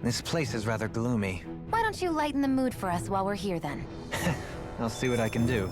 This place is rather gloomy. Why don't you lighten the mood for us while we're here then? I'll see what I can do.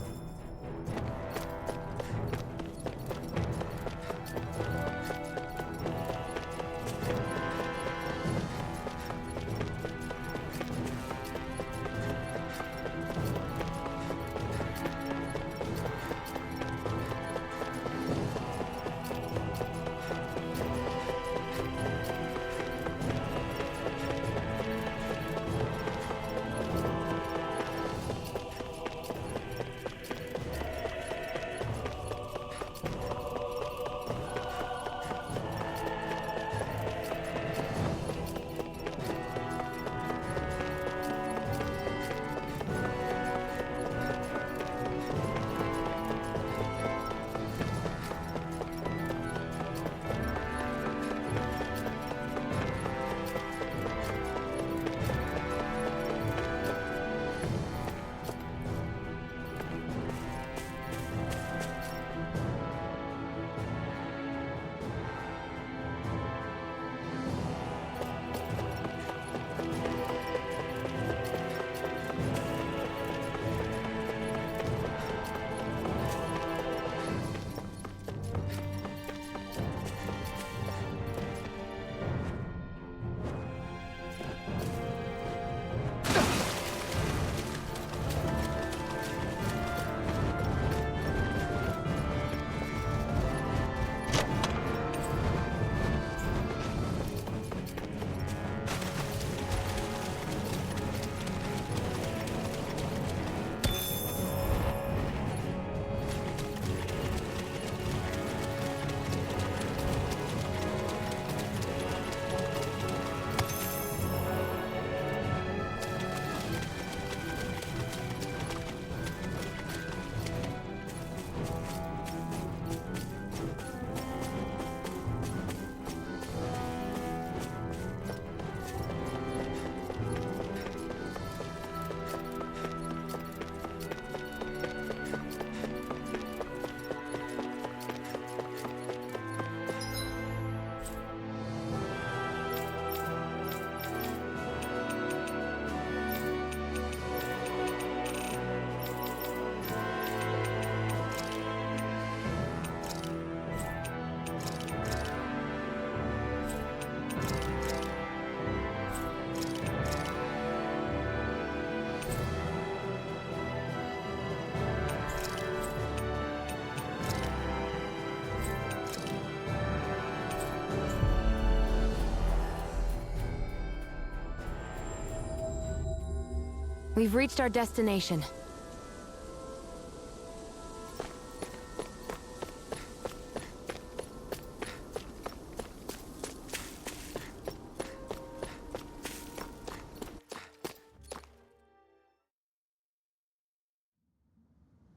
We've reached our destination.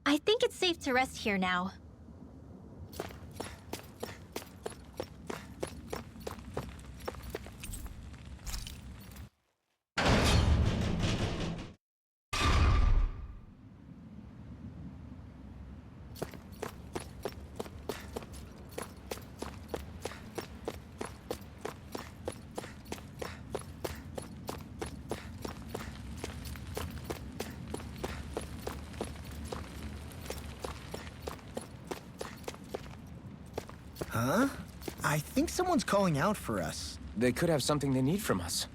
I think it's safe to rest here now. Huh? I think someone's calling out for us. They could have something they need from us.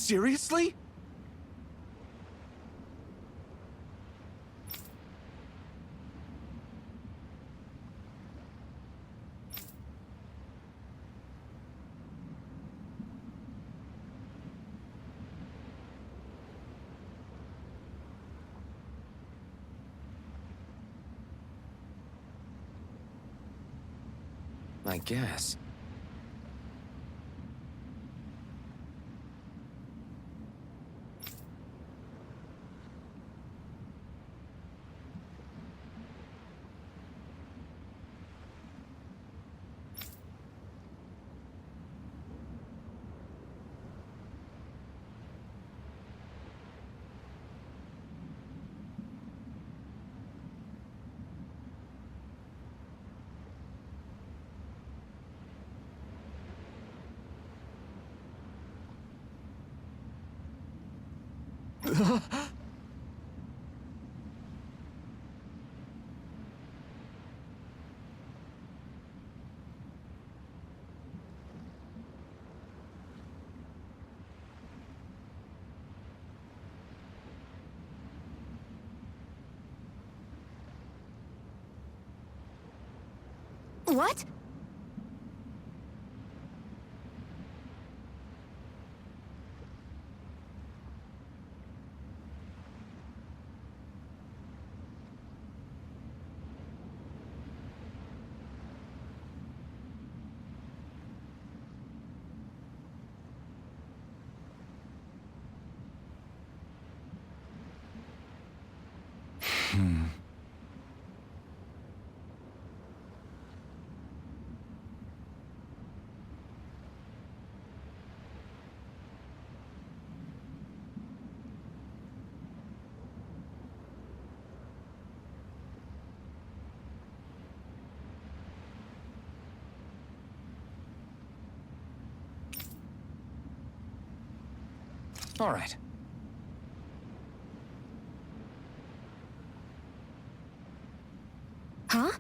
Seriously? I guess. What? All right. Huh?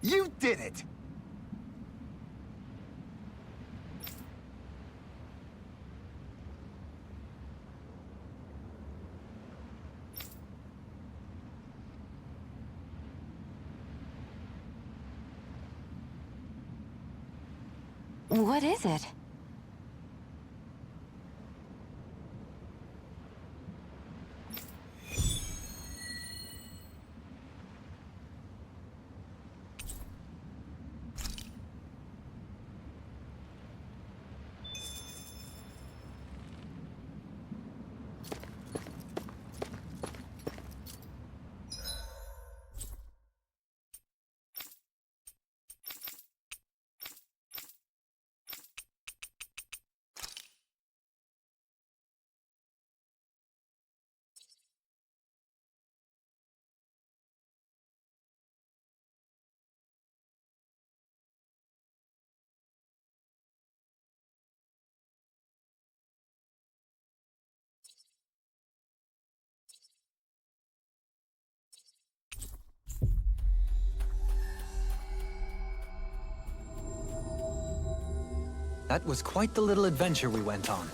You did it! What is it? That was quite the little adventure we went on.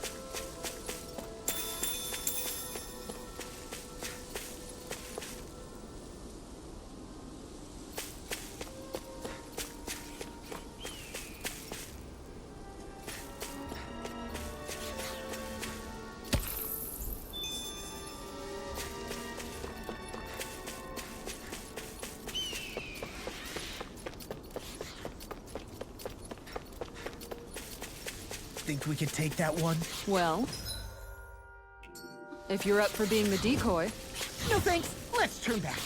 Think we could take that one? Well, if you're up for being the decoy. No thanks. Let's turn back.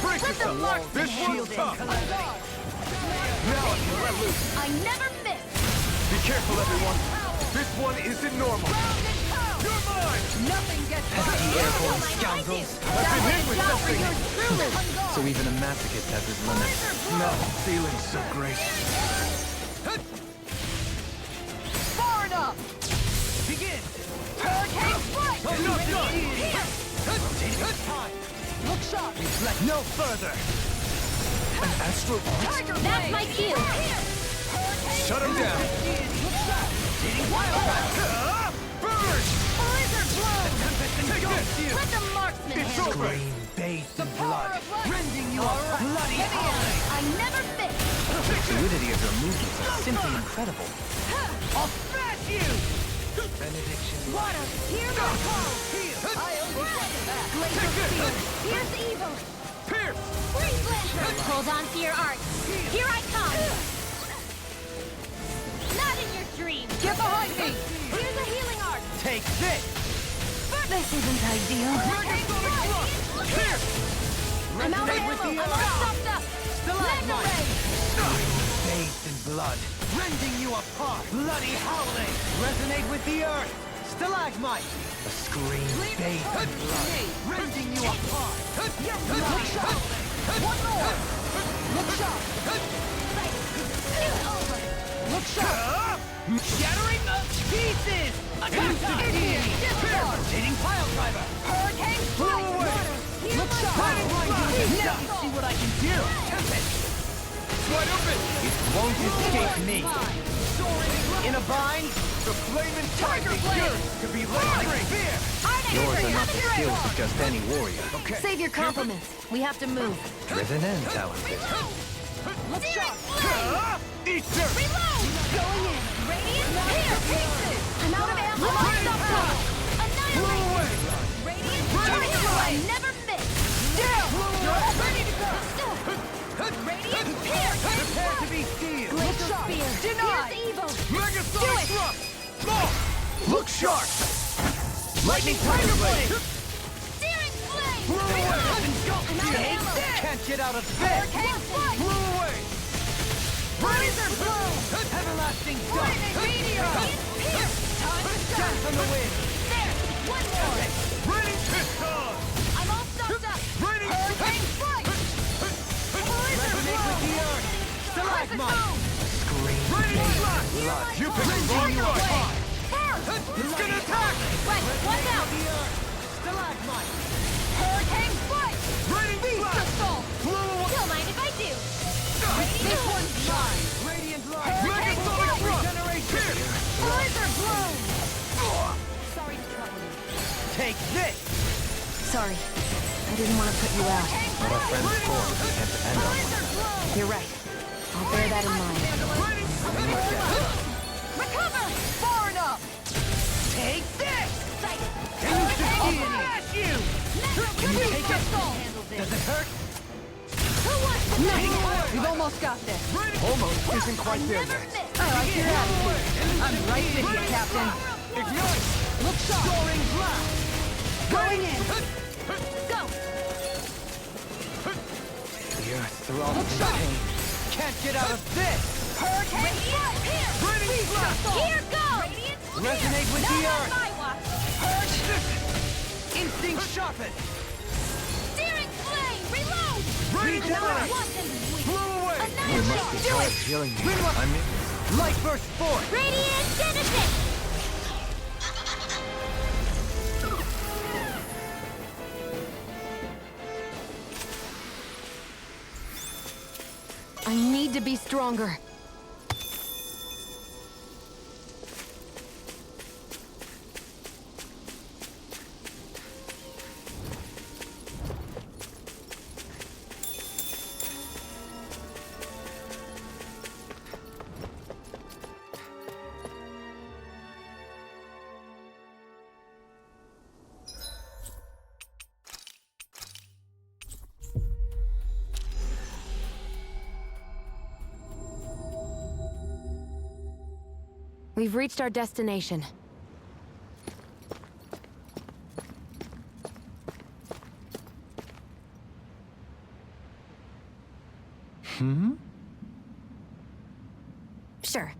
Break the mark! This one's tough! Now I can let loose! I never miss! Be careful, everyone! This one isn't normal! You're mine! Nothing gets Pesky airborne Mind if I scoundrels. do? I've been hit with something. So even a masochist has his limits. No feeling so great. Far enough! Begin. Hurricane strike! Enough done. Here! Look sharp! Reflect no further. An astral. Tiger That's blade! my cue. Shut him down. Look sharp! Burn! Blizzard blow! Take this. Let the marksman It's handle over. it. Bathed in The blood, power of light. rending you a bloody howling. I never fit. The fluidity of your movements is simply incredible. I'll smash you. Benediction. Water! Hear my call! Heal. I only fight back! Glacial Take this. spear. Here's the evil. Pierce. Freeze Lancer. Hold on to your art. Here I come. Not in your dreams. Get behind me! Here's a healing art. Take this. This isn't ideal. Pierce. I'm out of Resonate with ammo. the I'm all earth. stuffed up. Mega ray. Bathed in blood, rending you apart. Bloody howling. Resonate with the earth. Stalagmite. A scream bathed in blood, rending you apart. Look sharp! One more! Look sharp! It's over. Look sharp! Shattering the pieces. Attack time. Rotating pile driver. Hurricane Blow strike! away. Look sharp! Now you see what I can do. Tempest. Wide open. It won't escape me. In a bind, the flaming tiger yearns to be led like fear. Yours are not the skills of just any warrior. Okay. Save your compliments. We have to move. Driven and talented. Look sharp! Eat dirt. Reload. Going in! Radiant Here, spear. pieces! I'm out of ammo. I'm all stuffed up. Blow Annihilate. away. Radiant Radiant spear. I strike. never miss. Down! You're all ready to go! Radiant pierce. Prepare to be sealed. Glacial sharp. spear! Here's Denied! the evil. Megasonic thrust. Look sharp. Lightning tiger blade. Steering flame. Blow away. I'm out of ammo. Can't get out of bed. Hurricane strike! Blow away. Blizzard blow! Everlasting dust. Lightning meteor! Pierce. Time to Death shine! on the wind. There. One more. Raining piston. I'm all stuffed up. Raining Hurricane strike! Blizzard Resonate with the blow! earth. Stalagmite. Boom! Raining blast. You pick the wrong you are. It's gonna attack. Right. Watch out. The earth. Stalagmite. Hurricane strike! Raining Beast blast. assault! Blow away. Don't mind if I do. This one's mine! Radiant light. Hurricane Megasonic strike. thrust. Regeneration. Blizzard blow! Sorry to trouble you. Take this. Sorry. I didn't want to put you out. What our friends for, we can't depend on. Blizzard blow! You're right. I'll bear that in mind. Recover. Far enough! Take this. Sight. I'll smash you. Can you take it? Handle this. Does it hurt? Who wants to Nice! We've almost got this. Almost isn't I quite there never yet. miss. I like your attitude. I'm right with you, Captain. Ignite. Look sharp! Soaring blast. Going in! Go. The earth throbs Look in sharp. pain. Can't get out of this. Hurricane strike! Raining blast. Here goes. Radiant spear. Resonate with the Not on earth. my watch. Instinct sharpened. Steering flame. Reload. Regenerate. Once and weak. Blow away. Annihilate. Do it. Healing me. I mean, Light burst forth. Radiant Genesis. I need to be stronger. We've reached our destination. Sure.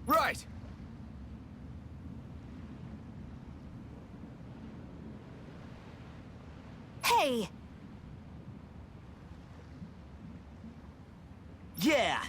Right! Hey! Yeah!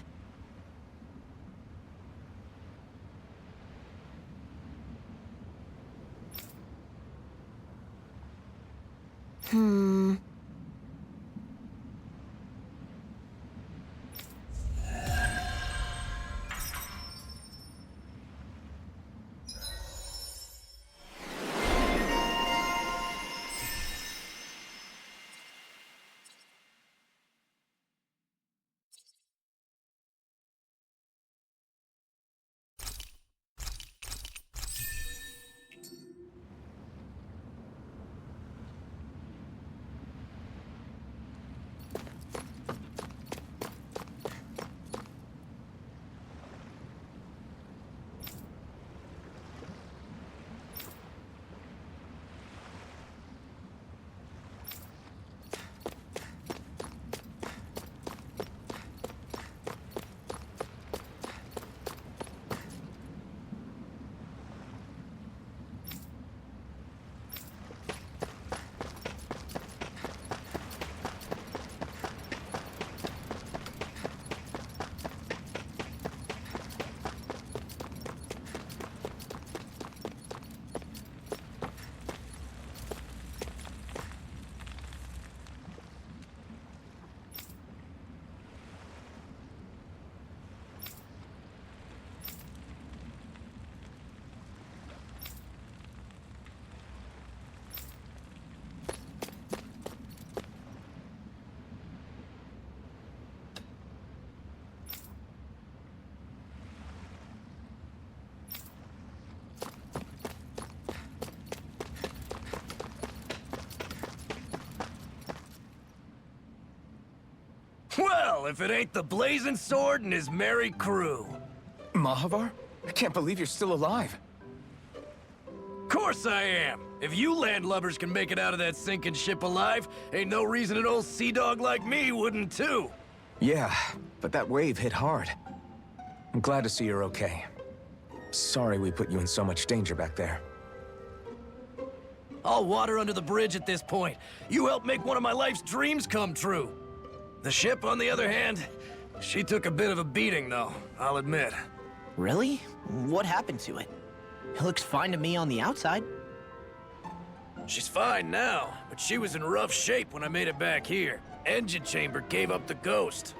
Well, if it ain't the Blazing Sword and his merry crew. Mahavar? I can't believe you're still alive. Course I am! If you landlubbers can make it out of that sinking ship alive, ain't no reason an old sea dog like me wouldn't too! Yeah, but that wave hit hard. I'm glad to see you're okay. Sorry we put you in so much danger back there. All water under the bridge at this point. You helped make one of my life's dreams come true. The ship, on the other hand, she took a bit of a beating, though, I'll admit. Really? What happened to it? It looks fine to me on the outside. She's fine now, but she was in rough shape when I made it back here. Engine chamber gave up the ghost.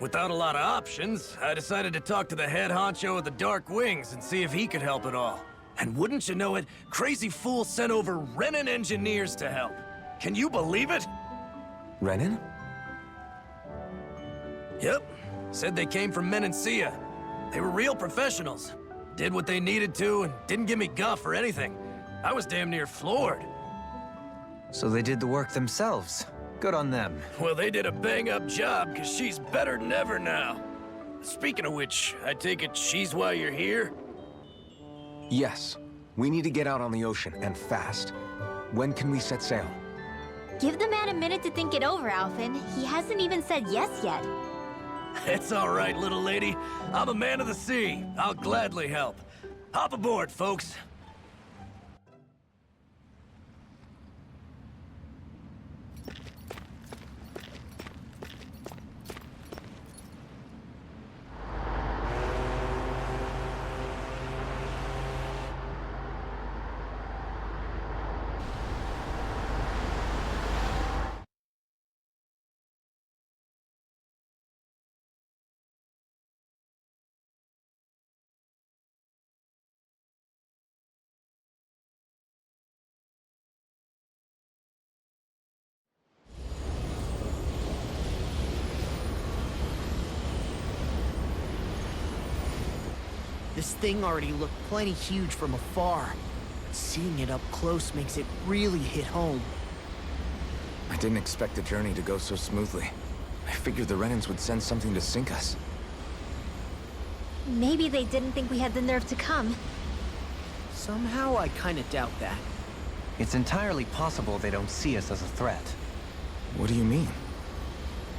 Without a lot of options, I decided to talk to the head honcho of the Dark Wings and see if he could help at all. And wouldn't you know it, Crazy Fool sent over Renan engineers to help. Can you believe it? Renan? Yep. Said they came from Menancia. They were real professionals. Did what they needed to and didn't give me guff or anything. I was damn near floored. So they did the work themselves. Good on them. Well, they did a bang-up job, because she's better than ever now. Speaking of which, I take it she's why you're here? Yes. We need to get out on the ocean, and fast. When can we set sail? Give the man a minute to think it over, Alphen. He hasn't even said yes yet. It's all right, little lady. I'm a man of the sea. I'll gladly help. Hop aboard, folks. This thing already looked plenty huge from afar. Seeing it up close makes it really hit home. I didn't expect the journey to go so smoothly. I figured the Renans would send something to sink us. Maybe they didn't think we had the nerve to come. Somehow I kinda doubt that. It's entirely possible they don't see us as a threat. What do you mean?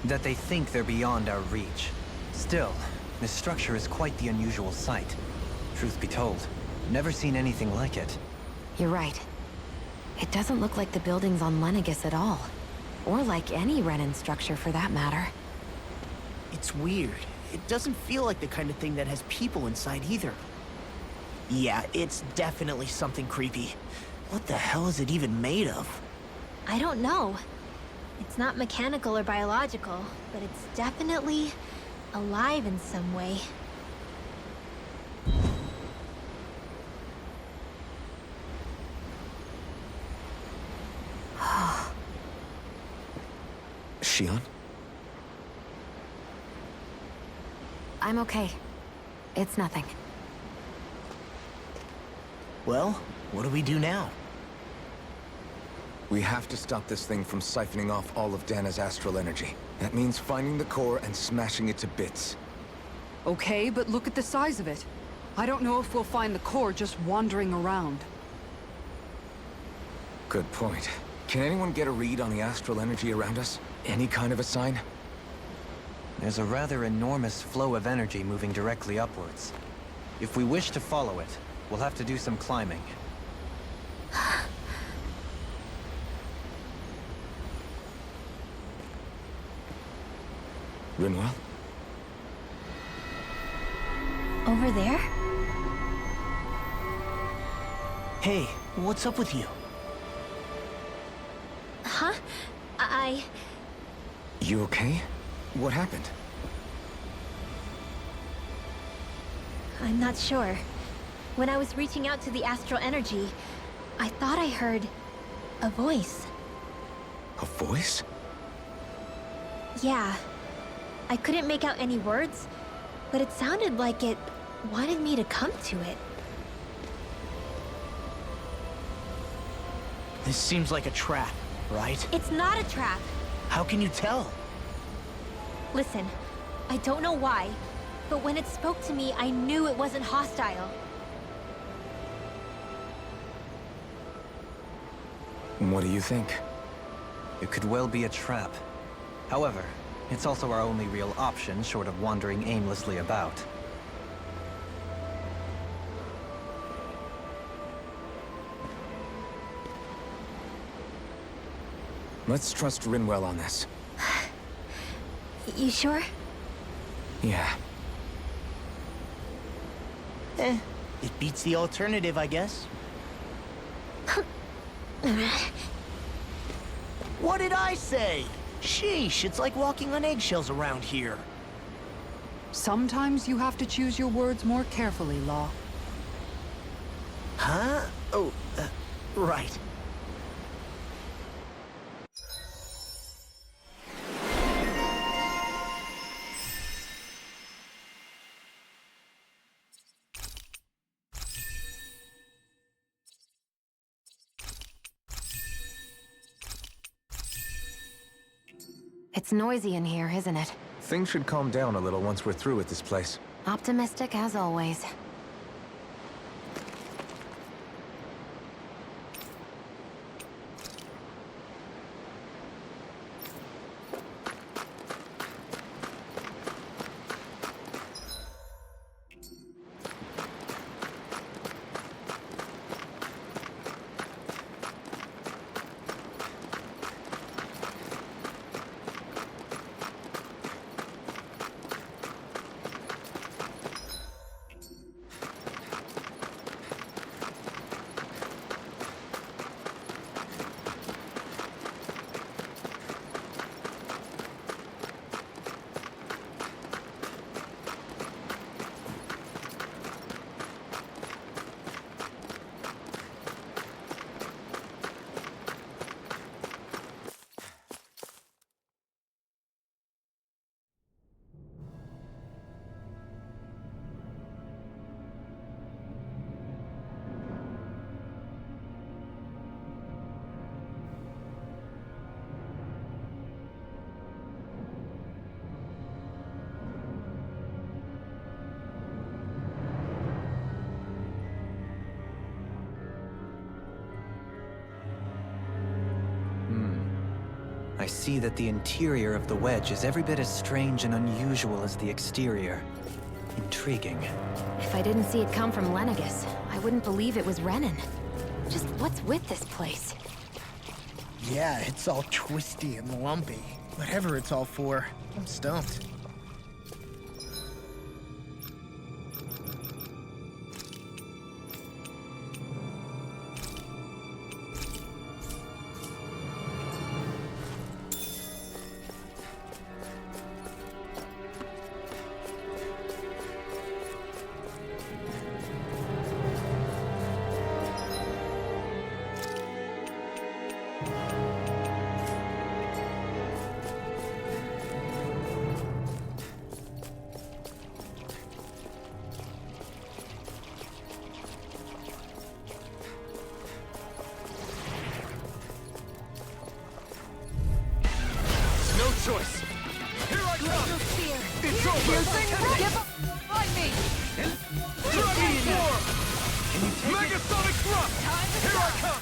That they think they're beyond our reach. Still, this structure is quite the unusual sight. truth be told. Never seen anything like it. You're right. It doesn't look like the buildings on Lenegis at all. Or like any Renan structure for that matter. It's weird. It doesn't feel like the kind of thing that has people inside either. Yeah, it's definitely something creepy. What the hell is it even made of? I don't know. It's not mechanical or biological, but it's definitely alive in some way. Shion? I'm okay. It's nothing. Well, what do we do now? We have to stop this thing from siphoning off all of Dana's astral energy. That means finding the core and smashing it to bits. Okay, but look at the size of it. I don't know if we'll find the core just wandering around. Good point. Can anyone get a read on the astral energy around us? Any kind of a sign? There's a rather enormous flow of energy moving directly upwards. If we wish to follow it, we'll have to do some climbing. Rinwell? Over there? Hey, what's up with you? Huh? You okay? What happened? I'm not sure. When I was reaching out to the astral energy, I thought I heard a voice. A voice? Yeah. I couldn't make out any words, but it sounded like it wanted me to come to it. This seems like a trap, right? It's not a trap. How can you tell? Listen, I don't know why, but when it spoke to me, I knew it wasn't hostile. What do you think? It could well be a trap. However, it's also our only real option short of wandering aimlessly about. Let's trust Rinwell on this. You sure? Yeah. It beats the alternative, I guess. What did I say? Sheesh, it's like walking on eggshells around here. Sometimes you have to choose your words more carefully, Law. Huh? Oh, right. It's noisy in here, isn't it? Things should calm down a little once we're through with this place. Optimistic as always. I see that the interior of the wedge is every bit as strange and unusual as the exterior. It Intriguing. If I didn't see it come from Lenegus, I wouldn't believe it was Renan. Just what's with this place? Yeah, it's all twisty and lumpy. Whatever it's all for, I'm stumped. No choice. Here I come. It's over. Find me! Dragon form. Megasonic thrust. Here I come.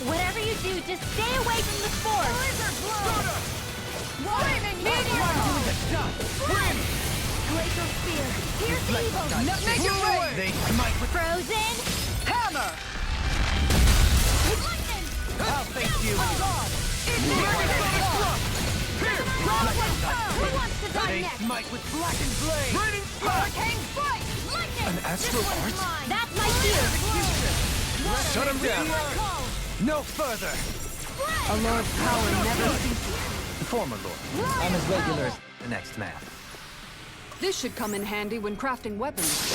Whatever you do, just stay away from the force. Stardust. Flaming meteor! Wind. Glacial spear. Pierce evil. Make it away! They smite with. Frozen. Hammer! Lightning. I'll face you. Ignite! Megasonic thrust. Here. Who wants to die They next? smite with blackened blade. Raining spark. Hurricane fight! Lightning. An astral This one's art? mine. That's my shield. Shut him down. Call. No further. A lord's power never ceases. The former lord. I'm as regular as the next man. This should come in handy when crafting weapons.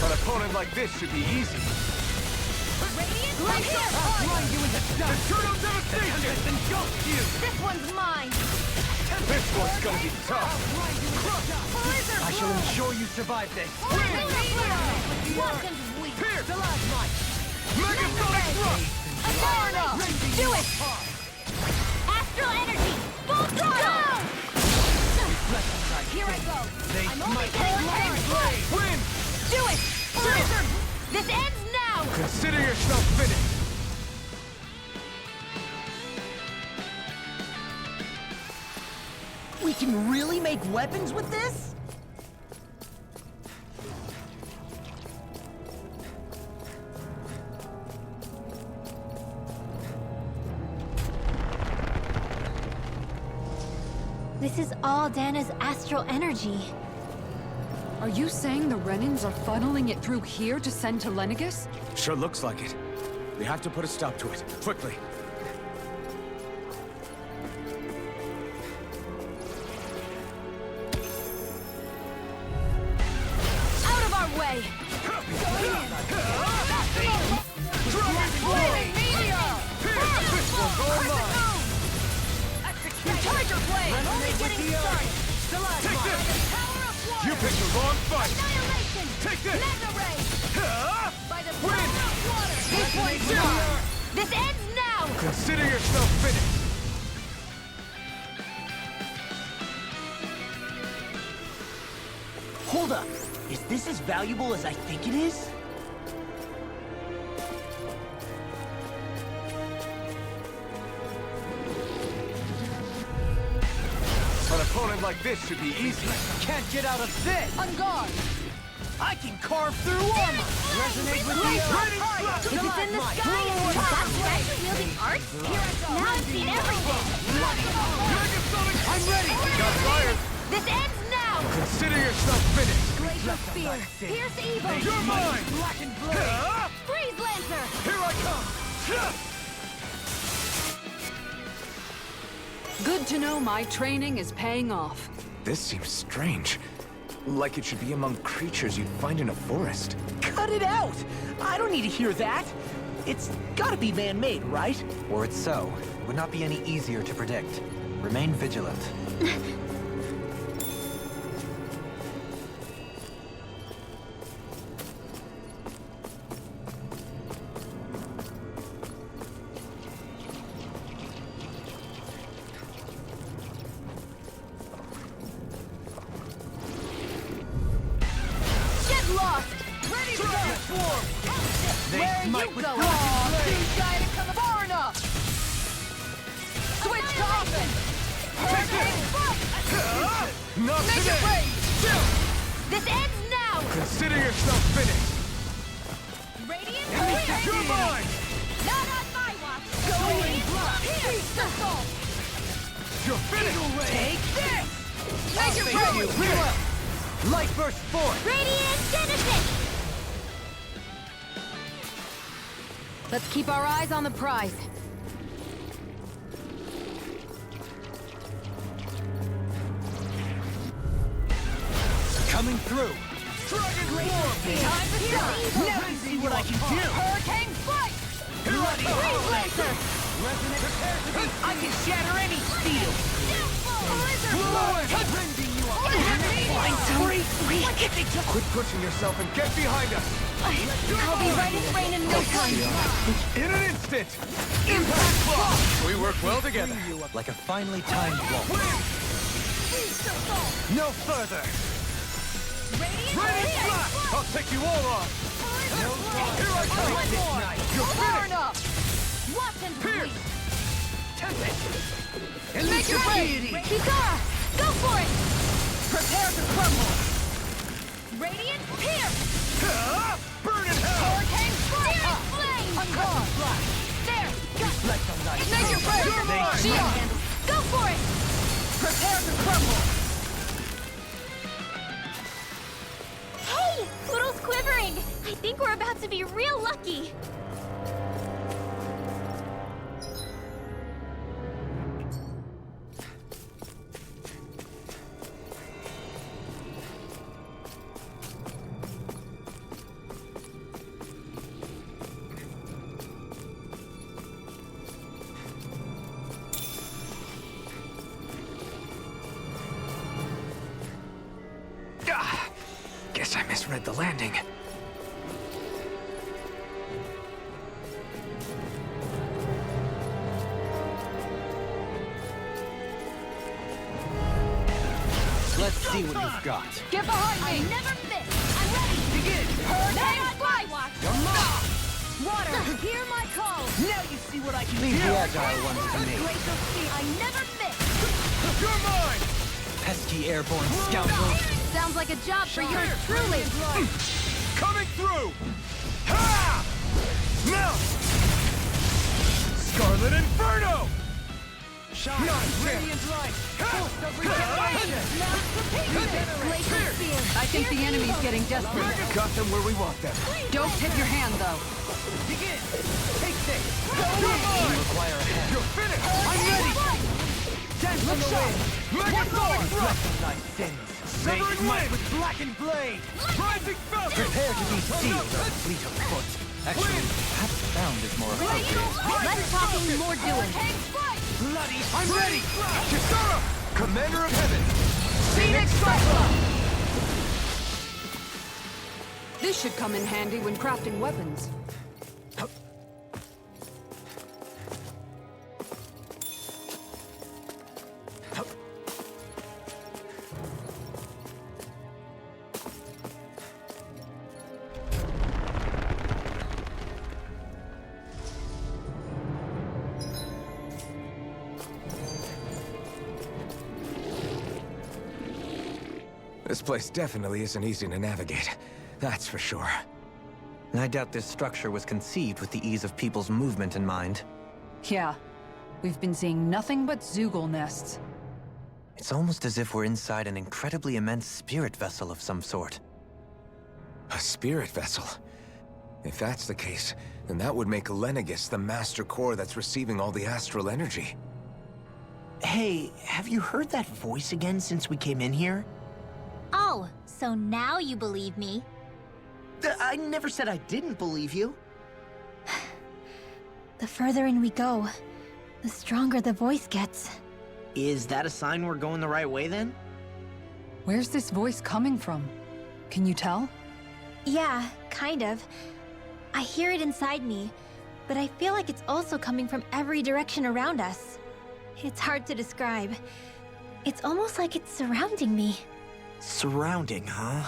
An opponent like this should be easy. Radiant. Right here. Blind you into dust. Eternal devastation. Engulf you. This one's mine. This one's gonna be tough. Blizzard I shall ensure you survive this. Welcome, weak. Pierce. Megasonic thrust. Athena. Do it. Astral energy. Full throttle. Here I go. They I'm only smite pulling with hairs. blade. Win. Do it. Blizzard. This ends now. Consider yourself finished. We can really make weapons with this? This is all Dana's astral energy. Are you saying the Renans are funneling it through here to send to Lenegus? Sure looks like it. We have to put a stop to it, quickly. Out of our way. Flaming meteor! This one's all mine. Tiger blade! Only getting started. Take this. Power of water. You picked the wrong fight. Annihilation. Take this. Mega ray. Huh? By the Win. power of water. This one's yours. This ends now. Consider yourself finished. Hold up. Is this as valuable as I think it is? An opponent like this should be easy. Can't get out of this. On guard! I can carve through armor. Resonate with the raining thrust. If it's in the sky, that's special wielding art. Now I've seen everything. Megasonic. I'm ready. Got fired. This ends now. Consider yourself finished. Glacial spear. Pierce evil. You're mine. Blackened blade. Freeze lancer. Here I come. Good to know my training is paying off. This seems strange. Like it should be among creatures you'd find in a forest. Cut it out! I don't need to hear that. It's gotta be man-made, right? Were it so, it would not be any easier to predict. Remain vigilant. Dynamite with go. blast and blade! Giant come far enough! Switch to offense! Take it! Not Make today! it rain! This ends now! Consider yourself finished! Radiant You're mine! Not on my watch! Going Pierce! assault! You're finished! Take this! Make it Thank rain! you! Here! Light burst forth! Radiant Genesis! Let's keep our eyes on the prize. Coming through! Dragon form! Time to shine! Now you see what I can do! Hurricane fight! Bloody Freeze laser! Resonant prepare to be I can shatter any steel! rending you up! Quit pushing yourself and get behind us! I'll be right as rain in no time. In an instant! Impact block! We work well together. Like a finely timed waltz. No further! Ready, flash! I'll take you all on! Here I come! You're Far finished! enough! Watch and Pierce! bleed. Tempest! Make it rain! Kisara, go for it! Prepare to crumble! Radiant Pierce! Burn in hell! Hurricane fight! Searing flame! Uncross flash! There! Got Let the light Make it rain! You're mine! Shion! Go for it! Prepare to crumble! Hey! Poodle's quivering! I think we're about to be real lucky! Guess I misread the landing. Let's see what you've got. Get behind me! Never miss! I'm ready! Begin! Hurricane fight! Water, hear my call! Now you see what I can Leave do! the agile ones to me. Glacial speed! I never miss! You're mine! Pesky airborne scoundrel. Sounds like a job for yours truly! Coming through! Ha! Now! Scarlet Inferno! Shine! Radiant light! Pulse of regeneration! Glacial spear! I think the enemy's getting desperate. Got them where we want them. Don't tip your hand, though. Begin! Take this! You're mine! Require a hand. You're finished! I'm ready! Dance on the wind! Megathorn! Recognize sins! Severing might with blackened blade! Rising falcon! Prepare to be sealed or fleet of foot. Actually, perhaps bound is more appropriate. Less talking, more doing! Bloody! I'm ready! Kisara! Commander of Heaven! Phoenix Cyclone! This should come in handy when crafting weapons. This place definitely isn't easy to navigate. That's for sure. I doubt this structure was conceived with the ease of people's movement in mind. Yeah. We've been seeing nothing but Zoogle nests. It's almost as if we're inside an incredibly immense spirit vessel of some sort. A spirit vessel. If that's the case, then that would make Lenegis the master core that's receiving all the astral energy. Hey, have you heard that voice again since we came in here? Oh, so now you believe me? I never said I didn't believe you. The further in we go, the stronger the voice gets. Is that a sign we're going the right way then? Where's this voice coming from? Can you tell? Yeah, kind of. I hear it inside me, but I feel like it's also coming from every direction around us. It's hard to describe. It's almost like it's surrounding me. Surrounding, huh?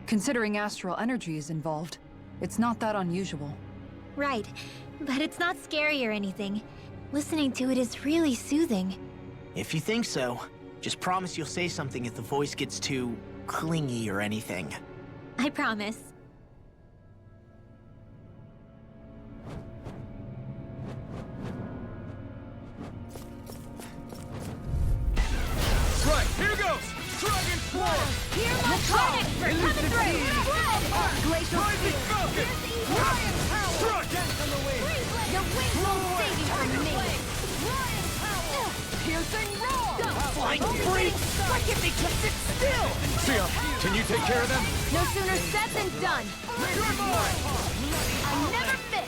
Considering astral energy is involved, It's not that unusual. Right, but it's not scary or anything. Listening to it is really soothing. If you think so, just promise you'll say something if the voice gets too clingy or anything. I promise. Right, here goes! Dragon Swarm! Hear my call! Coming through! Glacial Rising Falcon! Ryan Struck! Your wings won't save you from me! Piercing roar! Flying freak! Why can't they just sit still? Sia, can you take care of them? No sooner said than done! You're mine! I never miss!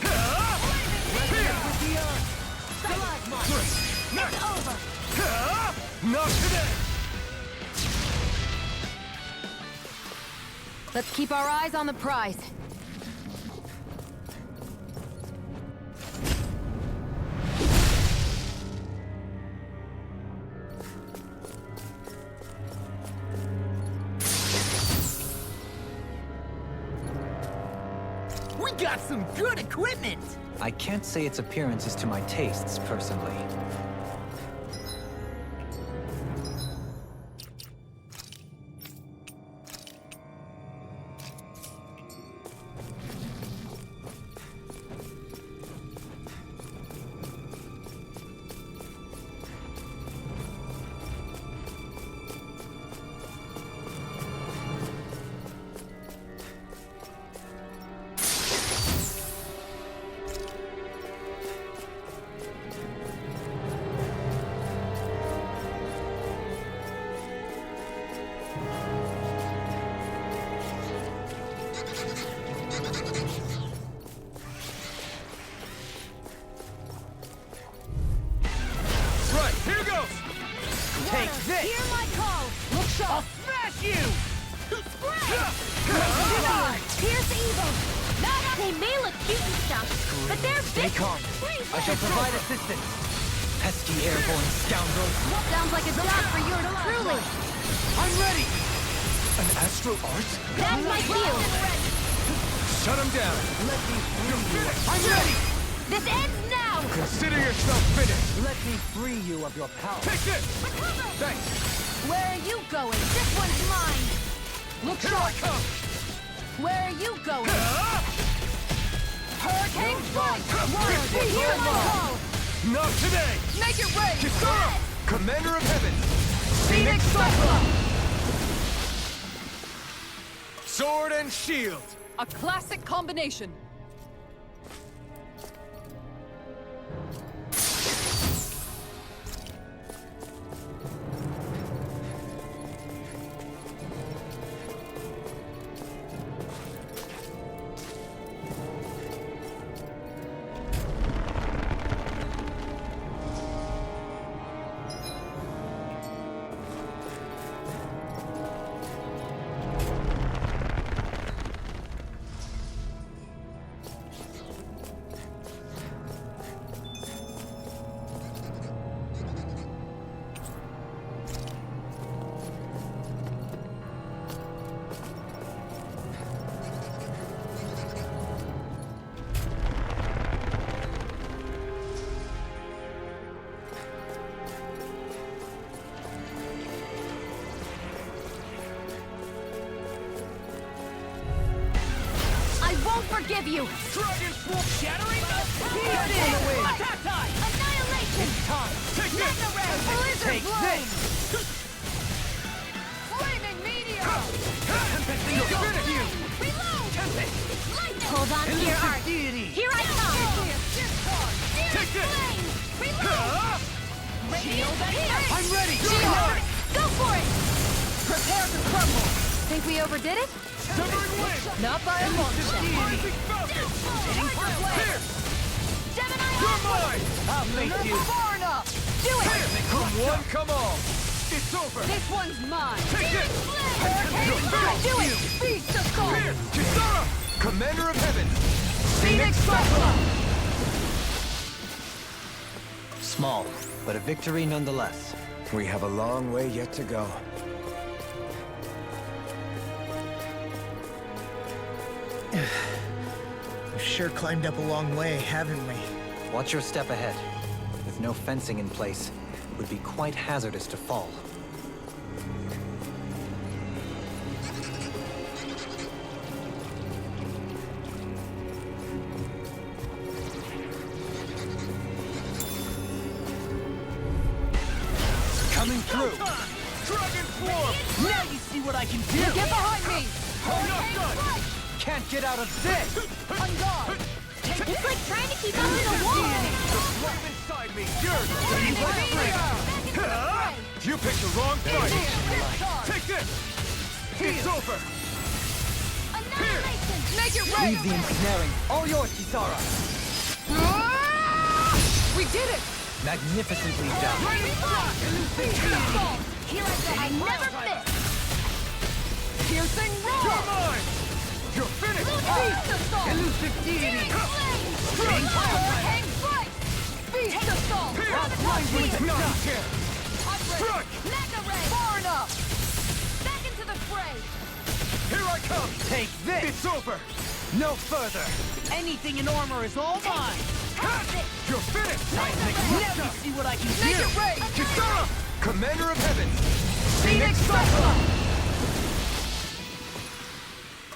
It's over! Not today! Let's keep our eyes on the prize. We got some good equipment! I can't say its appearance is to my tastes, personally. Right, here goes! Take this! Hear my call! Look I'll sharp! smash you! Pierce evil! They may look cute and stuff, but they're Stay big. calm. I shall provide assistance. Pesky airborne scoundrels. Sounds like a job for yours truly. I'm ready! An astral art? That's my field. Shut him down! I'm ready! This ends now. Consider yourself finished! Let me free you of your power. Take this! Thanks! Where are you going? This one's mine. Look Here I sharp! come! Where are you going? Hurricane strike! Hear my call. Not today! Make it rain! Kisara! Commander of Heaven! Phoenix Cyclone! Sword and shield! A classic combination. Forgive you! Dragon Swarm shattering! Here it is! Attack time! Annihilation! Time! Take this! Blizzard Take blow! this! Flaming meteor! Finish you! Reload! Tempest! Hold on to your art! Deity! Here I come! Take this! Flame! Reload! Shield pierce! I'm ready! Shield! Go for it! Prepare to crumble! Think we overdid it? Severing wind! Not by a long shot. Rising Falcon! Here! Gemini You're mine! I'll face you. Far enough! Do it! Come one, come all! It's over! This one's mine! Take this! Hurricane strike! Do it! Beast assault! Here! Kisara! Commander of Heaven! Phoenix Cyclone! Small, but a victory nonetheless. We have a long way yet to go. sure climbed up a long way, haven't we? Watch your step ahead. With no fencing in place, it would be quite hazardous to fall. Coming through! Dragon form! Now you see what I can do! Get behind me! I'm not done! Can't get out of this! On guard! It's like trying to keep up with a wall! Right inside me! Yours! You picked the wrong fight! Take this! It's over! Annihilation! Make it rain! Leave the ensnaring. All yours, Kisara! We did it! Magnificently done. Here I go! I never miss! Piercing You're roar! mine! You're finished! Feast assault! Elusive deity! Hurricane strike! Feast assault! Not here! Strike! Mega ray! Far enough! Back into the fray! Here I come! Take this! It's over! No further! Anything in armor is all mine! You're finished! Now you see what I can Make do! it rain! Kisara! Commander of Heaven! Phoenix Cyclone!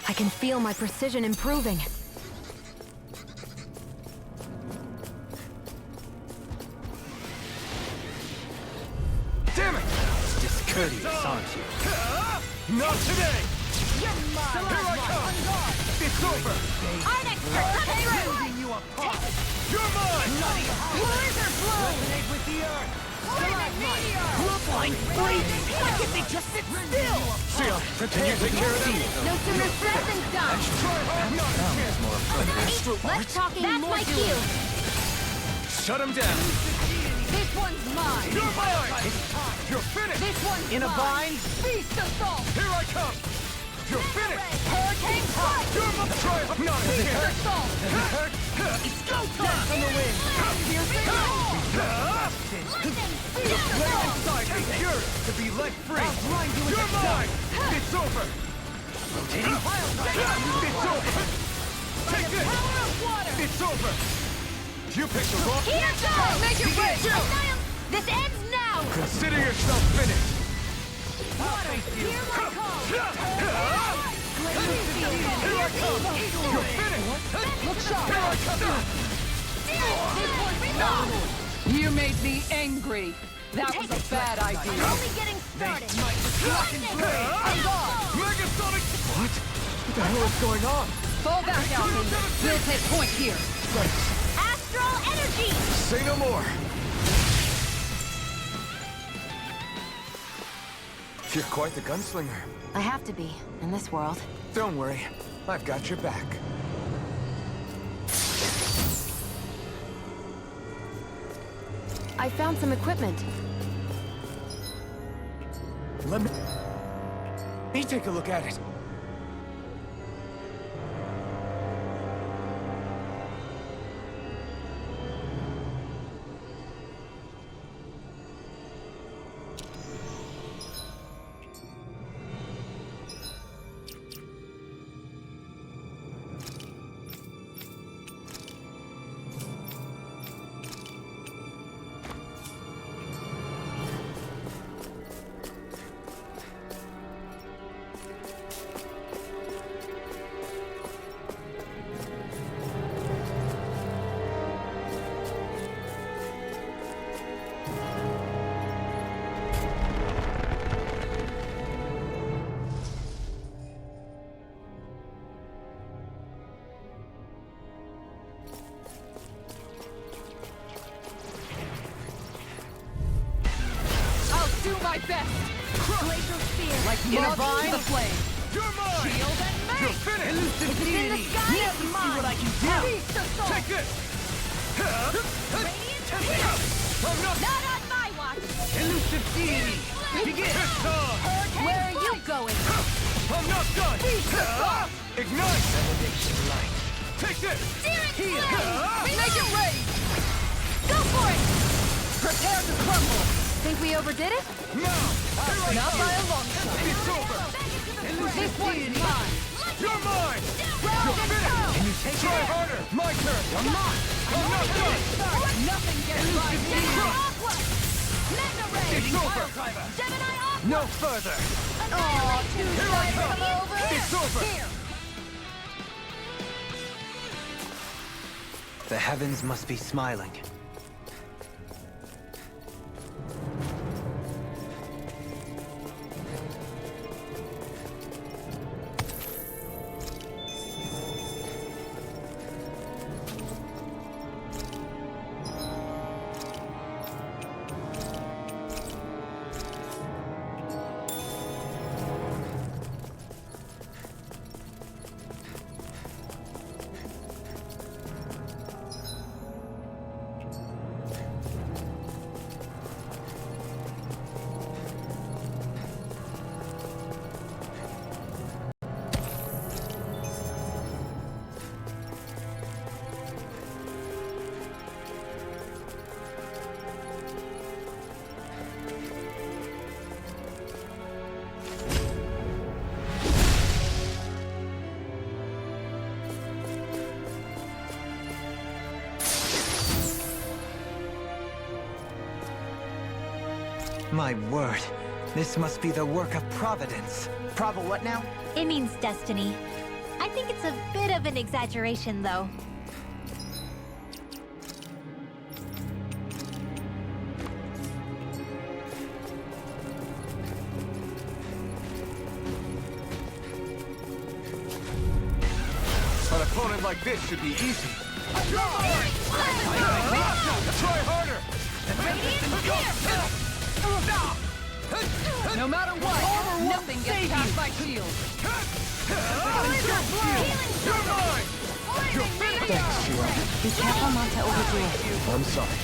I can feel my precision improving. Damn it! Discourteous, aren't you? Not today! You're mine! Here I come! It's over! I'm expert! Come through! Tearing you apart! You're mine! Blizzard blow! Resonate with the earth! Meteor! Flying freezing! Why can't they just sit still? Seal, can you take care of them? No sooner said than done! Not a chance! More appropriate. Less talking, that's more doing! That's my cue! Shut him down! This one's mine! You're mine! You're finished! This one's In a mine! bind? Feast assault! Here I come! You're finished! Hurricane strike! You're my try! Not a Feast chance! assault! It's go time! On the wind! Piercing roar! Flame inside me! Yours to be let free! You're mine! It's over! Rotating It's over! Take this! Power of water! It's over! You picked the wrong... Here goes! Make it rain! This ends now! Consider yourself finished! Here I come! Here I come! You're finished! Look sharp! Here I come! You made me angry! That was a bad idea! Only getting started! Megasonic... What? What the hell is going on? Fall back, Alpha! We'll take point here! Astral energy! Say no more! You're quite the gunslinger. I have to be, in this world. Don't worry, I've got your back. I found some equipment. Let me take a look at it. Do my best! Glacial spear! Like moth to the flame! You're mine! Shield and make! You're finished! If it's in the sky, it's mine! Feast assault! Take this! Radiant spear! I'm not... Not on my watch! Elusive deity! Begin! Where are you going? I'm not done! Ignite! Elevation light. Take this! Searing flame! Make it rain! Go for it! Prepare to crumble! Think we overdid it? Now! Here I Not come. by a long shot! It's over! This one's mine! You're mine! Can you take it? Harder! My turn! I'm not done! Nothing gets by me! It's over! No further! Here I come! It's over! The heavens must be smiling. My word, this must be the work of Providence. Prova what now? It means destiny. I think it's a bit of an exaggeration, though. An opponent like this should be easy. Try harder! No matter what, nothing gets past my shield. You're mine! You're finished! Thanks, Shiro. Be careful not to overdo it. I'm sorry.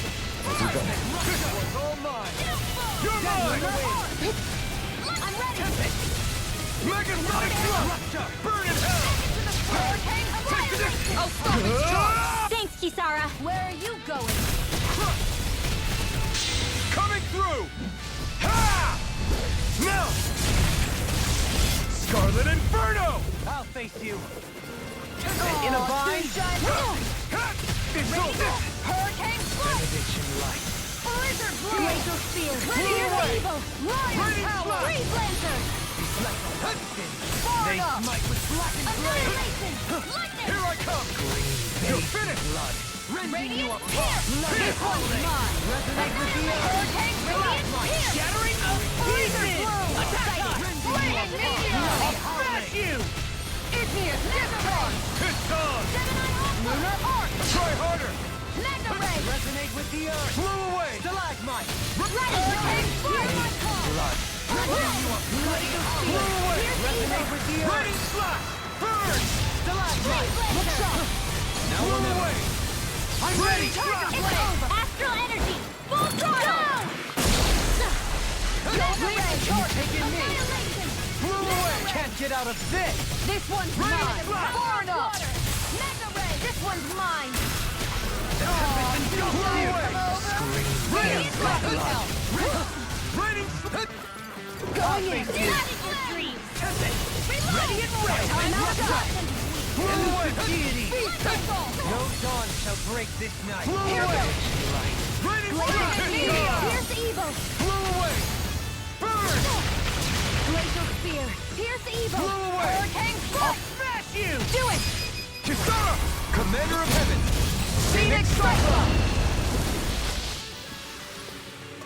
I'll do better. This one's all mine! You're mine! I'm ready! Mega Sonic Thrust! Burn in hell! I'll stop its charge. Thanks, Kisara. Where are you going? Coming through! Ha! Now! Scarlet Inferno! I'll face you. In a bind? It's over! Hurricane Benediction light. Blizzard Blade! Laser Spear! Clear away! Lion Raining Power! Slash! Free Blazer! They Sparta! smite with black and gray. Annihilation! Lightning! Here I come! You're finished! Blood. Rending you apart! This one's mine! Resonate with the earth. Hurricane Blade! Shattering of Blizzard Bloom! Attack us! Flaming Meteor! Smash you! Igneous Discharge! It's on! Lunar Arc! Try harder! Mega Ray! Resonate with the earth. Flew away! Stalagmite. Hurricane Flame! Blood. Flew away! Resonate with the earth. Raining Slash! Burn! Stalagmite. Now Flew or never. away! I'm ready! It's over! Astral energy! Full throttle! Annihilation! Flew away! Can't get out of this. This one's Raining mine! Slash! Far enough! Mega ray! This one's mine! Flew away! Raining Slash! Help! Raining Going in! United your dreams! Ready and ready! I'm outside! Flew away! No dawn shall break this night. Flew away! Raining Slash! Pierce evil! Flew away! Burn! Glacial spear! Pierce evil! Flew away! Hurricane I'll Strike! smash you! Do it! Kisara! Commander of Heaven! Phoenix Cyclone!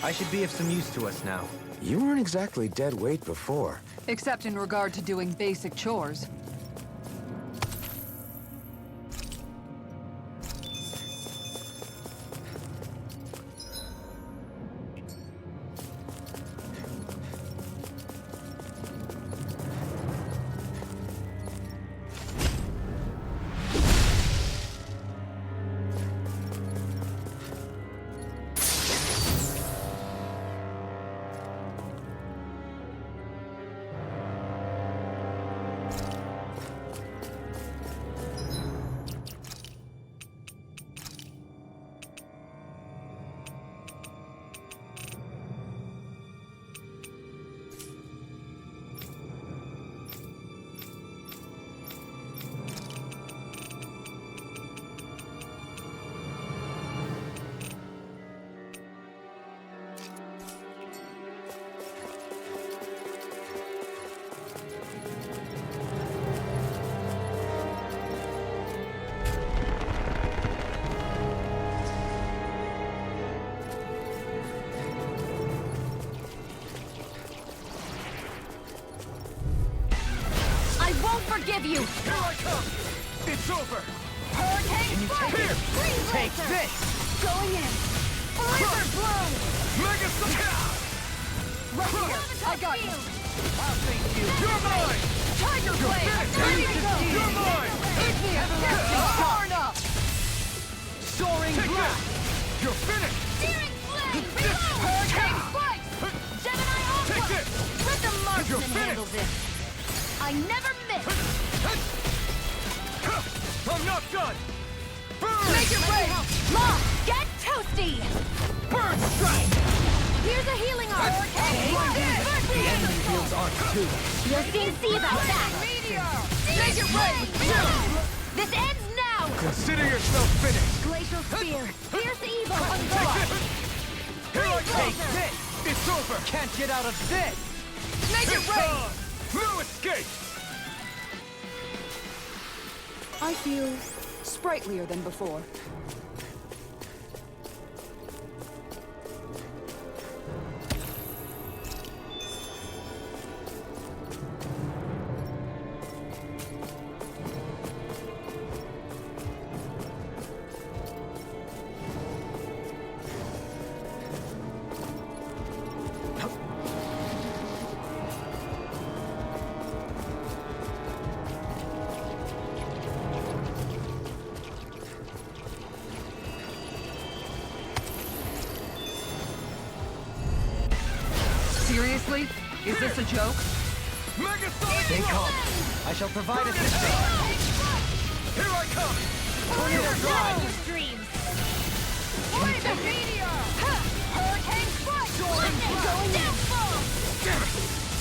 I should be of some use to us now. You weren't exactly dead weight before. Except in regard to doing basic chores. won't forgive you! Here I come! It's over! Hurricane Here! Take this! Going in. Blizzard blow. Mega Right here. I got you. I'll thank you! You're mine! Tiger blade. finished. Ready to go. You're mine! Hit me a torn up. Soaring blast! You're finished! Searing flame! Hurricane spike. Gemini Aqua! Take this! Let the You're marksman finished. handle this! I never miss! I'm not done! Burn! Make it rain. Law, get toasty! Burn strike! Here's a healing arm! The enemy fields aren't too. You'll soon see about that! Meteor. Make it rain! This ends now! Consider yourself finished! Glacial Spear! Here's the evil! Take this! Here I come! This! It's over! Can't get out of this! Make it It's rain. on! No escape! I feel sprightlier than before. Seriously? Is this a joke? Mega Sonic Stay Blast! calm. I shall provide assistance. Here I come! Tornado drive! Dreams! Blazing meteor. Hurricane spike. Going down full! Damn it!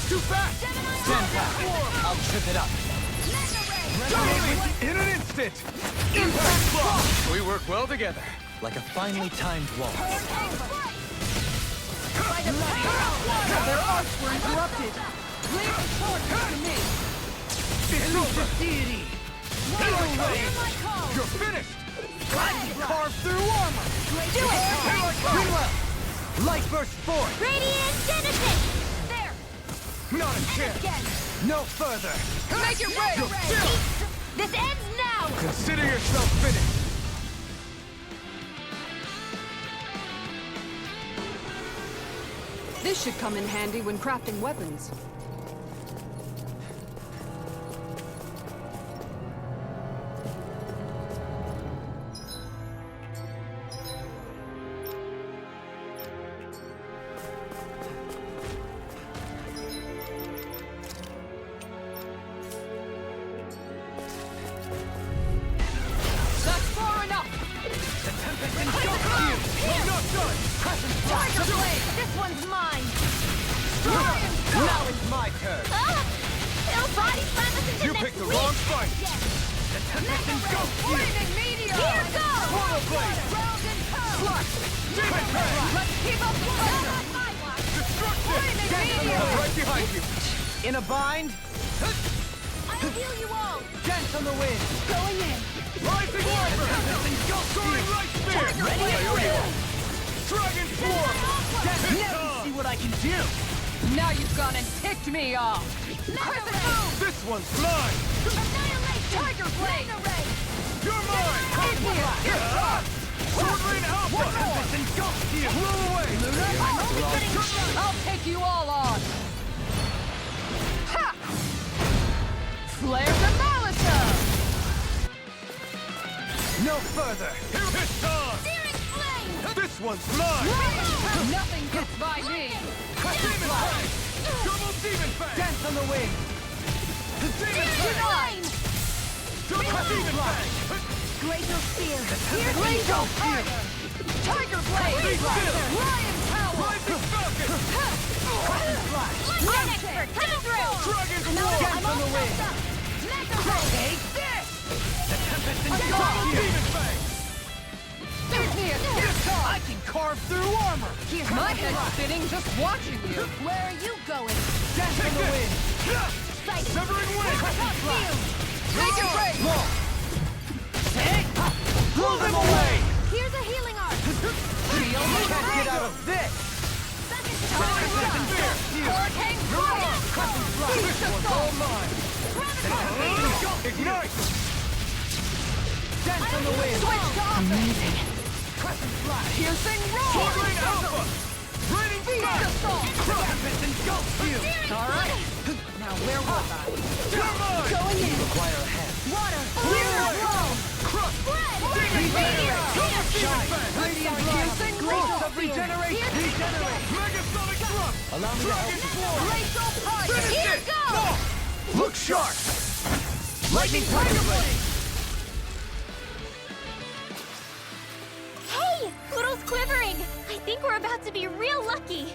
Too fast! Stand back. I'll trip it up. In an instant! Impact block! We work well together. Like a finely timed waltz. Their arcs were interrupted. Leave the torch to me. It's over! Deity. Here I come! You're finished! I can carve through armor! Do it! Here I come! Greenwell! Light burst forth! Radiant Genesis! There! Not a chance! Again! No further! Make it rain. This ends now! Consider yourself finished! This should come in handy when crafting weapons. That's far enough! I'm not done! Tiger Blade! This one's mine! Now it's my turn! Ah! It'll body slam us into You next picked the week. wrong fight! Yes! The Tempest and Ghost View! Flaming meteor! Here goes! Portal Blade! Round and pound! Slash! Demon Fang! Let's keep up the pressure! Destruction! meteor! I'm right behind you! In a bind, I'll heal you all! dance on the wind! Going in! Rising Wyvern! Soaring Light Spear! Ready and ready! Dragon Form! Now see what I can do! Now you've gone and ticked me off! Crescent moon! This one's mine! Annihilation! Tiger blade! You're mine! Hit me! Sword Rain Alpha! Tempest and Ghost View! Blow away! I'll take you all on! Ha! Flare the Malisa! No further! Here it's on! Searing flame! This one's mine! Nothing gets by me! Demon Fang! Double Demon Fang! Dance on the wind! Demon Fang! Line! Double Demon Fang! Glacial Spear! Glacial Fire! Tiger blade! Be still! Lion power! Rising Falcon! Light expert coming through! Dragon I'm Swarm! all messed up! Mega Blade! Take this! Double Demon Fang! Give me a kiss! I can carve through armor! My head's spinning just watching you! Where are you going? Dance on the wind! Sight! Severing Wind! Make it rain! Blow them away! Here's a healing arm! Feel the Can't get out of this! Hurricane Fire! Beast of All mine! Soul! Ignite! Dance on the wind! Amazing. Crescent flash! Piercing roar! Turbine Alpha! Raining Fire! Crucifix engulfs you! All right. Now where was I? Turbine! Going in. Require a hand. Water! Fluid! Flow! Crush! Spread! Demon Meteor! Fire! Shine! Radiant Piercing Blood! roar! Ghost of Regeneration! Regenerate! Megasonic Thrust! Allow me to help Dragon you. Swarm! Glacial Punch! Finish Here it! goes! No! Look sharp! Lightning Tiger Blade! Hey! Poodle's quivering! I think we're about to be real lucky!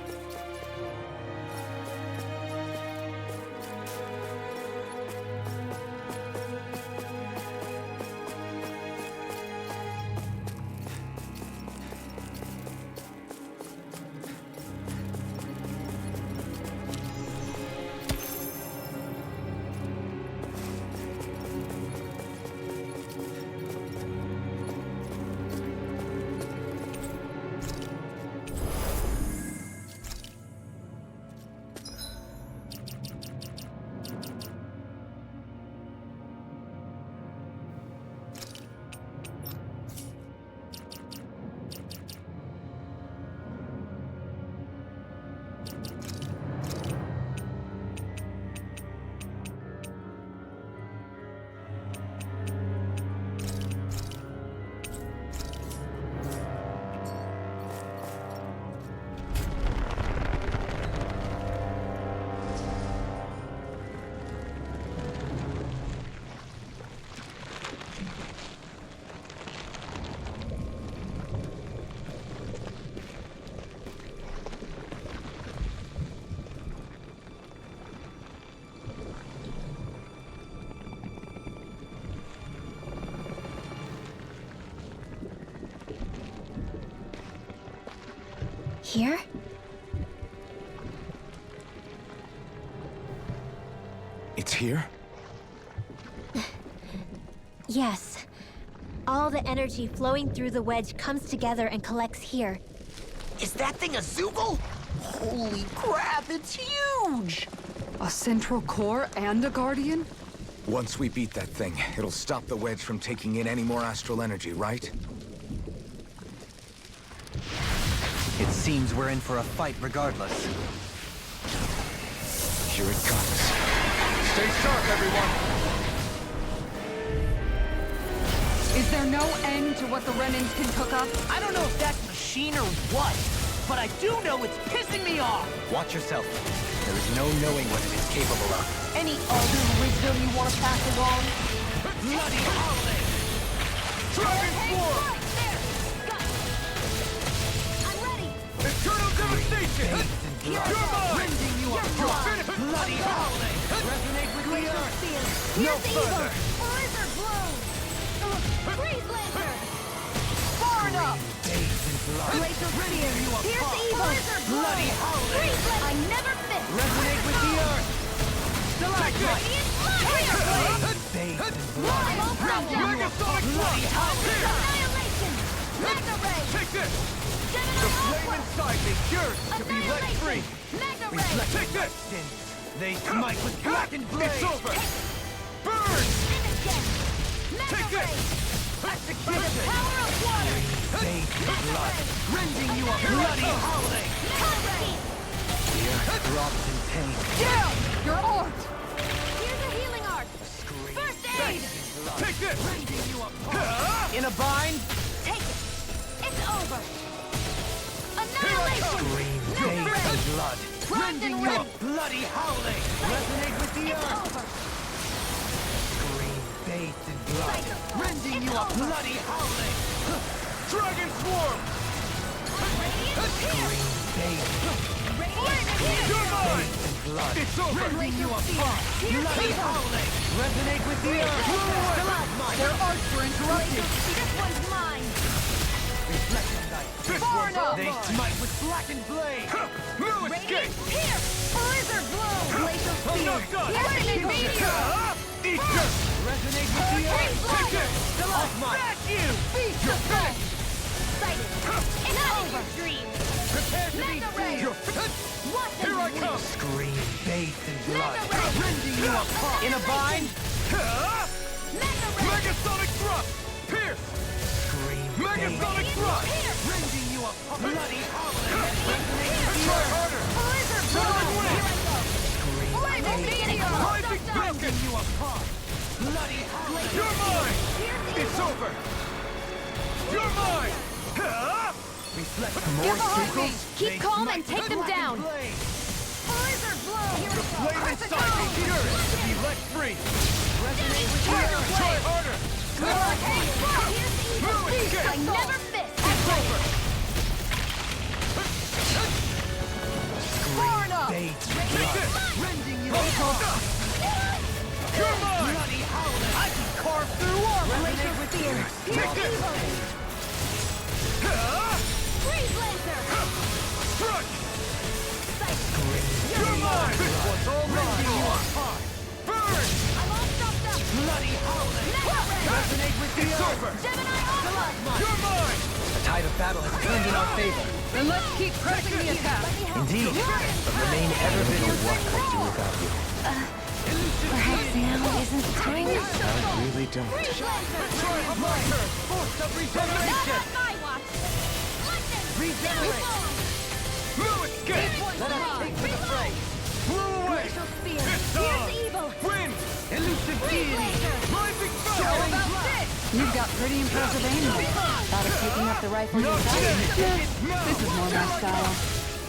Here? It's here? Yes. All the energy flowing through the wedge comes together and collects here. Is that thing a Zoogle? Holy crap, it's huge! A central core and a guardian? Once we beat that thing, it'll stop the wedge from taking in any more astral energy, right? It seems we're in for a fight regardless. Here it comes. Stay sharp, everyone! Is there no end to what the Renans can cook up? I don't know if that's machine or what, but I do know it's pissing me off! Watch yourself. There is no knowing what it is capable of. Any other wisdom you want to pass along? Bloody holiday! Dragon Swarm! I'm ready! Eternal Devastation! You're mine! Rending you up! You're finished! Bloody holiday! Resonate with the earth! No further! Blizzard bloom! Freeze laser! Far enough! Glacial spear! Pierce evil! Blizzard bloom! Bloody holiday! Freeze laser! I never miss! Resonate with the earth! Stalactite! Radiant fire! I'm all power! Megasonic Bloody holiday! Annihilation! Mega ray! Take this! Gemini The flame Alpha! inside me yearns to be let free! Mega ray! Take this! They smite with blackened blade! It's over! Burn! Imogen! Mega Take this! ray! Execution! Power of water! Bathed in Mega blood! ray! Rending you a bloody holiday! Mega ray! The earth throbs in pain. Yeah! Your art! Here's a healing art! Scream. First aid! Take this! Rending you apart. In a bind? Take it! It's over! Annihilation! Scream. Mega Bathed ray! in blood. Rending You a red! bloody holiday! Resonate with the It's earth! over! Scream. Bathed in blood. Cycle Storm! Rending It's you a over! bloody holiday! Dragon Swarm! Radiant Pierce! Radiant Pierce! You're mine! Blood. It's over! Rending you apart! Bloody holiday! Resonate with the earth! Their arts were interrupted. This one's mine! This Far one's enough. They smite with blackened blade! No escape! Radiant Pierce! Blizzard bloom! Glacial I'm spear! not done! Piercing meteor! Eat this! Resonate with the earth! Take this! Smash you! You're finished! Sighted! It's over! Dream! Prepare to be Mega ray! You're Watch Here I come! Scream. Bathed in blood. Mega ray! Rending you apart! In a bind? Megasonic Thrust! Pierce! Megasonic Thrust! Rending you apart! Bloody Try harder! Rising Falcon! You apart! Bloody You're mine! It's over! You're mine! Give a heartbeat! Keep calm and take them down! The flame inside me yearns to be let free! Try harder! I never miss! It's over! Far enough! Take this! Rending you apart! You're mine! I can carve through armor! Glacial Spear! Take this! Strike! You're mine! This one's all mine! Burn! Bloody Resonate with the over! You're mine! The tide of battle has turned in our favor. Then let's keep pressing the attack. Indeed, but remain ever vigilant. What could I do without you? Perhaps now isn't the time? I really don't. Try my turn! Force of regeneration! Regenerate! No escape! Let us take to the fray. Blew away! It's on! Wind! Elusive deity! Rising How about fire! this? You've got pretty impressive aim though. Thought of taking up the rifle Not yourself? yet! This is more my style.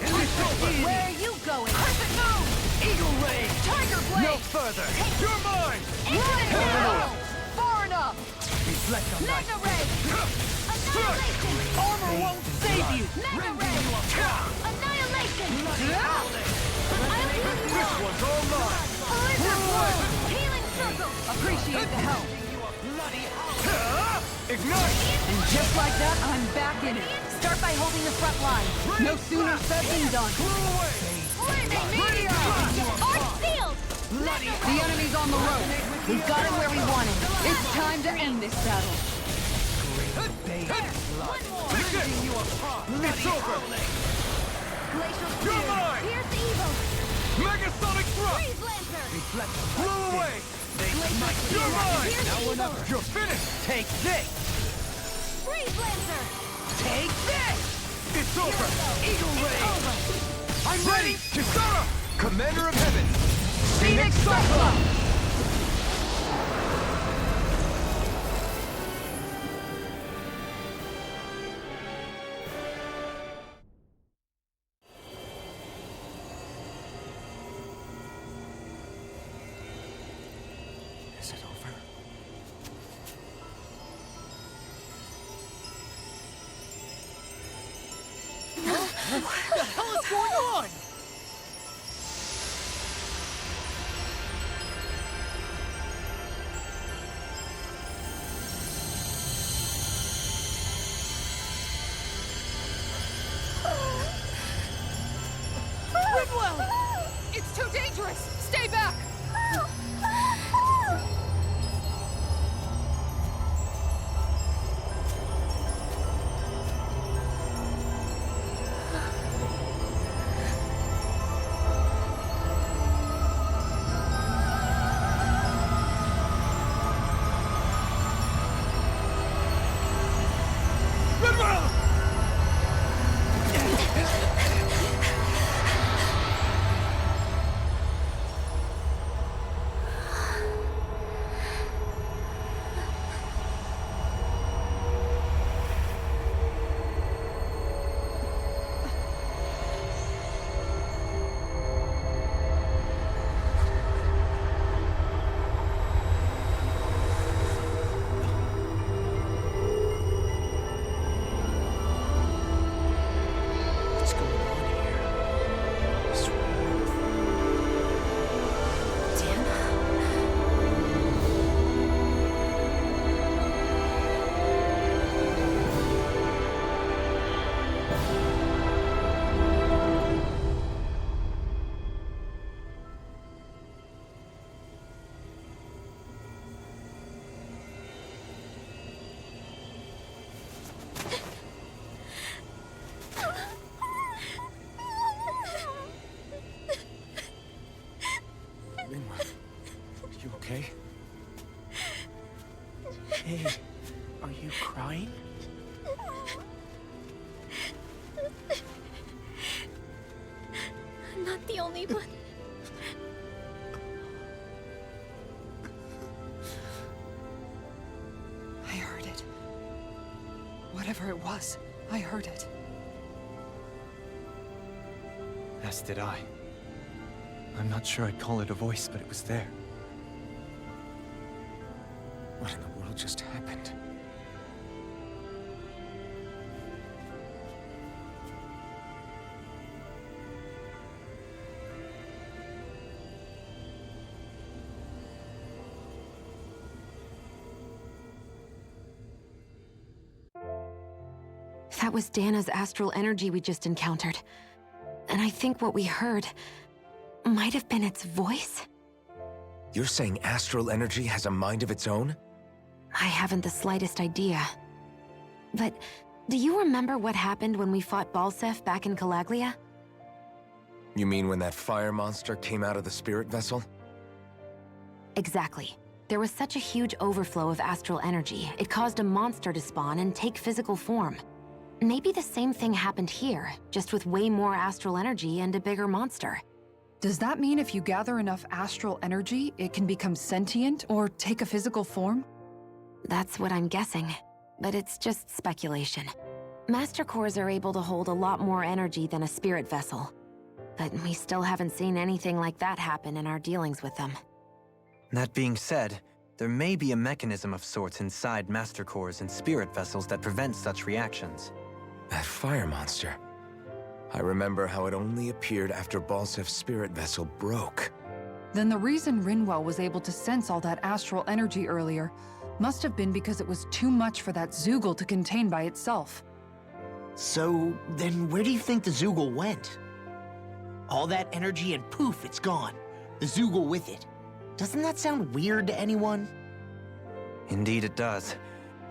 Elusive deity! Where are you going? Crescent moon! Eagle ray! Tiger No blade! further! You're mine! Far enough! Reflect on my Ray! armor won't save you! Mega Rending you apart! Annihilation! This one's all mine! Healing circle! Appreciate the help. Ignite! And just like that, I'm back in it. Start by holding the front line. No sooner said than done. Blew away! Arch sealed! The enemy's on the road. We've got him where we want him. It's time to end this battle. Rending you apart! It's over! Glacial You're mine! Here's the evil! Megasonic Thrust! Freeze Lancer! Blew away! You're mine! You're finished! Take this! Freeze Lancer! Take this! It's over! Eagle Ray! I'm ready! Kisara! Commander of Heaven! Phoenix Cyclops! Is it over? What the hell is going on? Ridwell! It's too dangerous! Stay back! okay? Are you crying? I'm not the only one. I heard it. Whatever it was, I heard it. As did I. I'm not sure I'd call it a voice, but it was there. What in the world just happened? That was Dana's astral energy we just encountered. And I think what we heard might have been its voice? You're saying astral energy has a mind of its own? I haven't the slightest idea. But do you remember what happened when we fought Balseph back in Calaglia? You mean when that fire monster came out of the spirit vessel? Exactly. There was such a huge overflow of astral energy, it caused a monster to spawn and take physical form. Maybe the same thing happened here, just with way more astral energy and a bigger monster. Does that mean if you gather enough astral energy, it can become sentient or take a physical form? That's what I'm guessing, but it's just speculation. Master Cores are able to hold a lot more energy than a spirit vessel, but we still haven't seen anything like that happen in our dealings with them. That being said, there may be a mechanism of sorts inside Master Cores and spirit vessels that prevents such reactions. That fire monster. I remember how it only appeared after Balsef's spirit vessel broke. Then the reason Rinwell was able to sense all that astral energy earlier must have been because it was too much for that Zoogle to contain by itself. So, then where do you think the Zoogle went? All that energy and poof, it's gone. The Zoogle with it. Doesn't that sound weird to anyone? Indeed it does.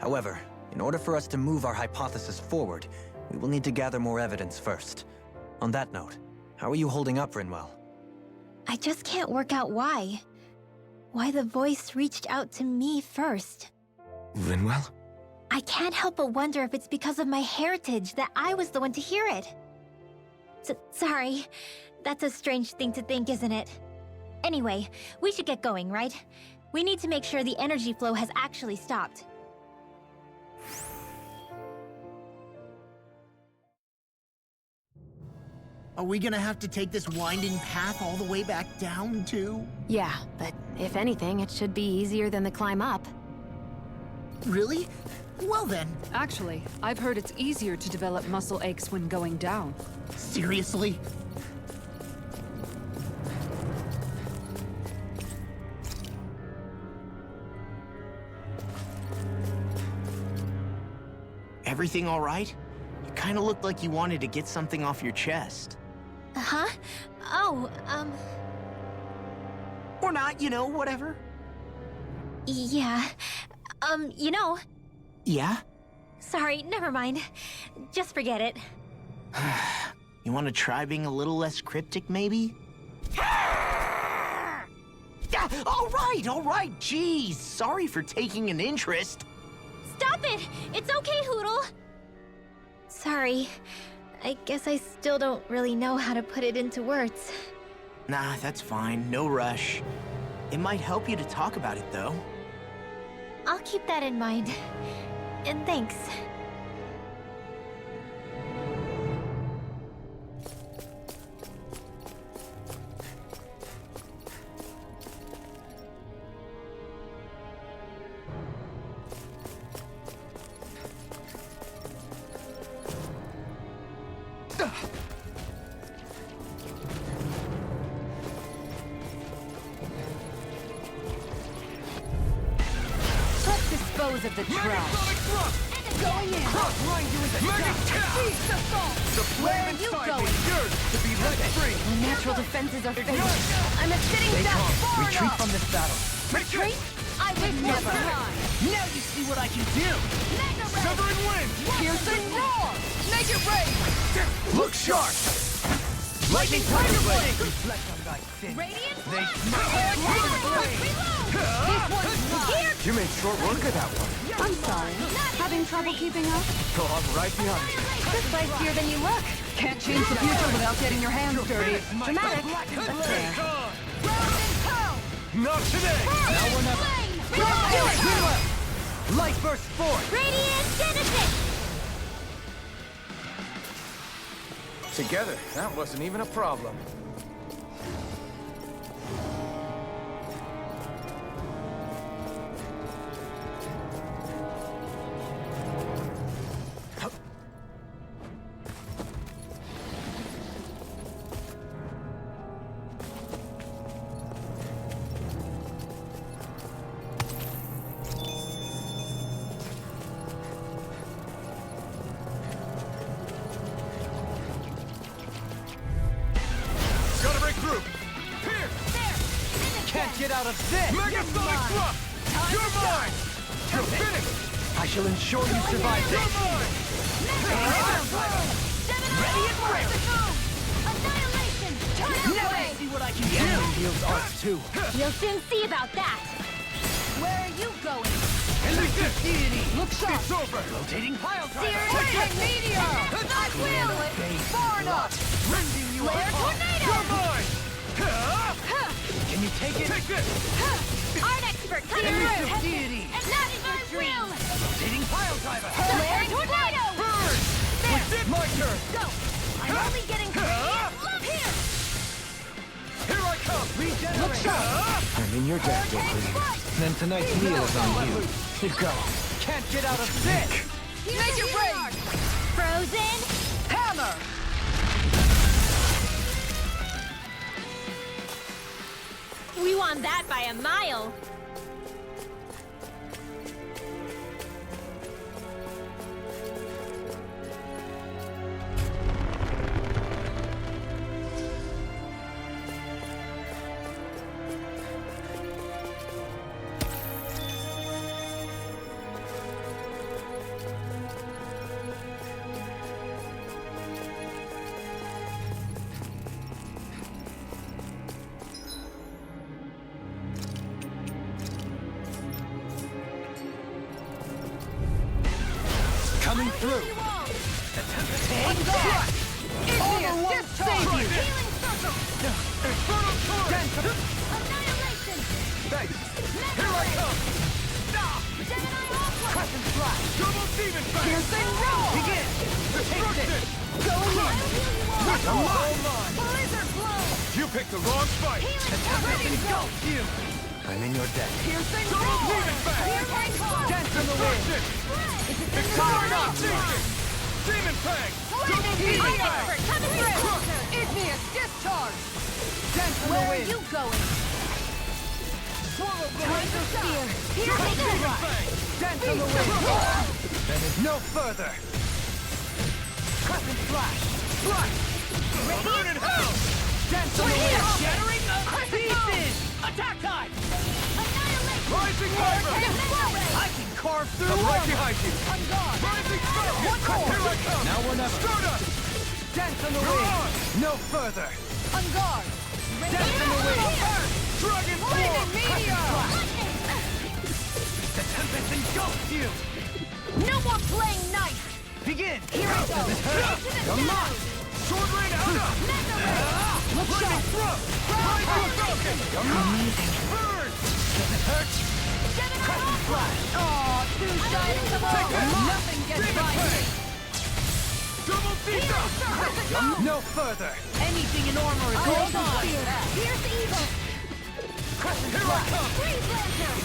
However, in order for us to move our hypothesis forward, we will need to gather more evidence first. On that note, how are you holding up, Rinwell? I just can't work out why. Why the voice reached out to me first. Rinwell? I can't help but wonder if it's because of my heritage that I was the one to hear it. Sorry. That's a strange thing to think, isn't it? Anyway, we should get going, right? We need to make sure the energy flow has actually stopped. Are we gonna have to take this winding path all the way back down, too? Yeah, but if anything, it should be easier than the climb up. Really? Well then. Actually, I've heard it's easier to develop muscle aches when going down. Seriously? Everything all right? You kind of looked like you wanted to get something off your chest. Huh? Oh, Or not, whatever. yeah. You know... Yeah? Sorry, never mind. Just forget it. You want to try being a little less cryptic, maybe? All right, jeez. Sorry for taking an interest. Stop it! It's okay, Hootle! Sorry. I guess I still don't really know how to put it into words. Nah, that's fine. No rush. It might help you to talk about it, though. I'll keep that in mind. And thanks. Let's dispose of the trash. Going in. The flame inside me yearns to be let free. My natural defenses are finished. I'm a sitting duck. Retreat from this battle. Retreat? I would never. Now you see what I can do! Sever and win. Piercing roar. Make it rain. Look sharp. Lightning Tiger Blade. Reflect on thy sin. Radiant They Blast! smell. Reload! This one's mine! You made short work of that one. I'm sorry. Having trouble keeping up? Oh, I'm right behind you. This spicier than you look. Can't change the future without getting your hands dirty. Dramatic, but fair. Not today! Now or never. Let's do it! Light burst forth! Radiant Genesis! Together, that wasn't even a problem. Gotta break through! Here! Can't get out of this! Megasonic thrust! You're mine! You're finished! I shall ensure you survive this! You're mine! Ready and ready! Annihilation! Now I see what I can do! The enemy heals ours too! You'll soon see about that. Where are you going? Elusive deity! Look sharp! It's over! Rotating pile driver! Quick, meteor! I will! Far enough! Rending you Flare apart! tornado! You're mine! Can you take it? Take this! Art expert, come Elusive through! deity! And not in my will! Rotating pile driver! Flare tornado! Burn! There! My turn! Go! I'm only getting radiant love here! Here I come! Regenerate! I'm in your debt, Wolverine. Then tonight's meal is on you. You go! Can't get out of this! Make it rain! Frozen! Hammer! We won that by a mile! Coming through! Take that! Igneous, save you! Healing circle! Infernal torrent! Annihilation! Thanks! Here I come! Gemini Aqua! Crescent flash! Double demon fang! Piercing roar! Begin! Destruction! Go in! All mine! Blizzard blow! You picked the wrong fight! Engulf you! I'm in your debt. Piercing Double roar! demon fang! Piercing roar! Dance in the wind! Accelerate! Demon fang! Double demon Art fang! expert, coming through! Igneous, discharge! Dance in the Where are wind! you going? Swallow Razor spear! Piercing Demon fang! fang! Dance in the wind! Then is no further! Crescent flash! Flash! Burn in hell! Dance in the wind! Shattering of pieces! Attack time! Annihilation! Rising Viper! I can carve through I'm right behind you! On guard! Rising Spark! Here I come! Now or never! Stardust! Dance in the wind! No further! On guard! Dance in the wind! Dragon Flaming Form! meteor! The Tempest engulfs you! No more playing nice! Begin! Here I go! Come on! Sword rain out! Look sharp! Rise to Falcon! Come on! Burn! Does it hurt? Crescent flash! Aw, too shy to come over! Nothing gets by me! Double Pizza! No further! Anything in armor is Hold all on! mine! Here's evil! Crescent Here I come! Freeze Lantern!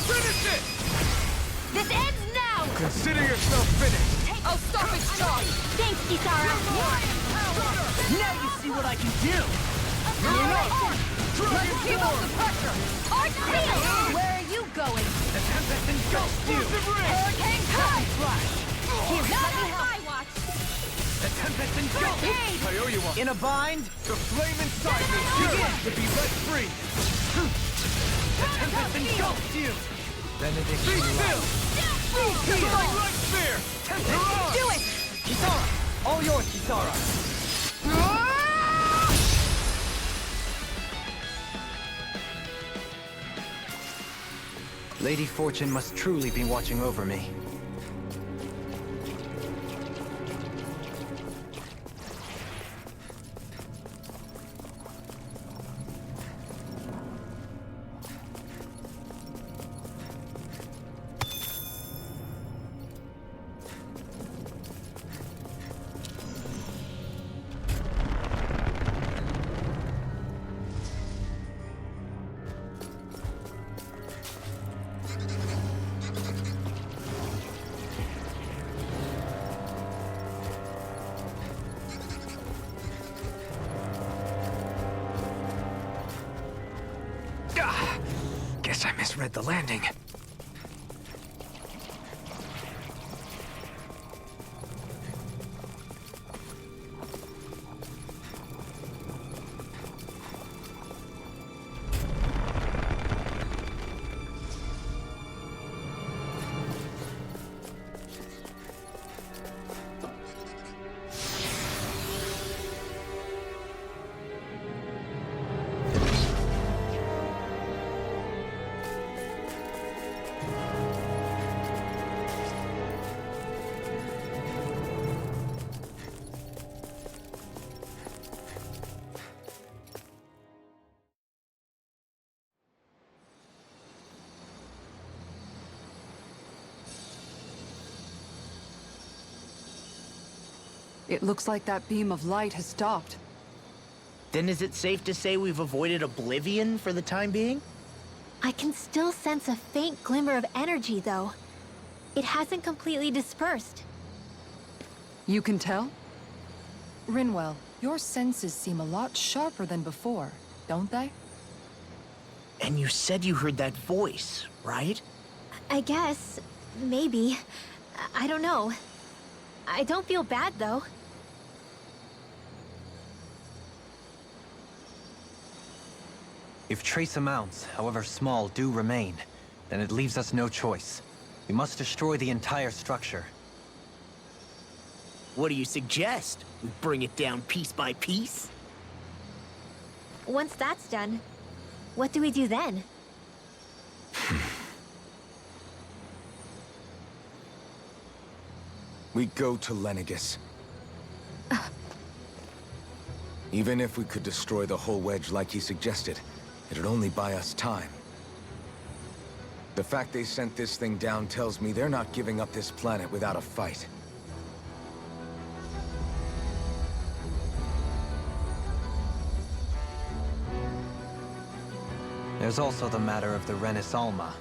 Finish it! This ends now! Consider yourself finished! I'll stop its charge! Thanks, Kisara! Now you see what I can do! Let's keep up the pressure! Art Seal! Where are you going? The Tempest engulfs you! Hurricane Tide! Flash! Here, not on my watch! The Tempest engulfs you! I owe you one! In a bind? The flame inside me yearns to be let free! The Tempest engulfs you! Benediction. Be still! Divine Light Spear! You're on! Do it! Kisara! All yours, Kisara! Lady Fortune must truly be watching over me. Guess I misread the landing. It looks like that beam of light has stopped. Then is it safe to say we've avoided oblivion for the time being? I can still sense a faint glimmer of energy, though. It hasn't completely dispersed. You can tell? Rinwell, your senses seem a lot sharper than before, don't they? And you said you heard that voice, right? I guess. Maybe. I don't know. I don't feel bad, though. If trace amounts, however small, do remain, then it leaves us no choice. We must destroy the entire structure. What do you suggest? We bring it down piece by piece? Once that's done, what do we do then? We go to Lenegis. Even if we could destroy the whole wedge like he suggested, it'd only buy us time. The fact they sent this thing down tells me they're not giving up this planet without a fight. There's also the matter of the Renis Alma.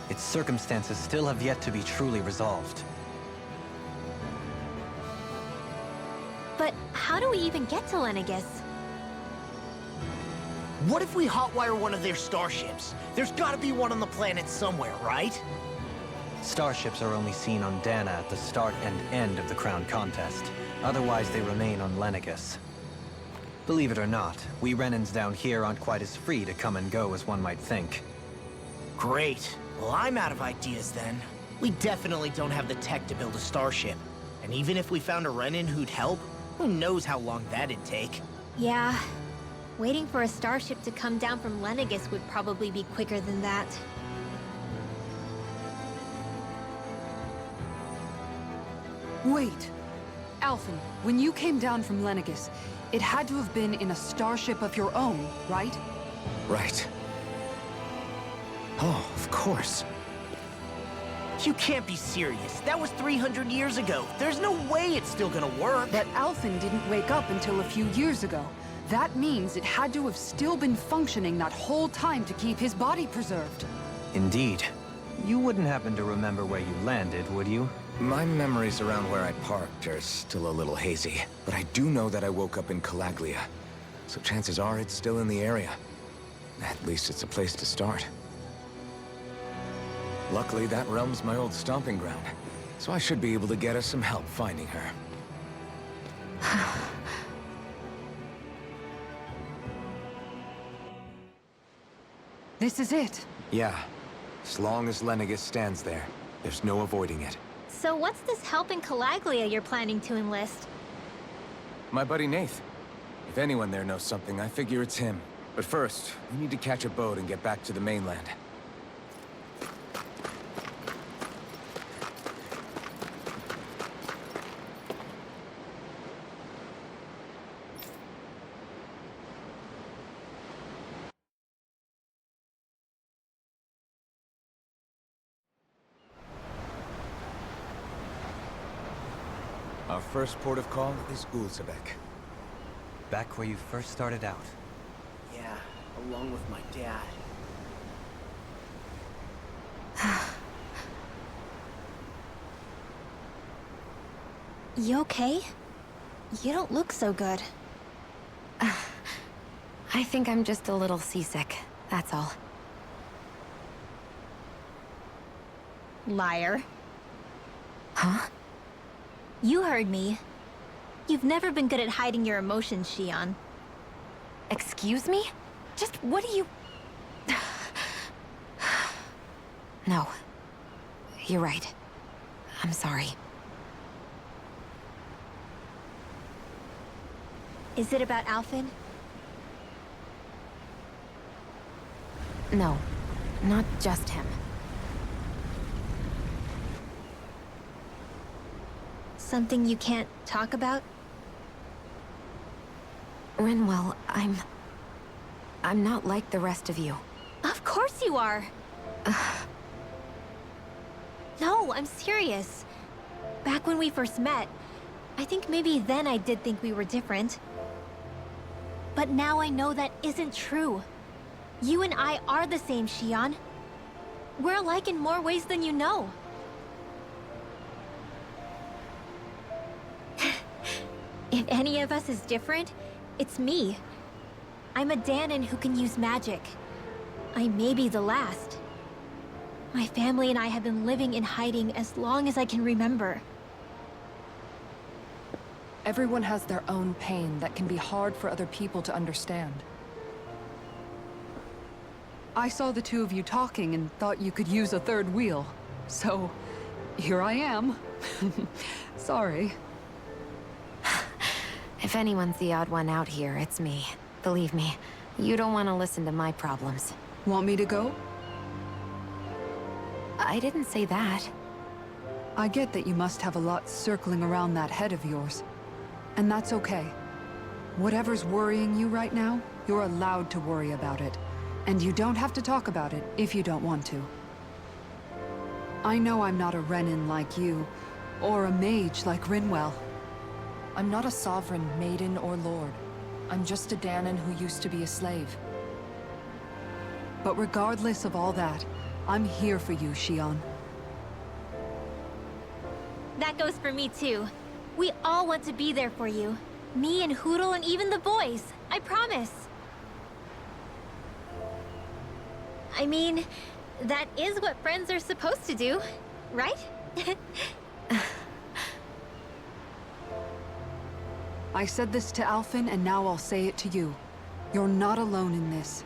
Its circumstances still have yet to be truly resolved. But how do we even get to Lenegis? What if we hotwire one of their starships? There's gotta be one on the planet somewhere, right? Starships are only seen on Dana at the start and end of the Crown Contest. Otherwise, they remain on Lenegis. Believe it or not, we Renans down here aren't quite as free to come and go as one might think. Great. Well, I'm out of ideas then. We definitely don't have the tech to build a starship. And even if we found a Renan who'd help, who knows how long that'd take? Yeah. Waiting for a starship to come down from Lenegis would probably be quicker than that. Wait. Alphen, when you came down from Lenegis, it had to have been in a starship of your own, right? Right. Oh, of course. You can't be serious. That was 300 years ago. There's no way it's still gonna work. But Alphen didn't wake up until a few years ago. That means it had to have still been functioning that whole time to keep his body preserved. Indeed. You wouldn't happen to remember where you landed, would you? My memories around where I parked are still a little hazy, but I do know that I woke up in Calaglia, so chances are it's still in the area. At least it's a place to start. Luckily, that realm's my old stomping ground, so I should be able to get us some help finding her. This is it. Yeah, as long as Lenegis stands there, there's no avoiding it. So what's this help in Calaglia you're planning to enlist? My buddy Nath. If anyone there knows something, I figure it's him. But first, we need to catch a boat and get back to the mainland. Our first port of call is Ulzebek. Back where you first started out. Yeah, along with my dad. You okay? You don't look so good. I think I'm just a little seasick, that's all. Liar. Huh? You heard me. You've never been good at hiding your emotions, Shion. Excuse me? Just what do you... No. You're right. I'm sorry. Is it about Alphen? No. Not just him. Something you can't talk about? Rinwell, I'm not like the rest of you. Of course you are! No, I'm serious. Back when we first met, I think maybe then I did think we were different. But now I know that isn't true. You and I are the same, Shion. We're alike in more ways than you know. If any of us is different, it's me. I'm a Danon who can use magic. I may be the last. My family and I have been living in hiding as long as I can remember. Everyone has their own pain that can be hard for other people to understand. I saw the two of you talking and thought you could use a third wheel. So, here I am. Sorry. If anyone's the odd one out here, it's me. Believe me, you don't want to listen to my problems. Want me to go? I didn't say that. I get that you must have a lot circling around that head of yours. And that's okay. Whatever's worrying you right now, you're allowed to worry about it. And you don't have to talk about it if you don't want to. I know I'm not a Renin like you, or a mage like Rinwell. I'm not a sovereign, maiden, or lord. I'm just a Danon who used to be a slave. But regardless of all that, I'm here for you, Shion. That goes for me too. We all want to be there for you. Me and Hootle and even the boys. I promise. I mean, that is what friends are supposed to do, right? I said this to Alphen, and now I'll say it to you. You're not alone in this.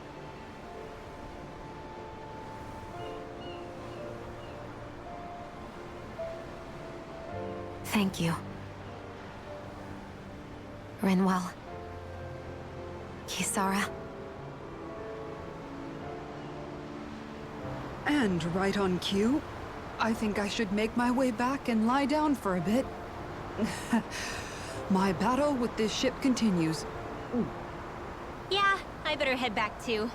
Thank you. Rinwell. Kisara. And right on cue, I think I should make my way back and lie down for a bit. My battle with this ship continues. Yeah, I better head back too.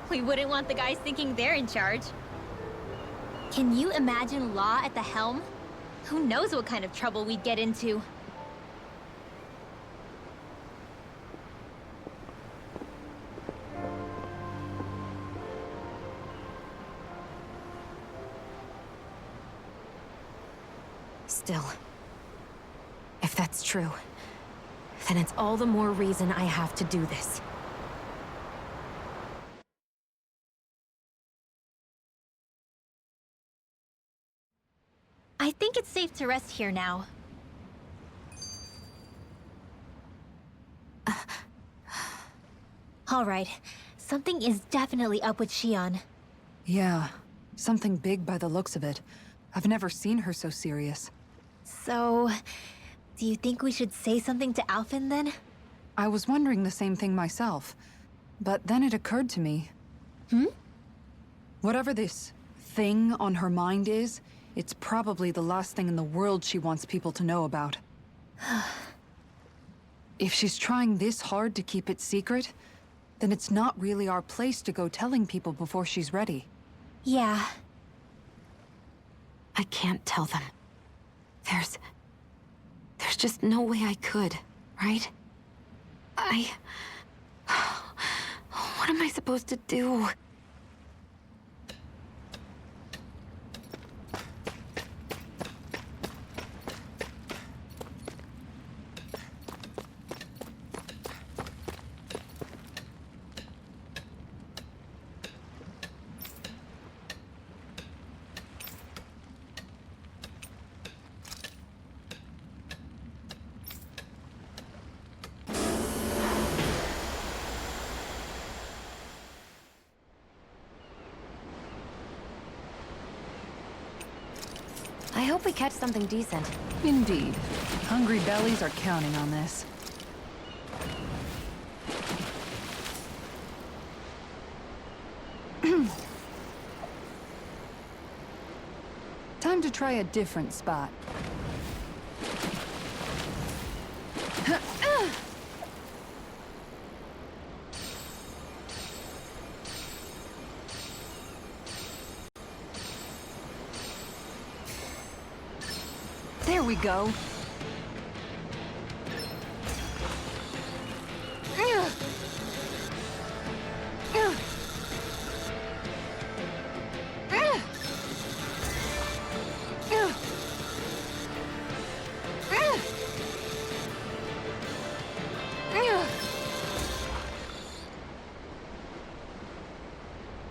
We wouldn't want the guys thinking they're in charge. Can you imagine Law at the helm? Who knows what kind of trouble we'd get into? Still, if that's true, then it's all the more reason I have to do this. I think it's safe to rest here now. All right, something is definitely up with Shion. Yeah, something big by the looks of it. I've never seen her so serious. So, do you think we should say something to Alphen then? I was wondering the same thing myself, but then it occurred to me. Whatever this thing on her mind is, it's probably the last thing in the world she wants people to know about. If she's trying this hard to keep it secret, then it's not really our place to go telling people before she's ready. Yeah. I can't tell them. There's just no way I could, right? What am I supposed to do? I hope we catch something decent. Indeed. Hungry bellies are counting on this. Time to try a different spot. There we go.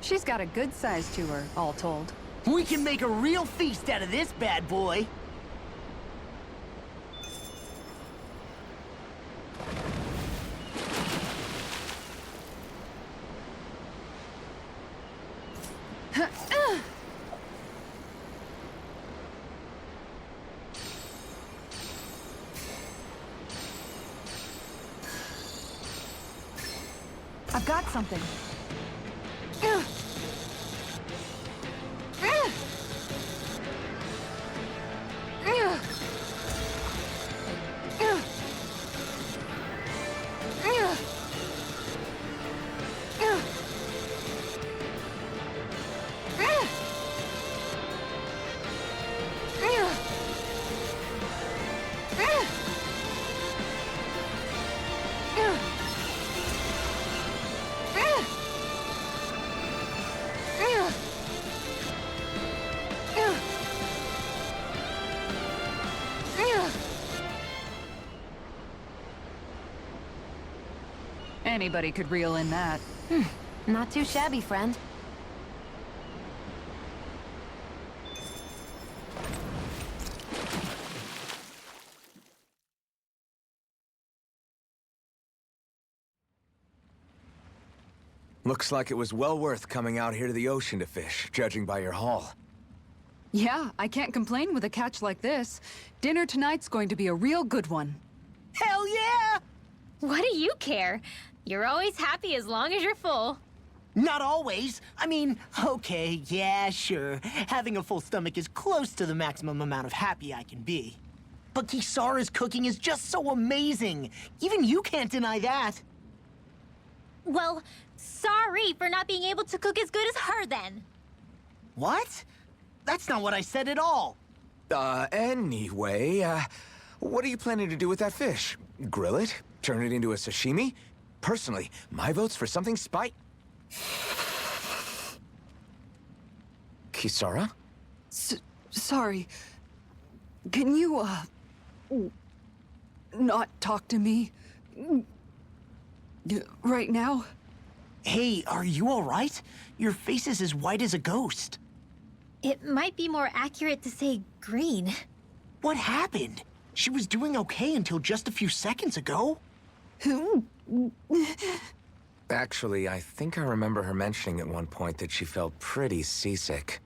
She's got a good size to her, all told. We can make a real feast out of this bad boy. I've got something. Anybody could reel in that. Not too shabby, friend. Looks like it was well worth coming out here to the ocean to fish, judging by your haul. Yeah, I can't complain with a catch like this. Dinner tonight's going to be a real good one. Hell yeah! What do you care? You're always happy as long as you're full. Not always. I mean, okay, yeah, sure. Having a full stomach is close to the maximum amount of happy I can be. But Kisara's cooking is just so amazing. Even you can't deny that. Well, sorry for not being able to cook as good as her then. What? That's not what I said at all. Anyway, what are you planning to do with that fish? Grill it? Turn it into a sashimi? Personally, my vote's for something Kisara? Sorry. Can you, not talk to me? Right now? Hey, are you all right? Your face is as white as a ghost. It might be more accurate to say green. What happened? She was doing okay until just a few seconds ago. Actually, I think I remember her mentioning at one point that she felt pretty seasick.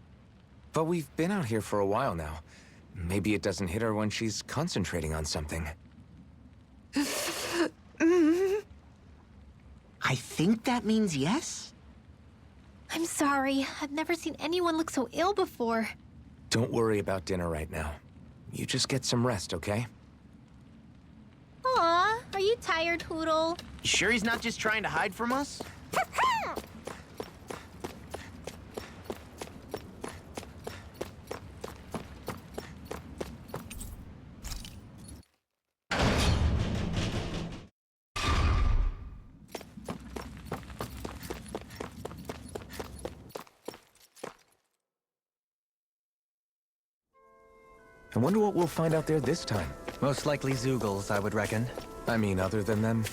But we've been out here for a while now. Maybe it doesn't hit her when she's concentrating on something. I think that means yes? I'm sorry. I've never seen anyone look so ill before. Don't worry about dinner right now. You just get some rest, okay? Aw, are you tired, Hootle? You sure he's not just trying to hide from us? I wonder what we'll find out there this time. Most likely Zeugles, I would reckon. I mean, other than them.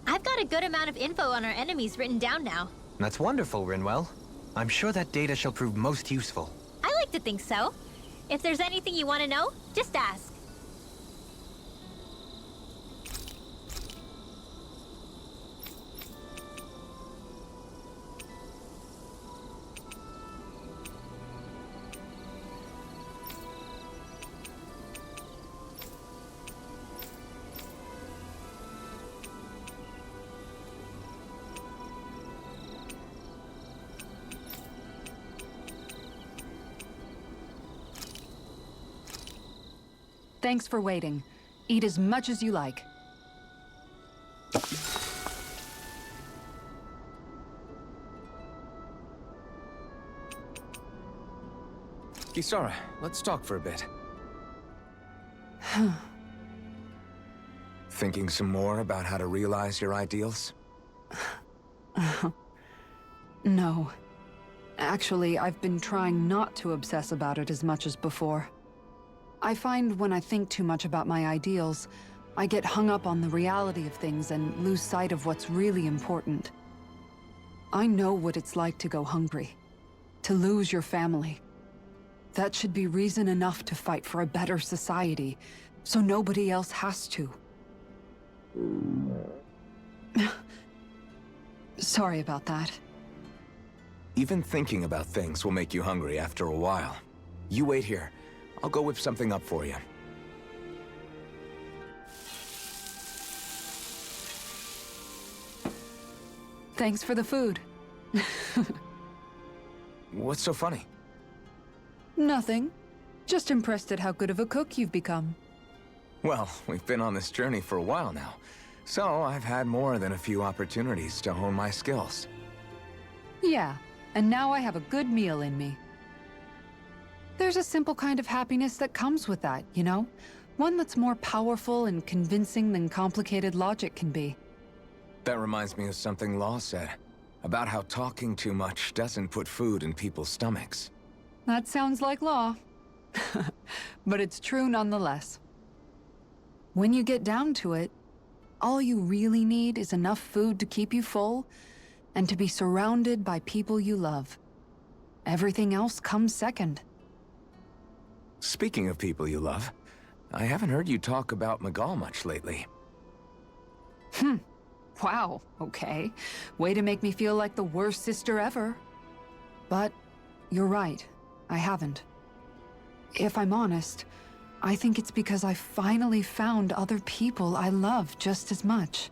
I've got a good amount of info on our enemies written down now. That's wonderful, Rinwell. I'm sure that data shall prove most useful. I like to think so. If there's anything you want to know, just ask. Thanks for waiting. Eat as much as you like. Kisara, let's talk for a bit. Thinking some more about how to realize your ideals? No. Actually, I've been trying not to obsess about it as much as before. I find when I think too much about my ideals, I get hung up on the reality of things and lose sight of what's really important. I know what it's like to go hungry, to lose your family. That should be reason enough to fight for a better society, so nobody else has to. Sorry about that. Even thinking about things will make you hungry after a while. You wait here. I'll go whip something up for you. Thanks for the food. What's so funny? Nothing. Just impressed at how good of a cook you've become. Well, we've been on this journey for a while now, so I've had more than a few opportunities to hone my skills. Yeah, and now I have a good meal in me. There's a simple kind of happiness that comes with that, you know? One that's more powerful and convincing than complicated logic can be. That reminds me of something Law said, about how talking too much doesn't put food in people's stomachs. That sounds like Law. But it's true nonetheless. When you get down to it, all you really need is enough food to keep you full and to be surrounded by people you love. Everything else comes second. Speaking of people you love, I haven't heard you talk about Miguel much lately. Wow, okay. Way to make me feel like the worst sister ever. But you're right, I haven't. If I'm honest, I think it's because I finally found other people I love just as much.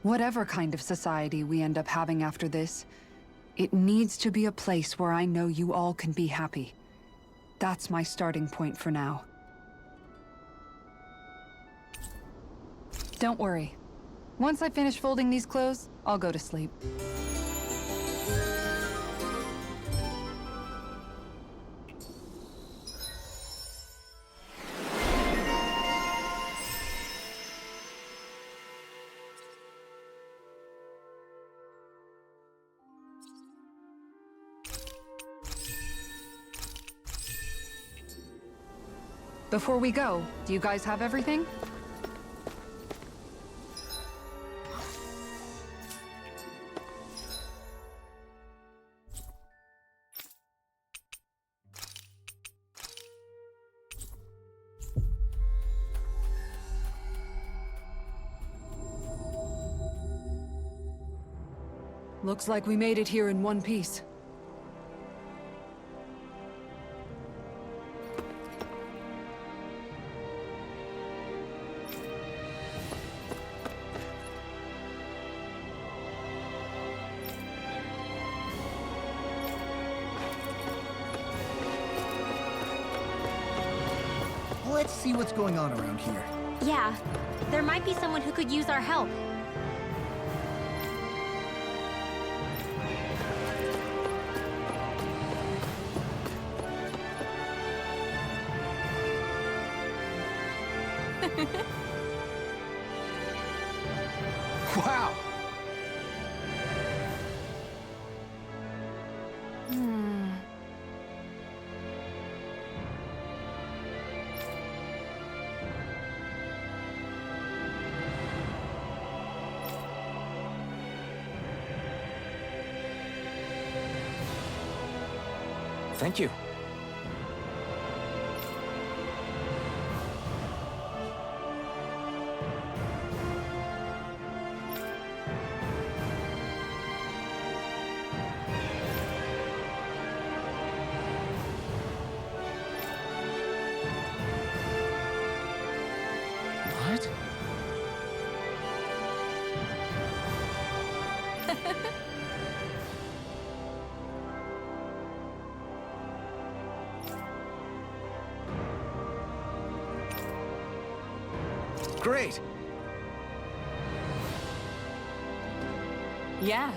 Whatever kind of society we end up having after this, it needs to be a place where I know you all can be happy. That's my starting point for now. Don't worry. Once I finish folding these clothes, I'll go to sleep. Before we go, do you guys have everything? Looks like we made it here in one piece. Let's see what's going on around here. Yeah, there might be someone who could use our help. Wow! Thank you. What? Great! Yeah.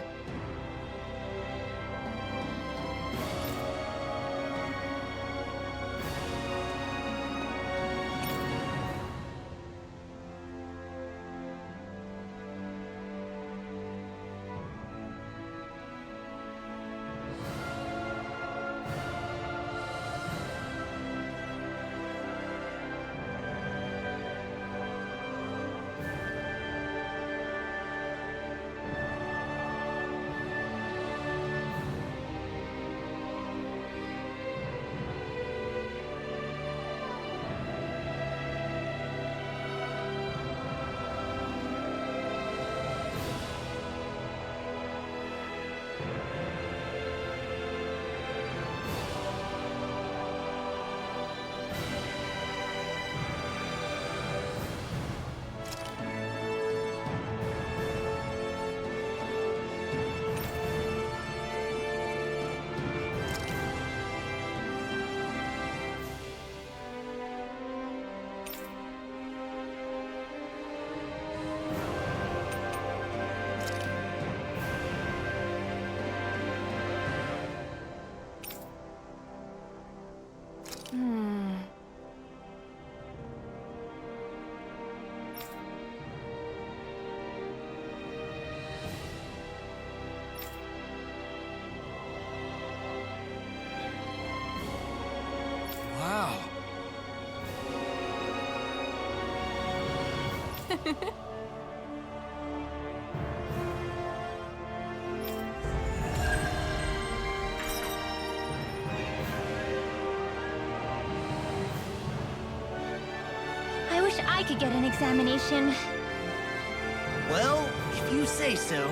Wow. I wish I could get an examination. Well, if you say so.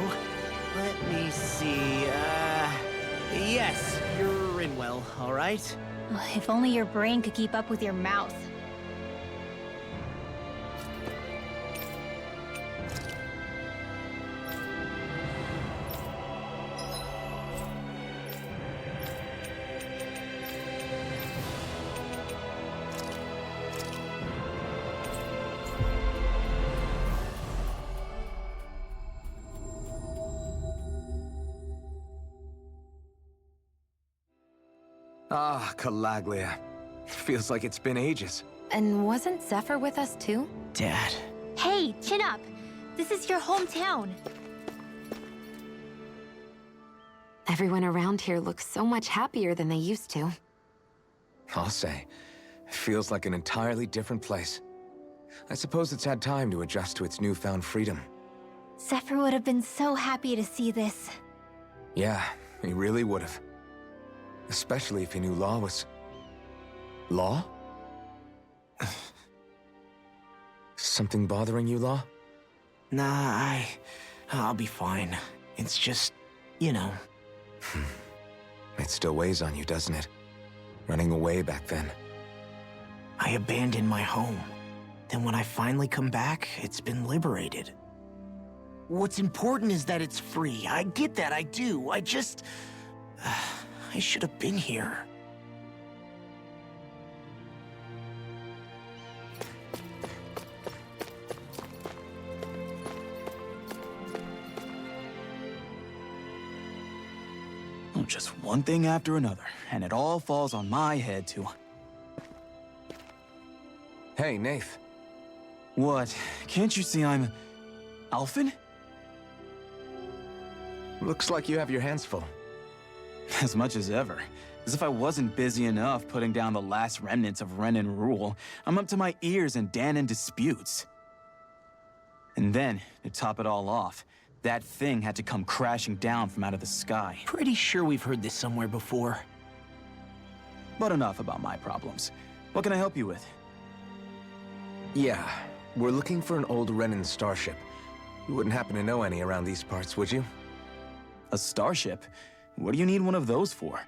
Let me see, yes, you're in well, all right? If only your brain could keep up with your mouth. Ah, Calaglia. Feels like it's been ages. And wasn't Zephyr with us too? Dad. Hey, chin up! This is your hometown. Everyone around here looks so much happier than they used to. I'll say. It feels like an entirely different place. I suppose it's had time to adjust to its newfound freedom. Zephyr would have been so happy to see this. Yeah, he really would have. Especially if he knew Law was... Law? Something bothering you, Law? Nah, I'll be fine. It's just, you know. It still weighs on you, doesn't it? Running away back then. I abandoned my home. Then when I finally come back, it's been liberated. What's important is that it's free. I get that, I do. I just... I should have been here. Just one thing after another, and it all falls on my head to... Hey, Nath. What? Can't you see I'm... Alphen? Looks like you have your hands full. As much as ever. As if I wasn't busy enough putting down the last remnants of Renan rule, I'm up to my ears in Dahnan disputes. And then, to top it all off, that thing had to come crashing down from out of the sky. Pretty sure we've heard this somewhere before. But enough about my problems. What can I help you with? Yeah, we're looking for an old Renan starship. You wouldn't happen to know any around these parts, would you? A starship? What do you need one of those for?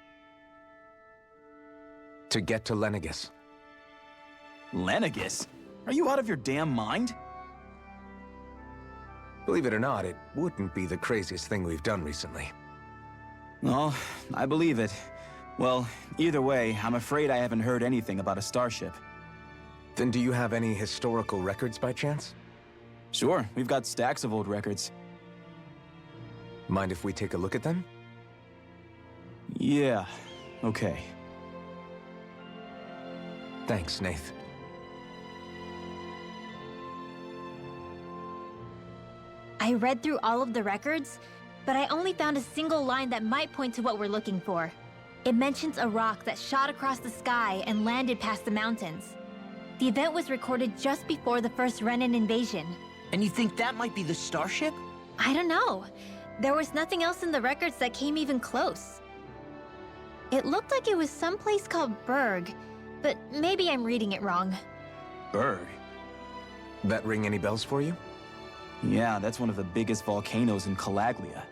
To get to Lenegis. Lenegis? Are you out of your damn mind? Believe it or not, it wouldn't be the craziest thing we've done recently. Well, I believe it. Well, either way, I'm afraid I haven't heard anything about a starship. Then do you have any historical records by chance? Sure, we've got stacks of old records. Mind if we take a look at them? Yeah, okay. Thanks, Nath. I read through all of the records, but I only found a single line that might point to what we're looking for. It mentions a rock that shot across the sky and landed past the mountains. The event was recorded just before the first Renan invasion. And you think that might be the starship? I don't know. There was nothing else in the records that came even close. It looked like it was someplace called Berg, but maybe I'm reading it wrong. Berg? That ring any bells for you? Yeah, that's one of the biggest volcanoes in Calaglia.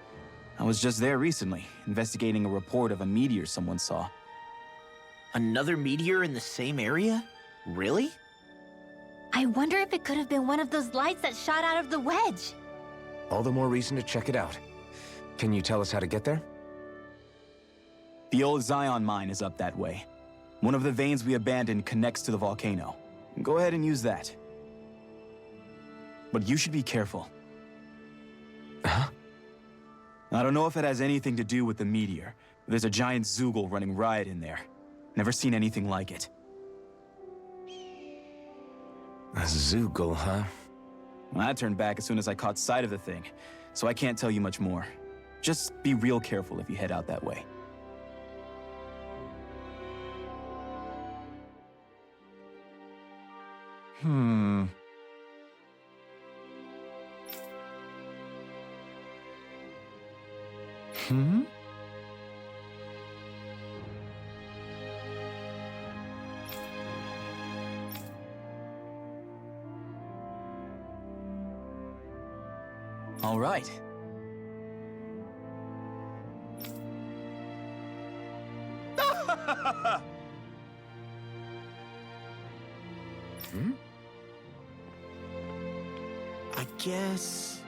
I was just there recently, investigating a report of a meteor someone saw. Another meteor in the same area? Really? I wonder if it could have been one of those lights that shot out of the wedge. All the more reason to check it out. Can you tell us how to get there? The old Zion mine is up that way. One of the veins we abandoned connects to the volcano. Go ahead and use that. But you should be careful. Huh? I don't know if it has anything to do with the meteor. There's a giant Zoogle running riot in there. Never seen anything like it. A Zoogle, huh? Well, I turned back as soon as I caught sight of the thing, so I can't tell you much more. Just be real careful if you head out that way. Hmm. All right. I guess...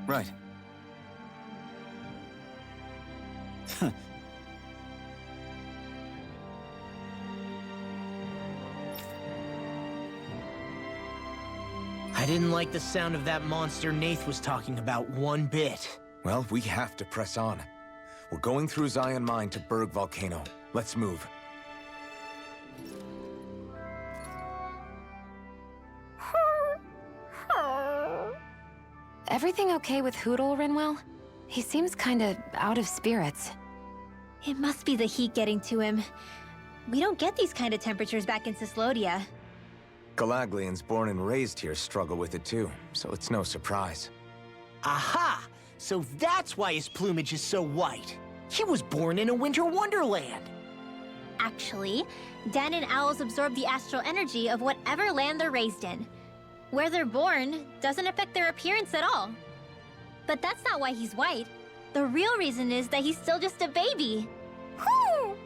Right. I didn't like the sound of that monster Nath was talking about one bit. Well, we have to press on. We're going through Zion Mine to Berg Volcano. Let's move. Everything okay with Hootle, Rinwell? He seems kinda out of spirits. It must be the heat getting to him. We don't get these kind of temperatures back in Cyslodia. Galaglians born and raised here struggle with it too, so it's no surprise. Aha! So that's why his plumage is so white. He was born in a winter wonderland. Actually, Dahnan owls absorb the astral energy of whatever land they're raised in. Where they're born doesn't affect their appearance at all. But that's not why he's white. The real reason is that he's still just a baby. Whew!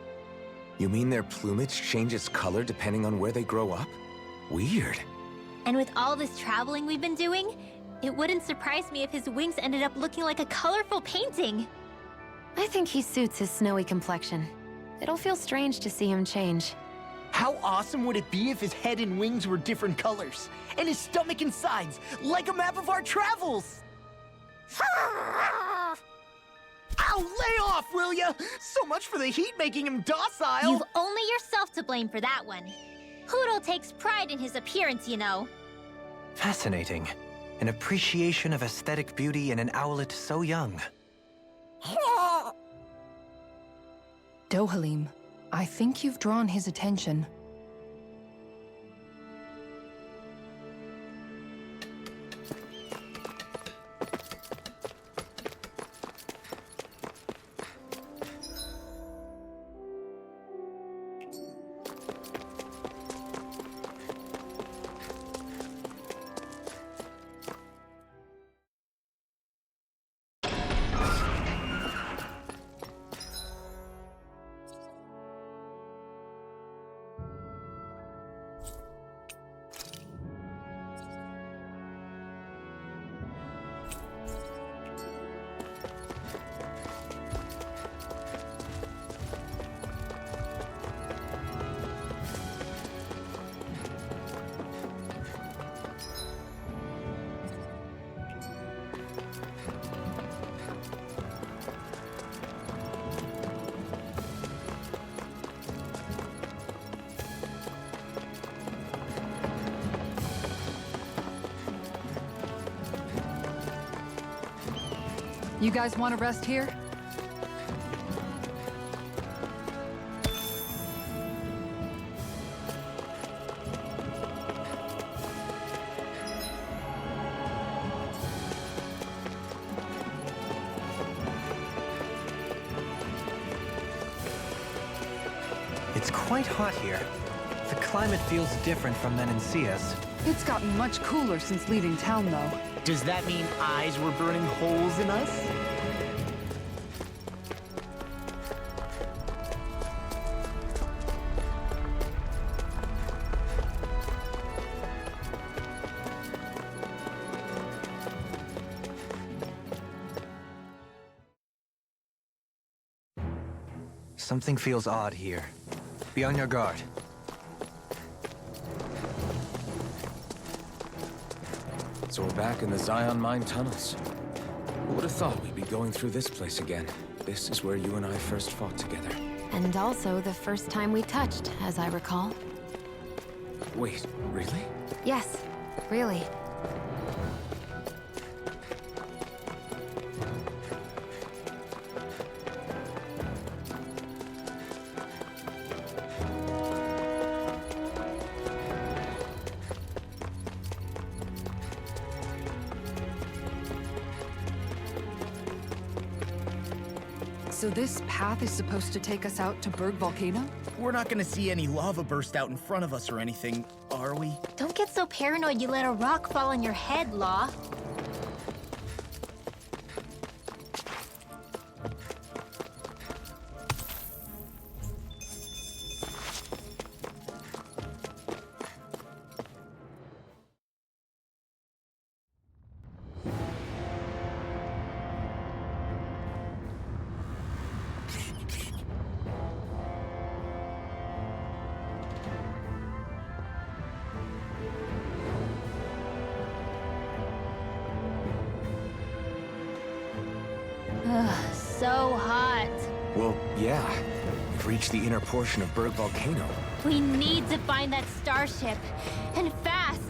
You mean their plumage changes color depending on where they grow up? Weird. And with all this traveling we've been doing, it wouldn't surprise me if his wings ended up looking like a colorful painting. I think he suits his snowy complexion. It'll feel strange to see him change. How awesome would it be if his head and wings were different colors? And his stomach and sides, like a map of our travels! Ow, lay off, will ya? So much for the heat making him docile! You've only yourself to blame for that one. Poodle takes pride in his appearance, you know. Fascinating. An appreciation of aesthetic beauty in an owlet so young. Dohalim, I think you've drawn his attention. You guys want to rest here? It's quite hot here. The climate feels different from Menancia's. It's gotten much cooler since leaving town, though. Does that mean eyes were burning holes in us? Something feels odd here. Be on your guard. So we're back in the Zion Mine tunnels. Who would have thought we'd be going through this place again? This is where you and I first fought together. And also the first time we touched, as I recall. Wait, really? Yes, really. So this path is supposed to take us out to Berg Volcano? We're not gonna see any lava burst out in front of us or anything, are we? Don't get so paranoid you let a rock fall on your head, Law. Ugh, so hot. Well, yeah. We've reached the inner portion of Berg Volcano. We need to find that starship. And fast!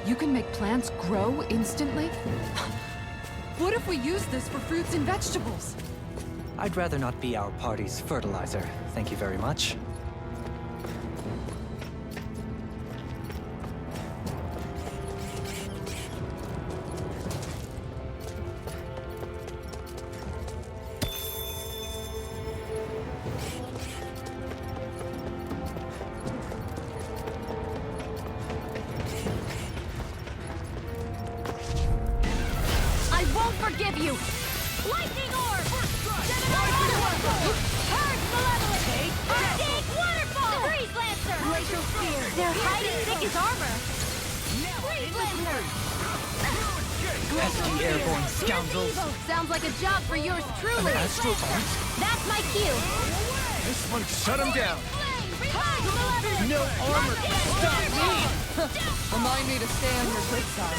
You can make plants grow instantly? What if we use this for fruits and vegetables? I'd rather not be our party's fertilizer. Thank you very much. I won't forgive you! Lightning orb! Purge malevolence! Big waterfall! Freeze lancer! Glacial spear! They're hiding thick as armor! Freeze lancer! Pesky airborne scoundrels. Sounds like a job for yours truly! Astral Arts? That's my cue! This one shut him down. Purge malevolence! No armor can stop me! Remind me to stay on your good side.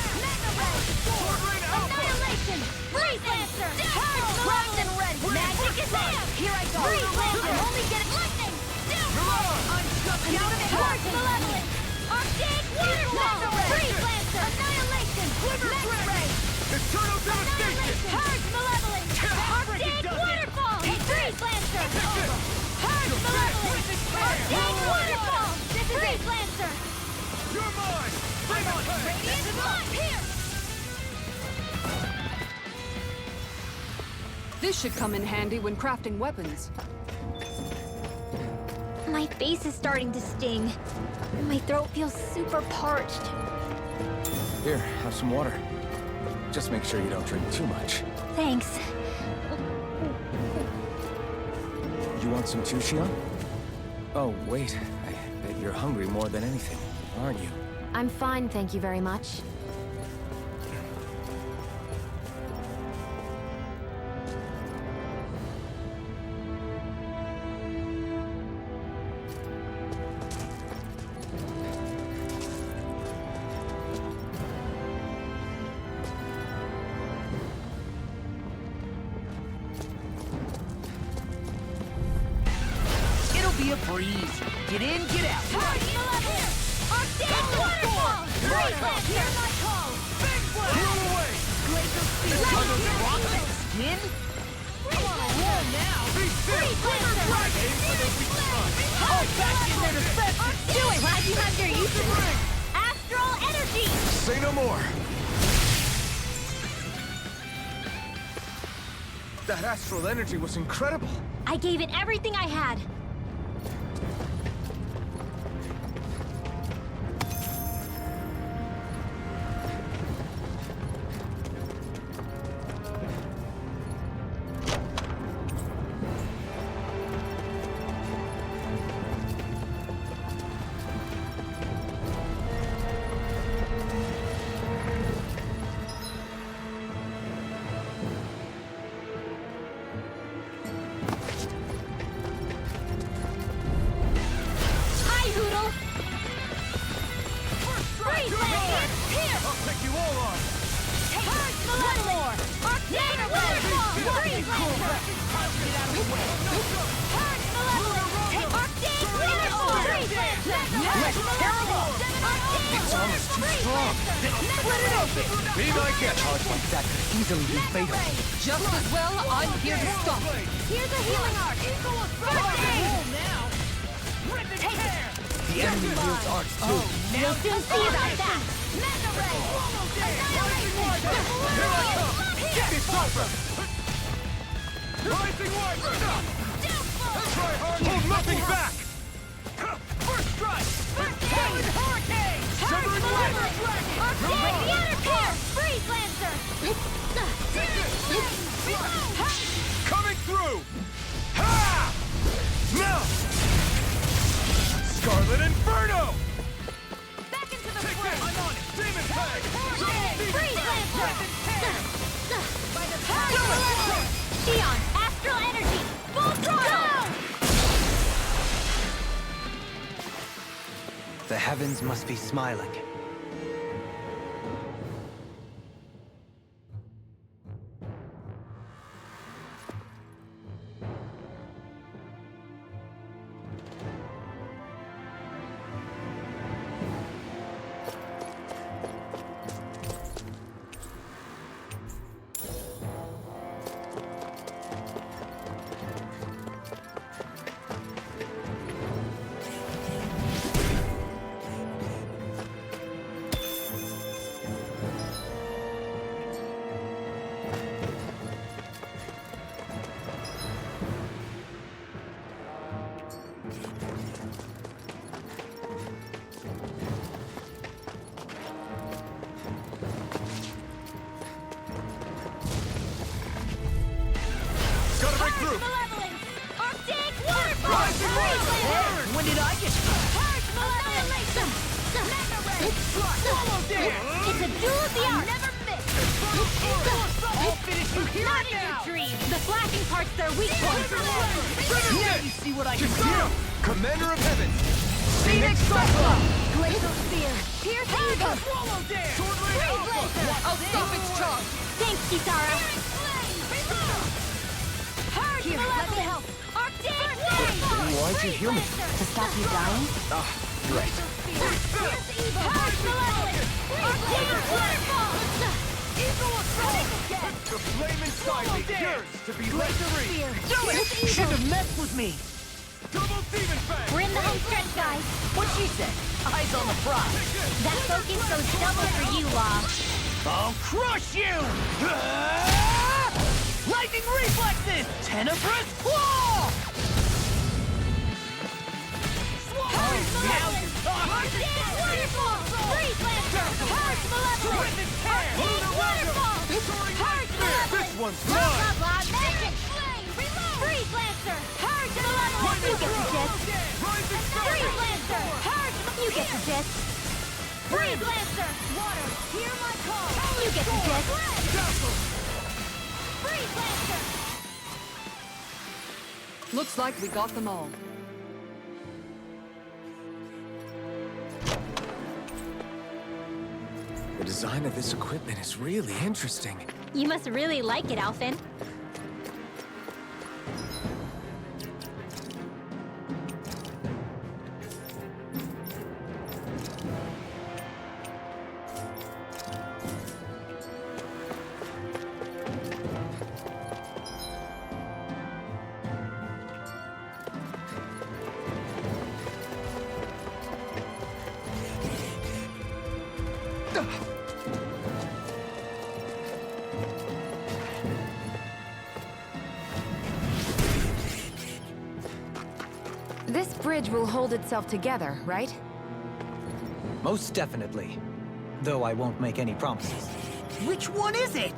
Annihilation! Freeze lancer! Purge malevolence! Red! Magic is in! Here I go! Freeze lancer! Only get it lightning! Purge malevolence! Arctic waterfall! Freeze lancer! Annihilation! Mega ray! Eternal devastation! Purge malevolence! Arctic waterfall! Freeze lancer! Purge malevolence! Arctic waterfall! Freeze lancer! You're mine! Bring on her! Radiant blood! Here! This should come in handy when crafting weapons. My face is starting to sting. And my throat feels super parched. Here, have some water. Just make sure you don't drink too much. Thanks. You want some too, Xion? Oh, wait. I bet you're hungry more than anything, aren't you? I'm fine, thank you very much. It'll be a breeze. Get in, get out. Purge malevolence! Arctic waterfall! Freeze lancer! Hear my call! Roll away! Glacial spear. Are those rocks on skin? I'm on a roll now! Freeze lancer! Oh, back in there to fetch it. Do it! Glad you have your uses! Astral energy! Say no more! That astral energy was incredible! I gave it everything I had. Hi, Hoodle! Freeze lancer! Here! I'll take you all on! Purge malevolence! Arctic waterfall! Freeze lancer! Purge malevolence! Arctic waterfall! Freeze lancer! Purge malevolence! It's almost too strong! Split it open! Be my guest! Charge like that could easily be fatal. Just as well, I'm here to stop. Here's a healing arc! First aid! Take it! The enemy wields arts too. We'll soon see about that! Mega ray! Annihilation! It's over! Rising Wyvern! Try hard! Hold nothing back! First strike! Talon hurricane! Severing Malevolence! Wave! Arctic water power! Freeze lancer! Coming through! Ha! Now! Scarlet Inferno! Back into the Take fray! this! I'm on it! Demon Tag! Freeze lancer! Xion, astral energy! Full throttle! The heavens must be smiling. When did I get Purge Annihilation! Swallow dance? It's a duel of the arts! Never miss! I'll finish you here Not and in your now! dreams! The flashing part's their weak point! Now you see what I can do! Commander of Heaven! Phoenix Cyclone! Glacial Spear! Pierce Eagle! Swallow dance! Freeze Laser! I'll stop its charge! Thanks, Kisara! Purge Here, let me help. Arctic Waterfall! Why'd you heal me? To stop you dying? Right. Purge Malevolent! Arctic Waterfall! Eagle Assault! The flame inside me, yours to be let free! Do it! Shouldn't have messed with me. Double Demon Fang! We're in the home stretch, guys! What'd she say? Eyes on the prize. That focus goes double for you, Law. I'll crush you! Lightning reflexes! Tenebrous claw! Malevolent! Arctic Waterfall! Freeze Lancer! Purge Malevolent! Arctic Waterfall! Purge Malevolent! This one's Blah, mine! blah, blah, magic! Freeze Lancer! Purge Malevolent! You get the gist! Freeze Lancer! Purge! You get the gist! Freeze Lancer! Water! Hear my call! You get the gist! Freeze Lancer! Looks like we got them all. The design of this equipment is really interesting. You must really like it, Alphen. This bridge will hold itself together, right? Most definitely. Though I won't make any promises. Which one is it?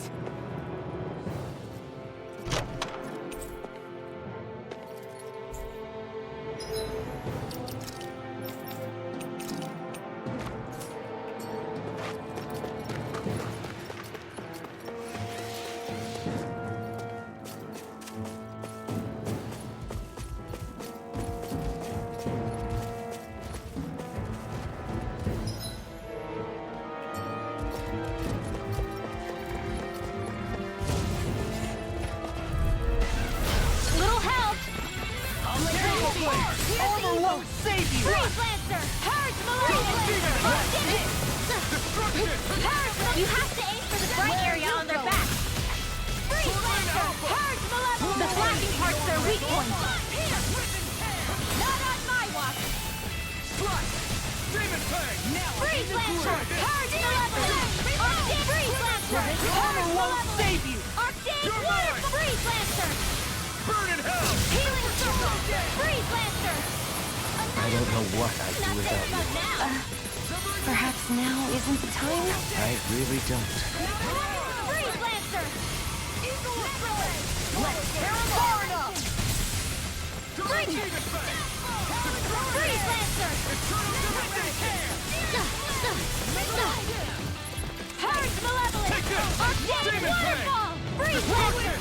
Little help! Armor won't save you! Freeze Lancer! Purge Malevolent! Purge! You have to aim for the bright area on their back! Freeze Lancer! Purge Malevolent! The flashing part's their weak point! Not on my watch! Demon Fang! Freeze Lancer! Purge Malevolent! Arctic Freeze Lancer! Armor won't save you! Arctic Water! Freeze Lancer! Burn in hell! Healing Circle! Freeze Lancer! I don't know what I'd do Not without safe you. enough now! Perhaps now isn't the time? I really don't. Freeze Lancer! Eagle Assault! Let's tear him far enough! Freeze! Freeze Lancer! Purge Malevolent! Arctic Demon Fang! Waterfall! Freeze Lancer!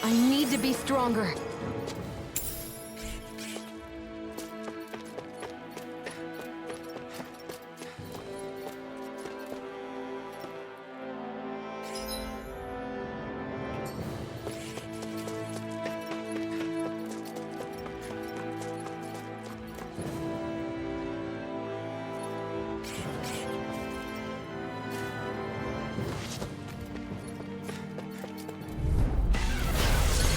I need to be stronger.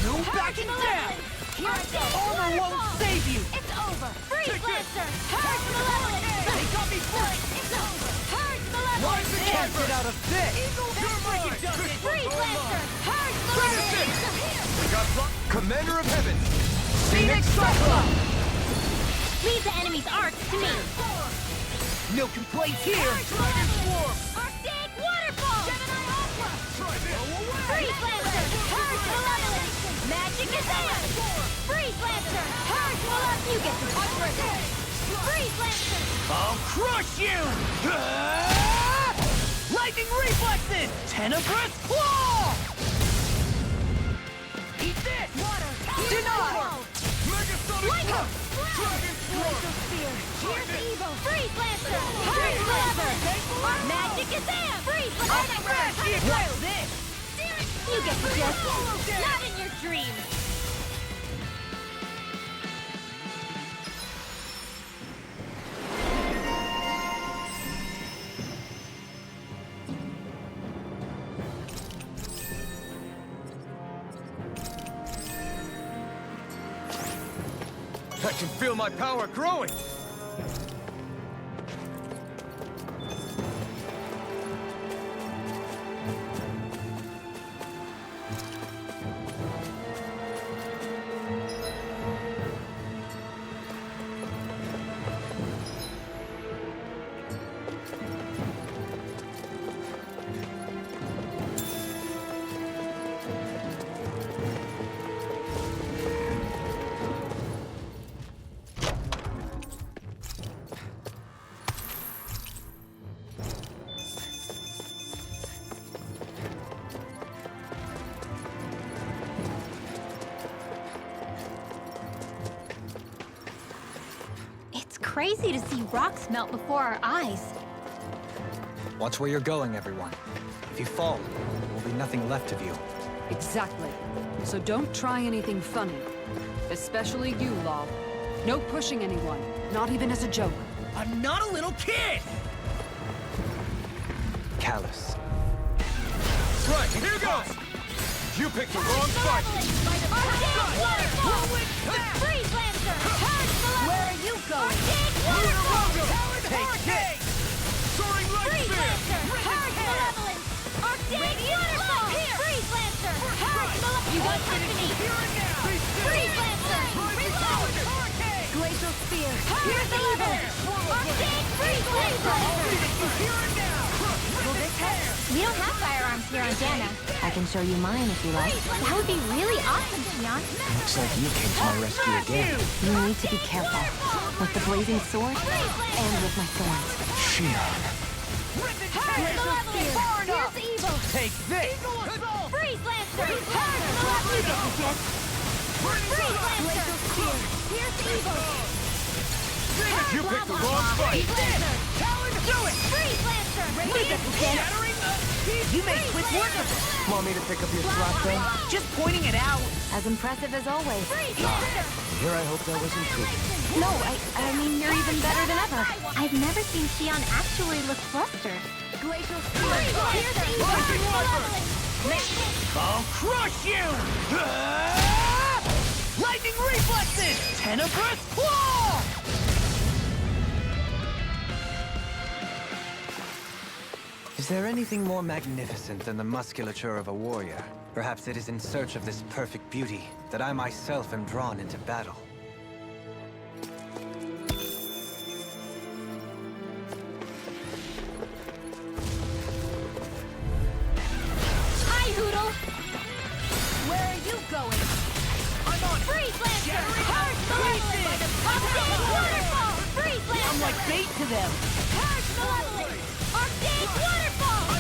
No backing down! Arctic Armor won't Waterfall! save you! It's over! Freeze Lancer! Purge Malevolent! They got me first! It's over! Purge Malevolent! Can't get out of this! Freeze Lancer! Purge Malevolent! Commander of Heaven! Phoenix Cyclone! Leave the enemy's arcs to me! No complaints here! Arctic Waterfall! Freeze Lancer! Purge Malevolent! Magic is on! Freeze Lancer! Hurry, pull up! You get the trigger! Freeze Lancer! I'll crush you! Ah! Lightning reflexes! Tenebrous claw! Eat this! Water! Deny! Lightning! Glacial Spear! Here's evil! Freeze Lancer! Hurry, Leather! Magic is in! Freeze Lancer! What's this? You get the gist! Not in your dreams! I can feel my power growing! It's crazy to see rocks melt before our eyes. Watch where you're going, everyone. If you fall, there will be nothing left of you. Exactly. So don't try anything funny. Especially you, Law. No pushing anyone, not even as a joke. I'm not a little kid! Callous. Right, here goes! You picked the wrong fight! Freeze Lancer! Where are you going? Take this! Soaring Light Freeze Spear! Lancer! Hurricane Malevolence! Arctic Waterfall! Freeze Lancer! Hurricane! You want company? Freeze Lancer! Reload! Glacial Spear! Here's the evil! Arctic Freeze Lancer! Will this help? We don't have firearms here on Dana. I can show you mine if you like. That would be really awesome, Tion. Looks like you came to my rescue again. You need to be careful. With the blazing sword, and with my thorns. Shion. Glacial Spear! Here's the evil! Take this! Freeze Lancer! You get the gist! Freeze Lancer! Spear! Here's the evil! You picked the wrong fight! Do it! Freeze Lancer! We get the gist! You made quick work of it. Want me to pick up your slack, then? Just pointing it out. As impressive as always. Freeze Lancer! Here I hope that wasn't true. No, I mean, you're even better than ever. I've never seen Tion actually look flustered. Glacial Spear! Here's the evil! I'll crush you! Ah! Lightning reflexes! Tenebrous claw! Is there anything more magnificent than the musculature of a warrior? Perhaps it is in search of this perfect beauty that I myself am drawn into battle. Hi, Hoodle! Where are you going? I'm on! Freeze Lancer! Hurricane Malevolence! Arctic Waterfall! Freeze Lancer! I'm like bait to them. Hurricane Malevolence! Arctic Waterfall!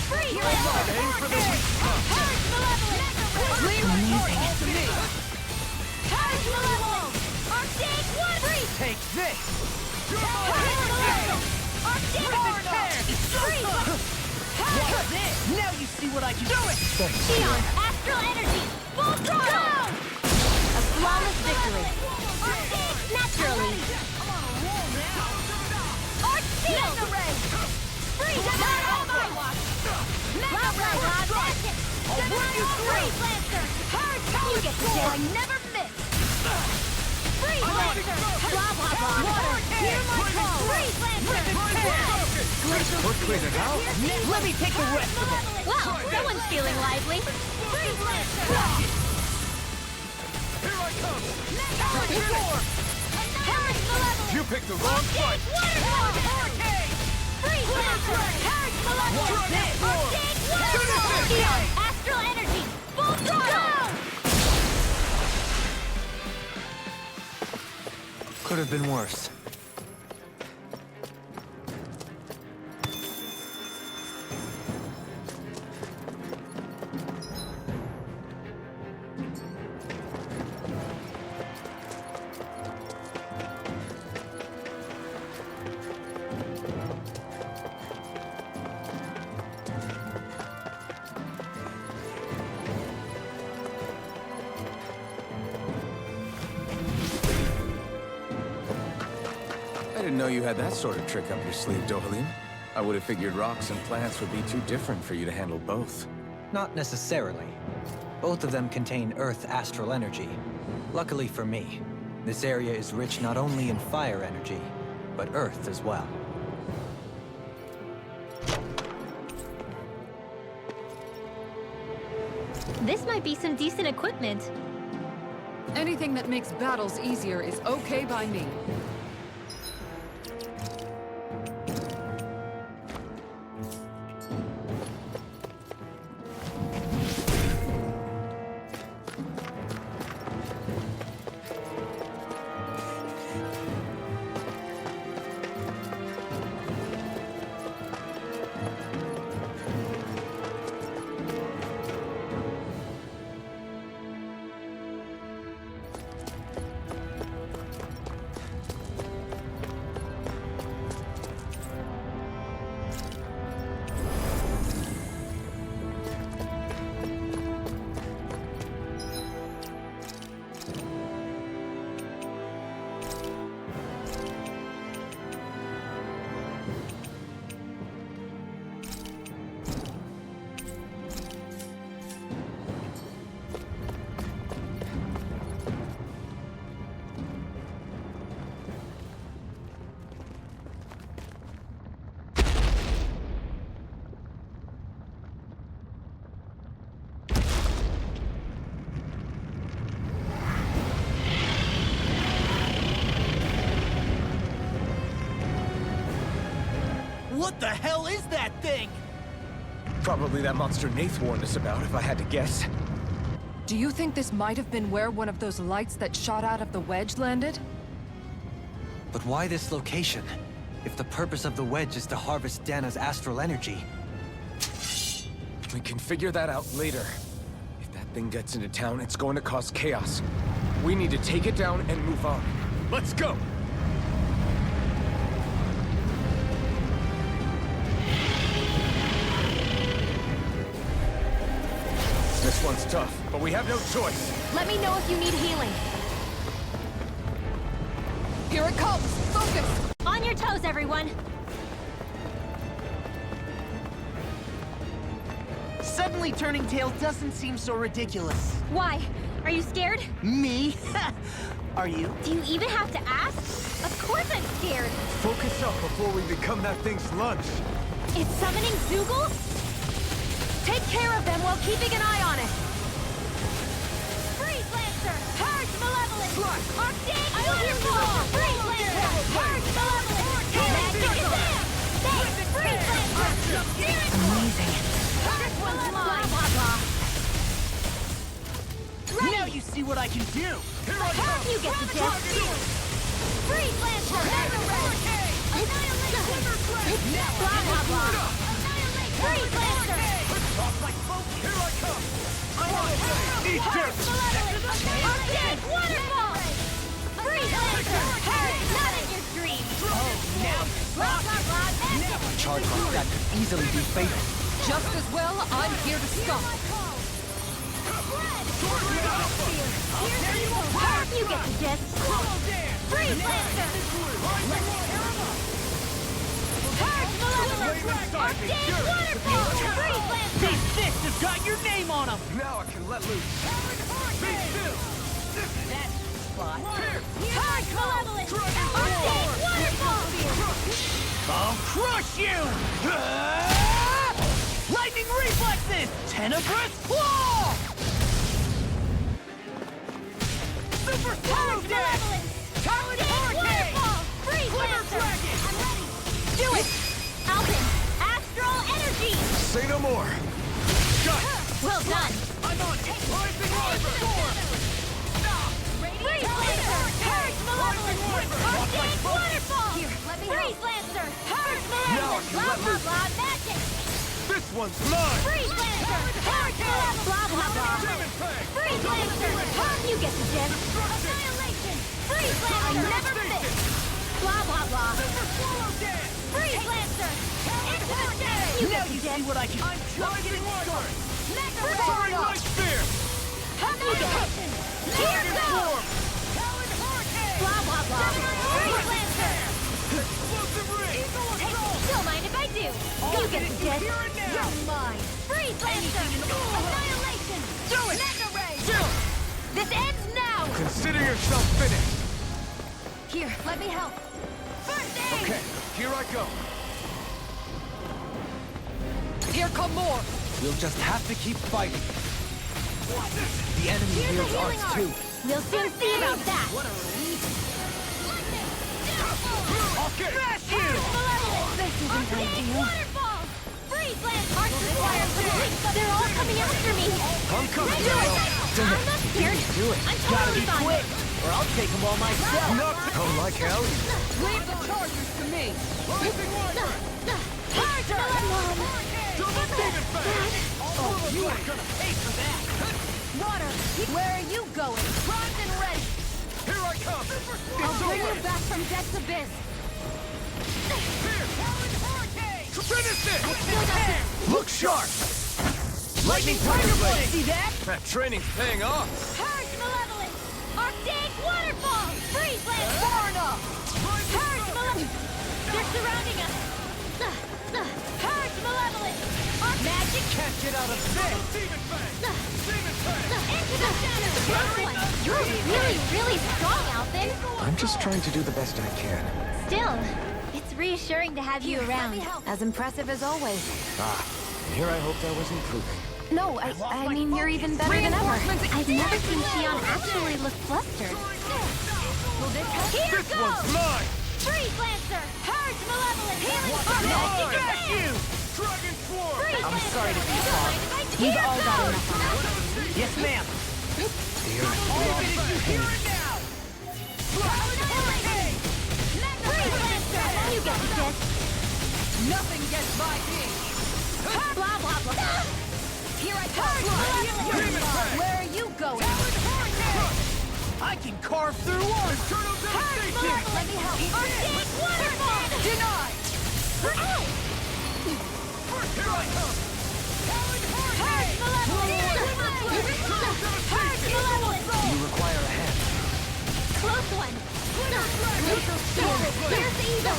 Freeze Lancer! Aim for the weak spot! Hurricane Malevolence! Amazing! To me! Hurricane Malevolence! Arctic Water! Freeze! Take this! Hurricane Malevolence! Arctic Waterfall! Freeze! What's this? Now you see what I can do. Tion! Astral Energy! Full throttle! A flawless victory. Arctic! Naturally! Arc Shield! Freeze! Not on my watch! Mega Ray! That's it! Freeze Lancer! You get the gist! I never miss! Freeze Lancer! Blah blah blah! Water! Hear my call! Freeze Lancer! We're cleaning out! Let me take the rest of it. Well, someone's feeling lively! Freeze Lancer! Here I come! Hurricane Malevolence! You picked the wrong fight! Waterfall! Freeze Lancer! Hurricane Malevolence! Arctic Waterfall! Tion! Astral Energy! Full throttle! Could have been worse. I didn't know you had that sort of trick up your sleeve, Dohalim. I would have figured rocks and plants would be too different for you to handle both. Not necessarily. Both of them contain Earth astral energy. Luckily for me, this area is rich not only in fire energy, but Earth as well. This might be some decent equipment. Anything that makes battles easier is okay by me. What the hell is that thing? Probably that monster Nath warned us about, if I had to guess. Do you think this might have been where one of those lights that shot out of the wedge landed? But why this location? If the purpose of the wedge is to harvest Dana's astral energy. We can figure that out later. If that thing gets into town, it's going to cause chaos. We need to take it down and move on. Let's go! This one's tough, but we have no choice. Let me know if you need healing. Here it comes! Focus! On your toes, everyone! Suddenly turning tail doesn't seem so ridiculous. Why? Are you scared? Me? Are you? Do you even have to ask? Of course I'm scared! Focus up before we become that thing's lunch. It's summoning Zoogle? Take care of them while keeping an eye on it. Freeze Lancer! Purge Malevolence! Arctic I don't hear you wrong. Freeze Lancer! Purge Malevolence! Magic Shazam! Thanks! Freeze Lancer! Amazing. Purge Malevolence! Now you see what I can do! Here I How come! you get the gist? Freeze Lancer! Mega Red! Annihilate! Blah blah blah! Annihilate! Freeze Lancer! Here I come! I'm on it! Eat Purge this! Malevolence! Arctic Waterfall! Freeze Lancer! Purge! Not in your dreams! Now! Blah blah blah! Magic! Charge like that could easily be fatal. Just as well, I'm here to stop. You get the gist. Freeze Lancer! Purge Malevolence! Arctic Waterfall! Freeze Lancer! These fists have got your name on them! Now I can let loose. Be still! That's spot. Purge Malevolence! Arctic Waterfall! I'll crush you! Lightning reflexes! Tenebrous claw! Super swallow Purge dash! Malevolence! Talon Arctic hurricane! Waterfall! Freeze Glitter Lancer! dragon! I'm ready! Do it! Alpin! Astral Energy! Say no more. Well done! I'm on it! Rising Rider! Storm! Freeze Lancer! Purge Malevolence! Arctic Waterfall! Here, let me Freeze Lancer! Purge Malevolent! Blah, blah, blah, magic! This one's mine! Freeze Lancer! Purge Malevolent! Blah, blah, blah! Demon Fang! Freeze Lancer! You get the gist! Annihilation! Freeze Lancer! Never miss! Blah, blah, blah! Super Swallow Dance! Freeze Lancer! Into the shadows! You get the See gist! what I can... Rising Water! Mega Soaring Ray! Light Spear! Annihilation! Here Dragon goes! Swarm! Talon Hurricane! Blah, blah, blah! Freeze Lancer! Explosive Ring! Eagle Hey, Assault! don't mind if I do! You get the gist! Here and now! You're mine! Freeze Lancer! Annihilation! Do it! Mega Ray! This ends now! Consider yourself finished! Here, let me help. First aid! Okay, here I go. Here come more! We'll just have to keep fighting. The enemy Here's a wields healing arts art. too. We'll soon see about that. What a relief. Okay! Smash you! This isn't ideal. Waterfall! Freeze Land! Arts required complete, but they're all coming after me. I'm coming. Do it! I'm not scared. Do it. I'm Gotta totally be fine. quick, or I'll take them all myself. Not Oh, like hell? Leave the chargers to me! Rising Water! Charger! Double Demon Fang! Oh, you are gonna pay for that. Water! Where are you going? Primed and ready! Here I come! I'll bring you back from Death's Abyss! Here! Talon Hurricane! Finish it! Still got this! Look sharp! Lightning Tiger Blade! See that? That training's paying off! Purge Malevolence! Arctic Waterfall! Freeze Land! Far enough! Purge Malevolence! They're surrounding us! Purge Malevolence! Magic! Can't get out of this. Demon Fang! Demon Fang! Into the shadows! This one! You're really, really strong, Alphen! I'm just trying to do the best I can. Still, it's reassuring to have you around. As impressive as always. And here I hoped I was improving. No, I mean, you're even better than ever. I've never seen Shion actually look flustered. Here This goes! one's mine! Freeze Lancer! Purge Malevolent! Healing Smash you! Arctic! Dragon Swarm! Freeze I'm Lancer! sorry to be Don't mind if I We've Here all got goes! enough on us. Yes, ma'am. Here and now! Annihilation! Freeze Lancer! You get the gist. Nothing gets by me! Blah, blah, blah. Here I Purge Malevolent! Demon Fang! Where are you going? I can carve through one. Eternal Purge Devastation! Malevolent! Let me help. Arctic Waterfall! Denied! Oh! Here I come! Purge Malevolent! Purge Malevolent! You require a hand. Close one! Here's the evil!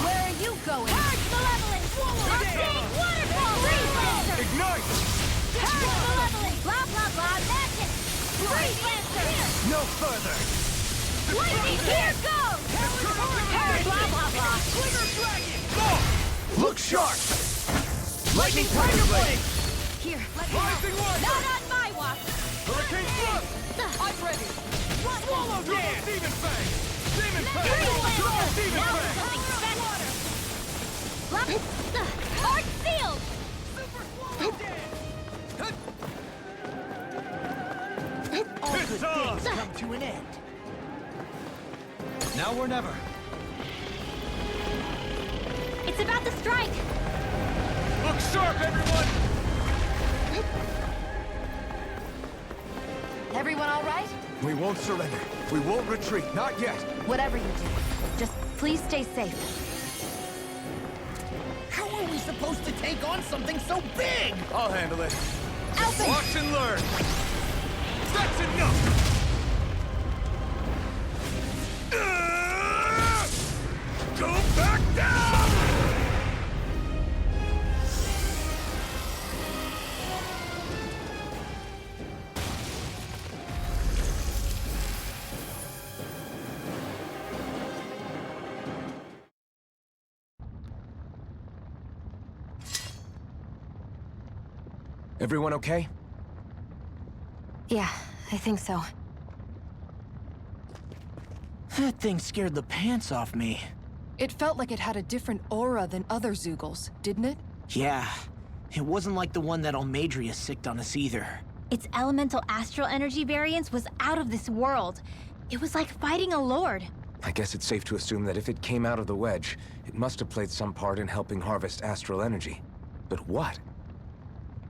Where are you going? Purge Malevolent! Arctic Waterfall! Freeze Lancer! Ignite! Purge Malevolent! Blah, blah, blah, magic! Freeze Lancer! No further! Lightning, here goes! Purge, blah, blah, blah! Slinger Dragon! Look sharp! Lightning Tiger Blade! Here, let me help. Rising Water! Not on my watch! Hurricane Thrust! I'm ready! Swallow Dance! Demon Fang! Demon Fang! Freeze Lancer! Demon Now Fang! for something special! Blah, Arc Field! All good It's on! things come to an end. Now or never. It's about to strike! Look sharp, everyone! Everyone all right? We won't surrender. We won't retreat. Not yet. Whatever you do, just please stay safe. How are we supposed to take on something so big? I'll handle it. Alphen! Watch and learn. That's enough! Go back down! Everyone okay? Yeah, I think so. That thing scared the pants off me. It felt like it had a different aura than other Zeugles, didn't it? Yeah, it wasn't like the one that Almadria sicked on us either. Its elemental astral energy variance was out of this world. It was like fighting a lord. I guess it's safe to assume that if it came out of the wedge, it must have played some part in helping harvest astral energy. But what?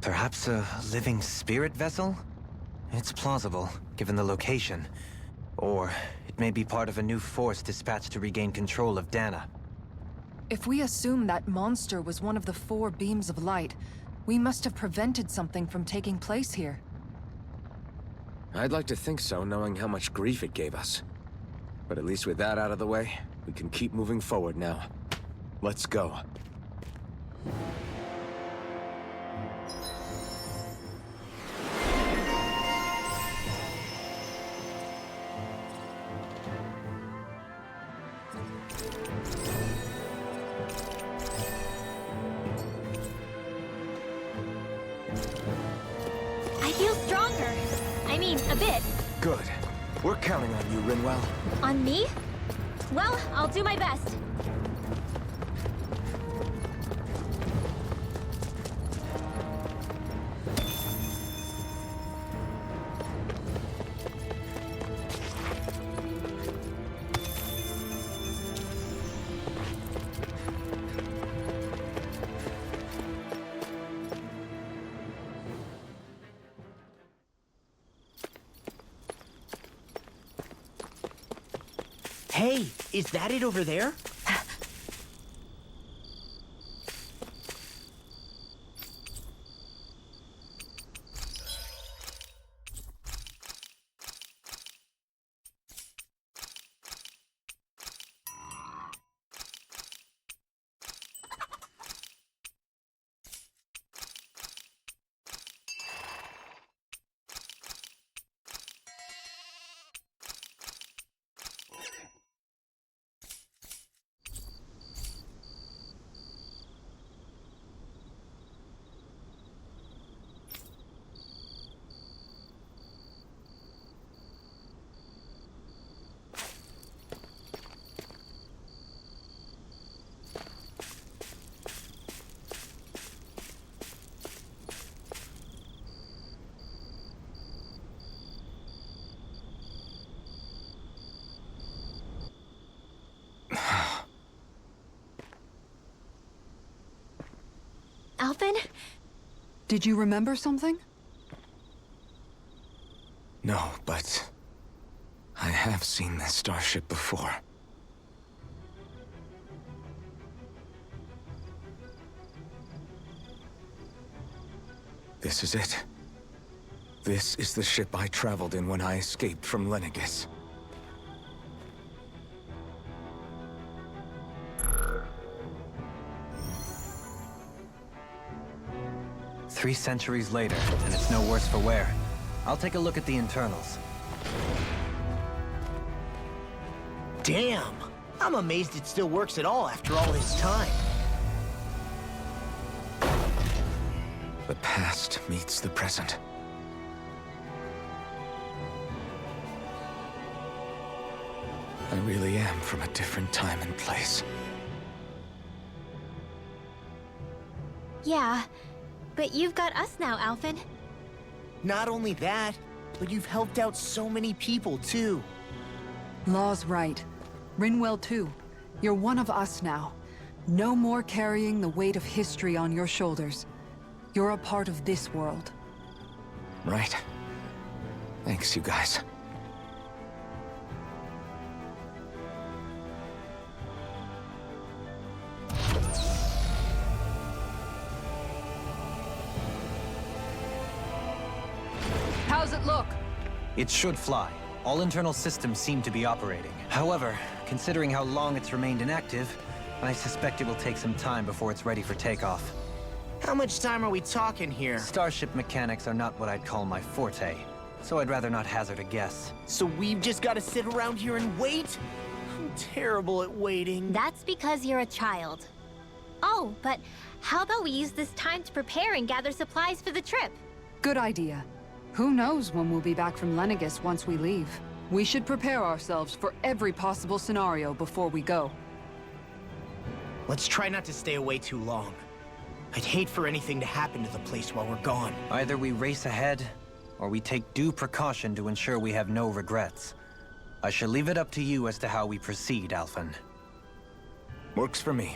Perhaps a living spirit vessel? It's plausible, given the location. Or it may be part of a new force dispatched to regain control of Dana. If we assume that monster was one of the 4 beams of light, we must have prevented something from taking place here. I'd like to think so, knowing how much grief it gave us. But at least with that out of the way, we can keep moving forward now. Let's go. I feel stronger. I mean, a bit. Good. We're counting on you, Rinwell. On me? Well, I'll do my best. Hey, is that it over there? Alphen? Did you remember something? No, but I have seen this starship before. This is it. This is the ship I traveled in when I escaped from Lenegis. Three centuries later, and it's no worse for wear. I'll take a look at the internals. Damn! I'm amazed it still works at all after all this time. The past meets the present. I really am from a different time and place. Yeah, but you've got us now, Alphen. Not only that, but you've helped out so many people, too. Law's right. Rinwell too. You're one of us now. No more carrying the weight of history on your shoulders. You're a part of this world. Right. Thanks, you guys. How's it look? It should fly. All internal systems seem to be operating. However, considering how long it's remained inactive, I suspect it will take some time before it's ready for takeoff. How much time are we talking here? Starship mechanics are not what I'd call my forte, so I'd rather not hazard a guess. So we've just got to sit around here and wait? I'm terrible at waiting. That's because you're a child. Oh, but how about we use this time to prepare and gather supplies for the trip? Good idea. Who knows when we'll be back from Lenegis once we leave? We should prepare ourselves for every possible scenario before we go. Let's try not to stay away too long. I'd hate for anything to happen to the place while we're gone. Either we race ahead, or we take due precaution to ensure we have no regrets. I shall leave it up to you as to how we proceed, Alphen. Works for me.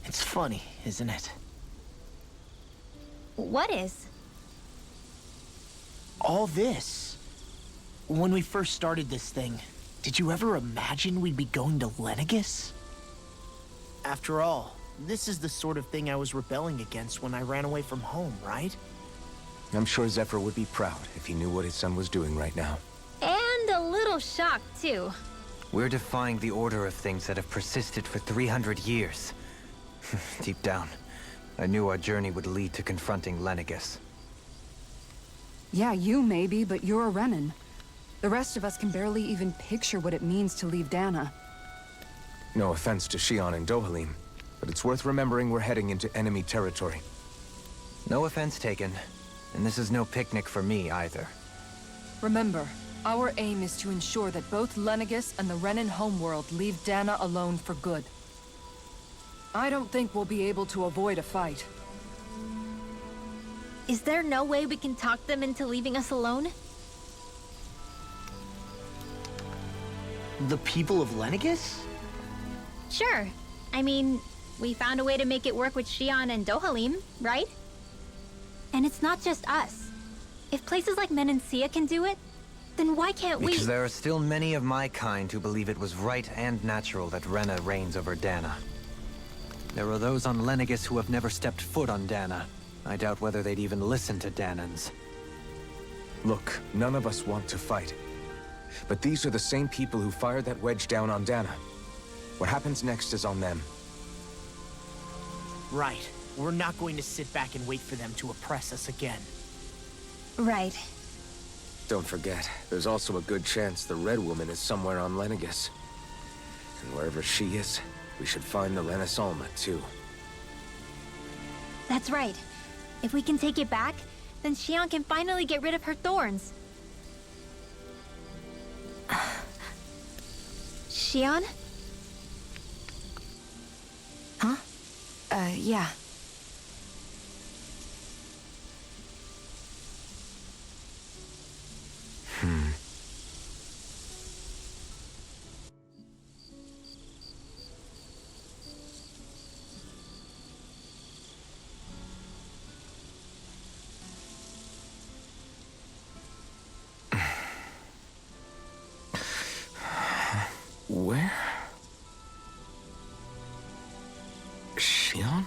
It's funny, isn't it? What is? All this. When we first started this thing, did you ever imagine we'd be going to Lenegis? After all, this is the sort of thing I was rebelling against when I ran away from home, right? I'm sure Zephyr would be proud if he knew what his son was doing right now. And a little shocked, too. We're defying the order of things that have persisted for 300 years. Deep down, I knew our journey would lead to confronting Lenegis. Yeah, you maybe, but you're a Renan. The rest of us can barely even picture what it means to leave Dana. No offense to Shion and Dohalim, but it's worth remembering we're heading into enemy territory. No offense taken, and this is no picnic for me either. Remember, our aim is to ensure that both Lenegis and the Renan homeworld leave Dana alone for good. I don't think we'll be able to avoid a fight. Is there no way we can talk them into leaving us alone? The people of Lenegis? Sure. I mean, we found a way to make it work with Shion and Dohalim, right? And it's not just us. If places like Menancia can do it, then why can't we? Because there are still many of my kind who believe it was right and natural that Rena reigns over Dana. There are those on Lenegis who have never stepped foot on Dana. I doubt whether they'd even listen to Danans. Look, none of us want to fight. But these are the same people who fired that wedge down on Dana. What happens next is on them. Right. We're not going to sit back and wait for them to oppress us again. Right. Don't forget, there's also a good chance the Red Woman is somewhere on Lenegis. And wherever she is, we should find the Renaissance too. That's right. If we can take it back, then Shion can finally get rid of her thorns. Shion? Huh? Yeah. Where? Shion?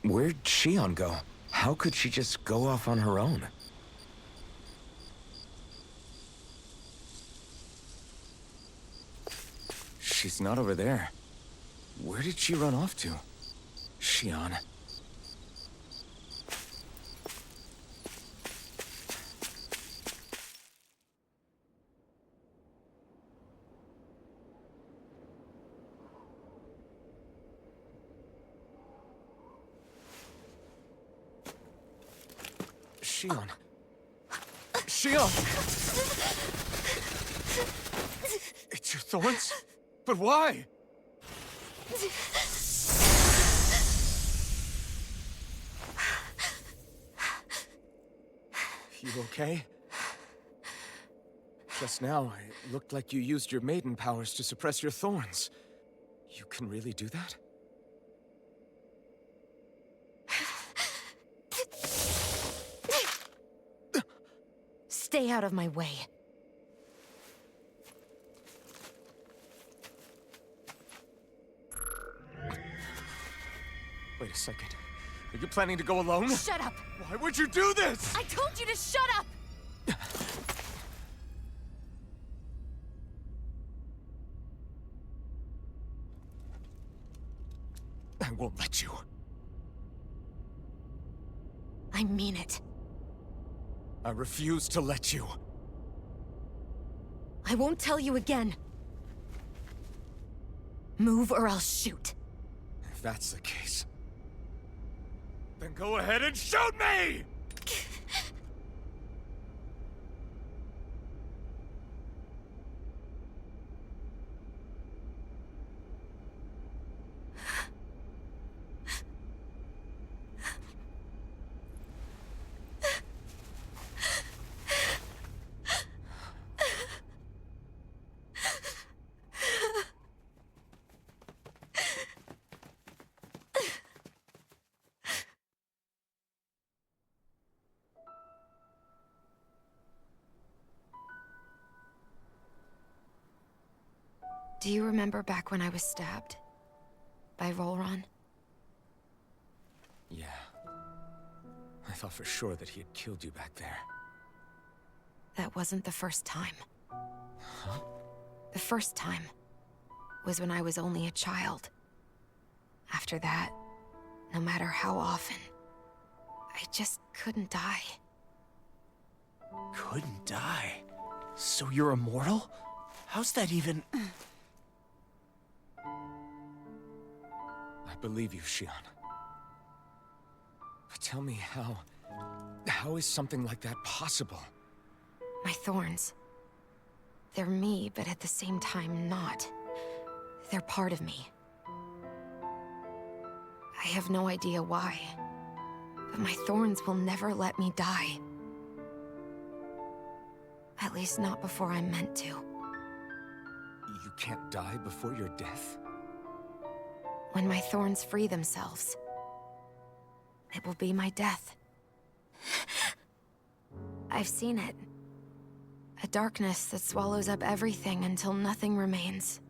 Where'd Shion go? How could she just go off on her own? She's not over there. Where did she run off to? Shion. Shion. Shion! It's your thorns? But why? You okay? Just now, it looked like you used your maiden powers to suppress your thorns. You can really do that? Stay out of my way. Wait a second. Are you planning to go alone? Shut up! Why would you do this? I told you to shut up! I won't let you. I mean it. I refuse to let you. I won't tell you again. Move or I'll shoot. If that's the case, then go ahead and shoot me! Do you remember back when I was stabbed? By Volron? Yeah. I thought for sure that he had killed you back there. That wasn't the first time. The first time was when I was only a child. After that, no matter how often, I just couldn't die. Couldn't die? So you're immortal? How's that even... I believe you, Shion. But tell me how is something like that possible? My thorns. They're me, but at the same time not. They're part of me. I have no idea why, but my thorns will never let me die. At least not before I'm meant to. You can't die before your death? When my thorns free themselves, it will be my death. I've seen it. A darkness that swallows up everything until nothing remains.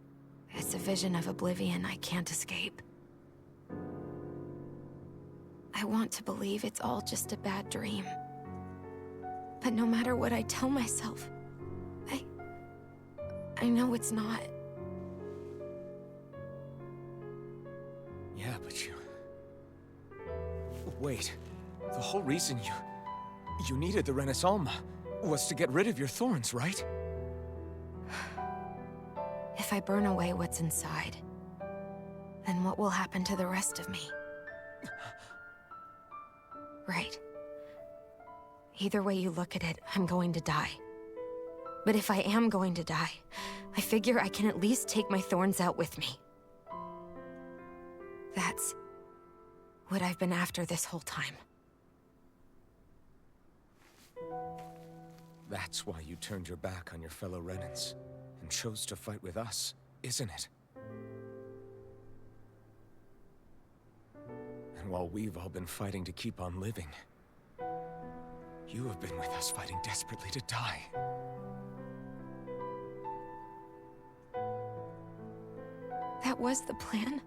It's a vision of oblivion I can't escape. I want to believe it's all just a bad dream. But no matter what I tell myself, I know it's not. Yeah, but you... Wait. The whole reason you needed the Renaissance was to get rid of your thorns, right? If I burn away what's inside, then what will happen to the rest of me? Right. Either way you look at it, I'm going to die. But if I am going to die, I figure I can at least take my thorns out with me. That's what I've been after this whole time. That's why you turned your back on your fellow Renans and chose to fight with us, isn't it? And while we've all been fighting to keep on living, you have been with us fighting desperately to die. That was the plan.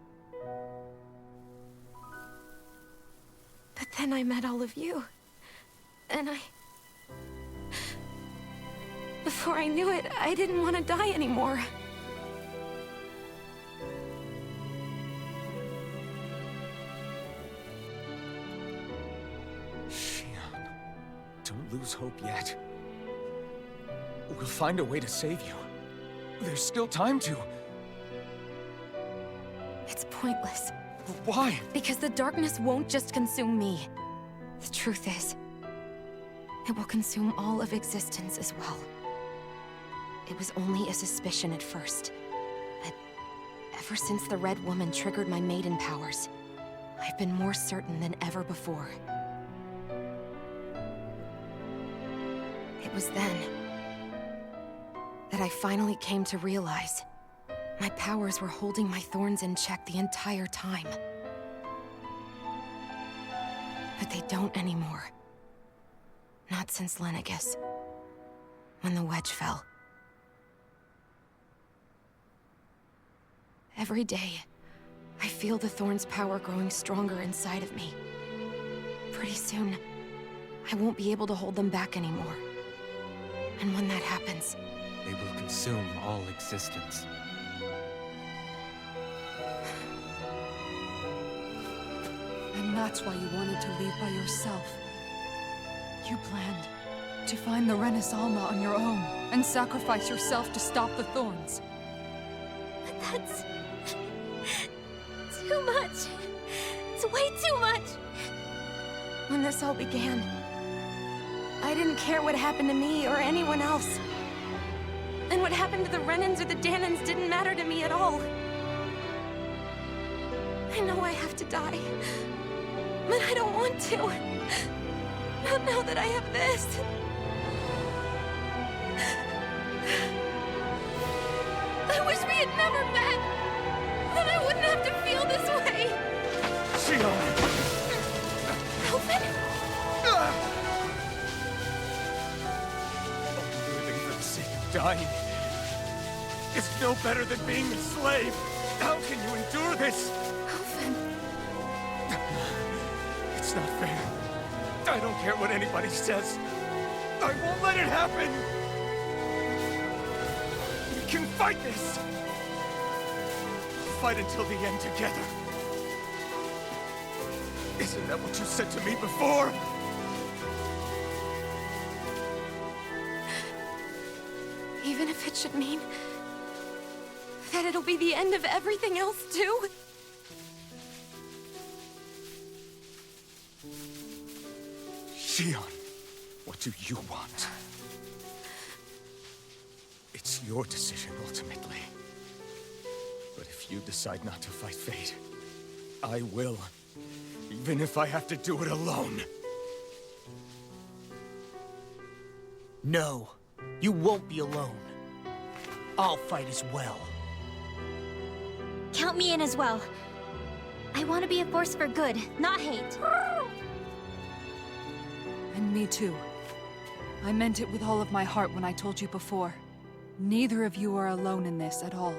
But then I met all of you. And before I knew it, I didn't want to die anymore. Shion, don't lose hope yet. We'll find a way to save you. There's still time to. It's pointless. Why? Because the darkness won't just consume me. The truth is, It will consume all of existence as well. It was only a suspicion at first, but ever since the Red Woman triggered my maiden powers, I've been more certain than ever before. It was then that I finally came to realize my powers were holding my thorns in check the entire time. But they don't anymore. Not since Lenegis, when the wedge fell. Every day, I feel the thorn's power growing stronger inside of me. Pretty soon, I won't be able to hold them back anymore. And when that happens, They will consume all existence. And that's why you wanted to leave by yourself. You planned to find the Renis Alma on your own and sacrifice yourself to stop the thorns. But that's... too much. It's way too much. when this all began, I didn't care what happened to me or anyone else. And what happened to the Renans or the Danans didn't matter to me at all. I know I have to die, but I don't want to. Not now that I have this. I wish we had never met. Then I wouldn't have to feel this way. Shionne! Elphin? Living for the sake of dying is no better than being a slave. How can you endure this? Elphin. It's not fair. I don't care what anybody says. I won't let it happen. We can fight this. Fight until the end together. Isn't that what you said to me before? Even if it should mean that it'll be the end of everything else, too? Shionne, what do you want? It's your decision, ultimately. But if you decide not to fight fate, I will. Even if I have to do it alone. No, you won't be alone. I'll fight as well. Count me in as well. I want to be a force for good, not hate. And me too. I meant it with all of my heart when I told you before. Neither of you are alone in this at all.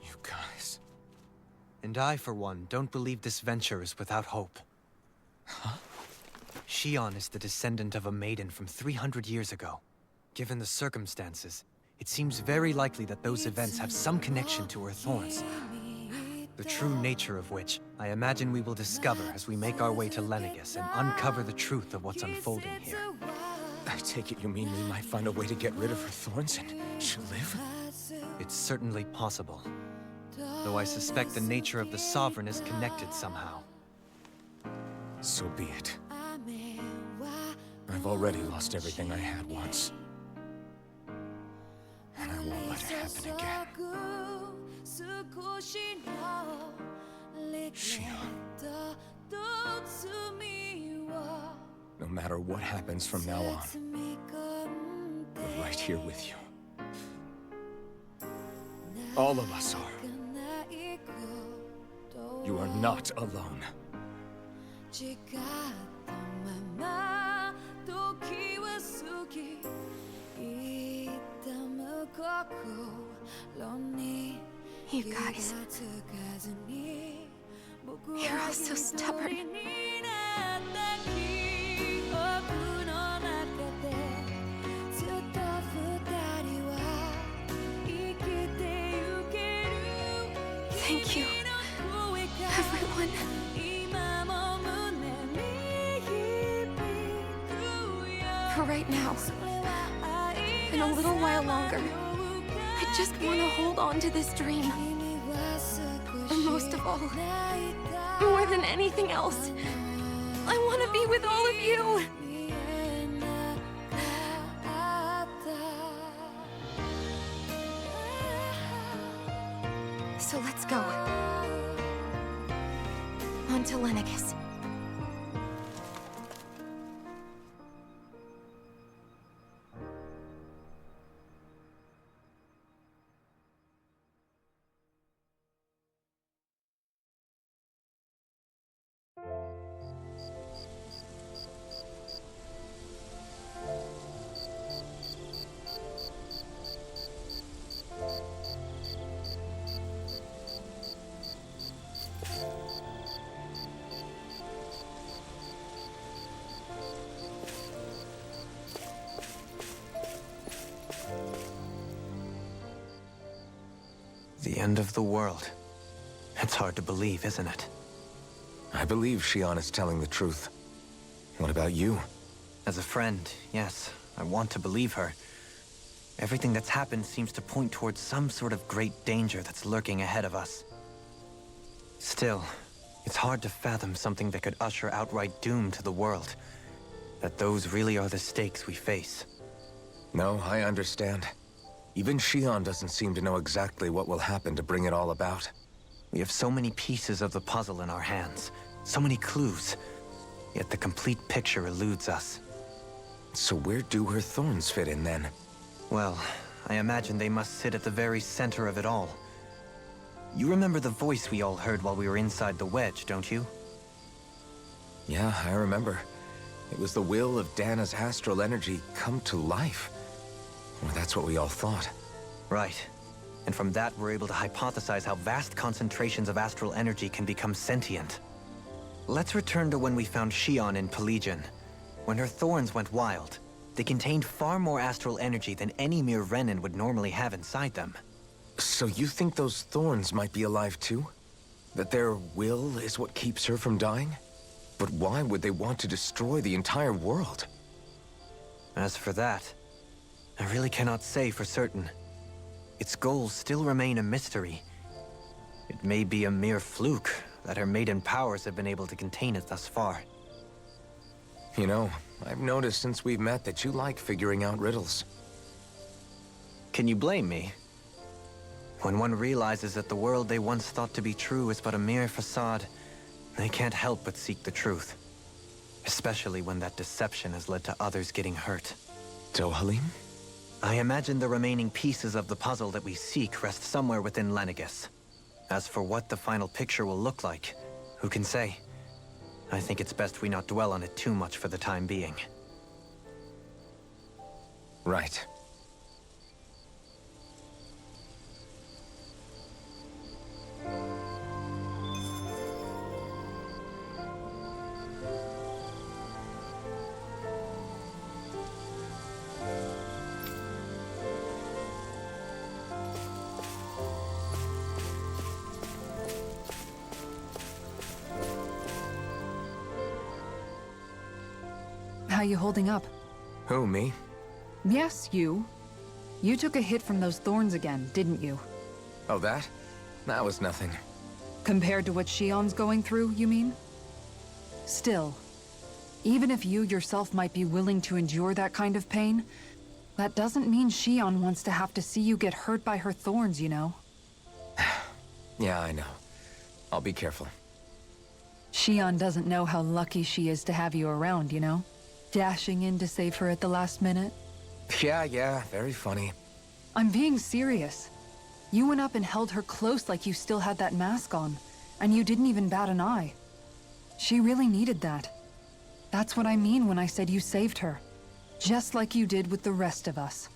You guys... And I, for one, don't believe this venture is without hope. Huh? Shionne is the descendant of a maiden from 300 years ago. Given the circumstances, it seems very likely that those events have some connection to her thorns. The true nature of which, I imagine we will discover as we make our way to Lenegis and uncover the truth of what's unfolding here. I take it you mean we might find a way to get rid of her thorns and she'll live? It's certainly possible. Though I suspect the nature of the Sovereign is connected somehow. So be it. I've already lost everything I had once. And I won't let it happen again. Shionne. No matter what happens from now on, we're right here with you. All of us are. You are not alone. You guys... You're all so stubborn. Thank you, everyone. For right now, and a little while longer, I just want to hold on to this dream. And most of all, more than anything else, I want to be with all of you. Lenegis. The end of the world. It's hard to believe, isn't it? I believe Shion is telling the truth. What about you? As a friend, yes, I want to believe her. Everything that's happened seems to point towards some sort of great danger that's lurking ahead of us. Still, it's hard to fathom something that could usher outright doom to the world. That those really are the stakes we face. No, I understand. Even Shion doesn't seem to know exactly what will happen to bring it all about. We have so many pieces of the puzzle in our hands, so many clues, yet the complete picture eludes us. So where do her thorns fit in then? Well, I imagine they must sit at the very center of it all. You remember the voice we all heard while we were inside the wedge, don't you? Yeah, I remember. It was the will of Dana's astral energy come to life. Or that's what we all thought. Right. And from that, we're able to hypothesize how vast concentrations of astral energy can become sentient. Let's return to when we found Shion in Pelegion. When her thorns went wild, they contained far more astral energy than any mere Renin would normally have inside them. So you think those thorns might be alive too? That their will is what keeps her from dying? But why would they want to destroy the entire world? As for that, I really cannot say for certain. Its goals still remain a mystery. It may be a mere fluke that her maiden powers have been able to contain it thus far. You know, I've noticed since we've met that you like figuring out riddles. Can you blame me? When one realizes that the world they once thought to be true is but a mere facade, they can't help but seek the truth. Especially when that deception has led to others getting hurt. Dohalim? I imagine the remaining pieces of the puzzle that we seek rest somewhere within Lenegis. As for what the final picture will look like, who can say? I think it's best we not dwell on it too much for the time being. Right. How you holding up? Who, me? Yes, you. You took a hit from those thorns again, didn't you? Oh, that? That was nothing. Compared to what Shion's going through, you mean? Still, even if you yourself might be willing to endure that kind of pain, that doesn't mean Shion wants to have to see you get hurt by her thorns, you know? Yeah, I know. I'll be careful. Shion doesn't know how lucky she is to have you around, you know? Dashing in to save her at the last minute. Yeah, very funny. I'm being serious. You went up and held her close like you still had that mask on, and you didn't even bat an eye. She really needed that. That's what I mean when I said you saved her. Just like you did with the rest of us.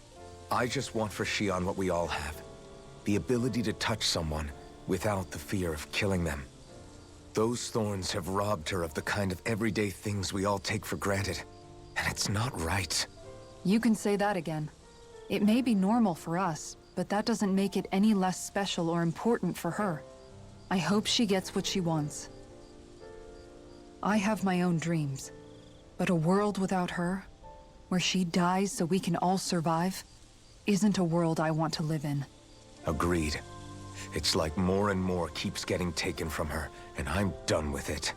I just want for Shion what we all have. The ability to touch someone without the fear of killing them. Those thorns have robbed her of the kind of everyday things we all take for granted. And it's not right. You can say that again. It may be normal for us, but that doesn't make it any less special or important for her. I hope she gets what she wants. I have my own dreams, but a world without her, where she dies so we can all survive, isn't a world I want to live in. Agreed. It's like more and more keeps getting taken from her, and I'm done with it.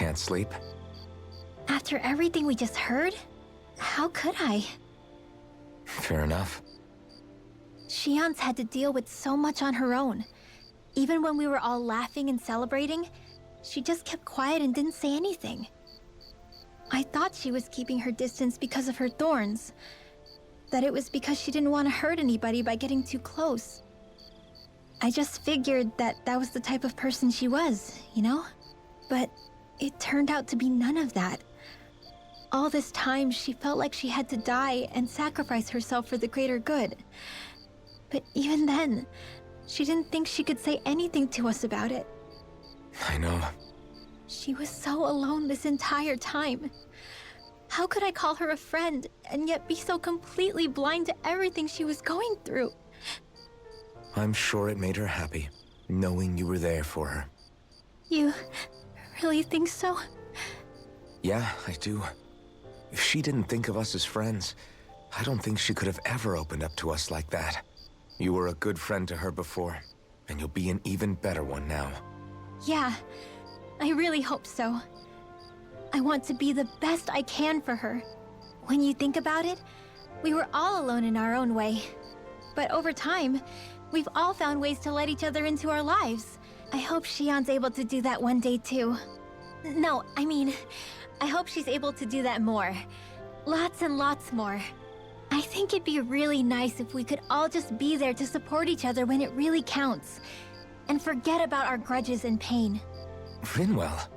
can't sleep? After everything we just heard, how could I? Fair enough. Shionne's had to deal with so much on her own. Even when we were all laughing and celebrating, she just kept quiet and didn't say anything. I thought she was keeping her distance because of her thorns. That it was because she didn't want to hurt anybody by getting too close. I just figured that that was the type of person she was, you know? But it turned out to be none of that. All this time, she felt like she had to die and sacrifice herself for the greater good. But even then, she didn't think she could say anything to us about it. I know. She was so alone this entire time. How could I call her a friend and yet be so completely blind to everything she was going through? I'm sure it made her happy, knowing you were there for her. You really think so? Yeah, I do. If she didn't think of us as friends, I don't think she could have ever opened up to us like that. You were a good friend to her before, and you'll be an even better one now. Yeah, I really hope so. I want to be the best I can for her. When you think about it, we were all alone in our own way. But over time, we've all found ways to let each other into our lives. I hope Shionne's able to do that one day too. No, I mean, I hope she's able to do that more. Lots and lots more. I think it'd be really nice if we could all just be there to support each other when it really counts. And forget about our grudges and pain. Rinwell.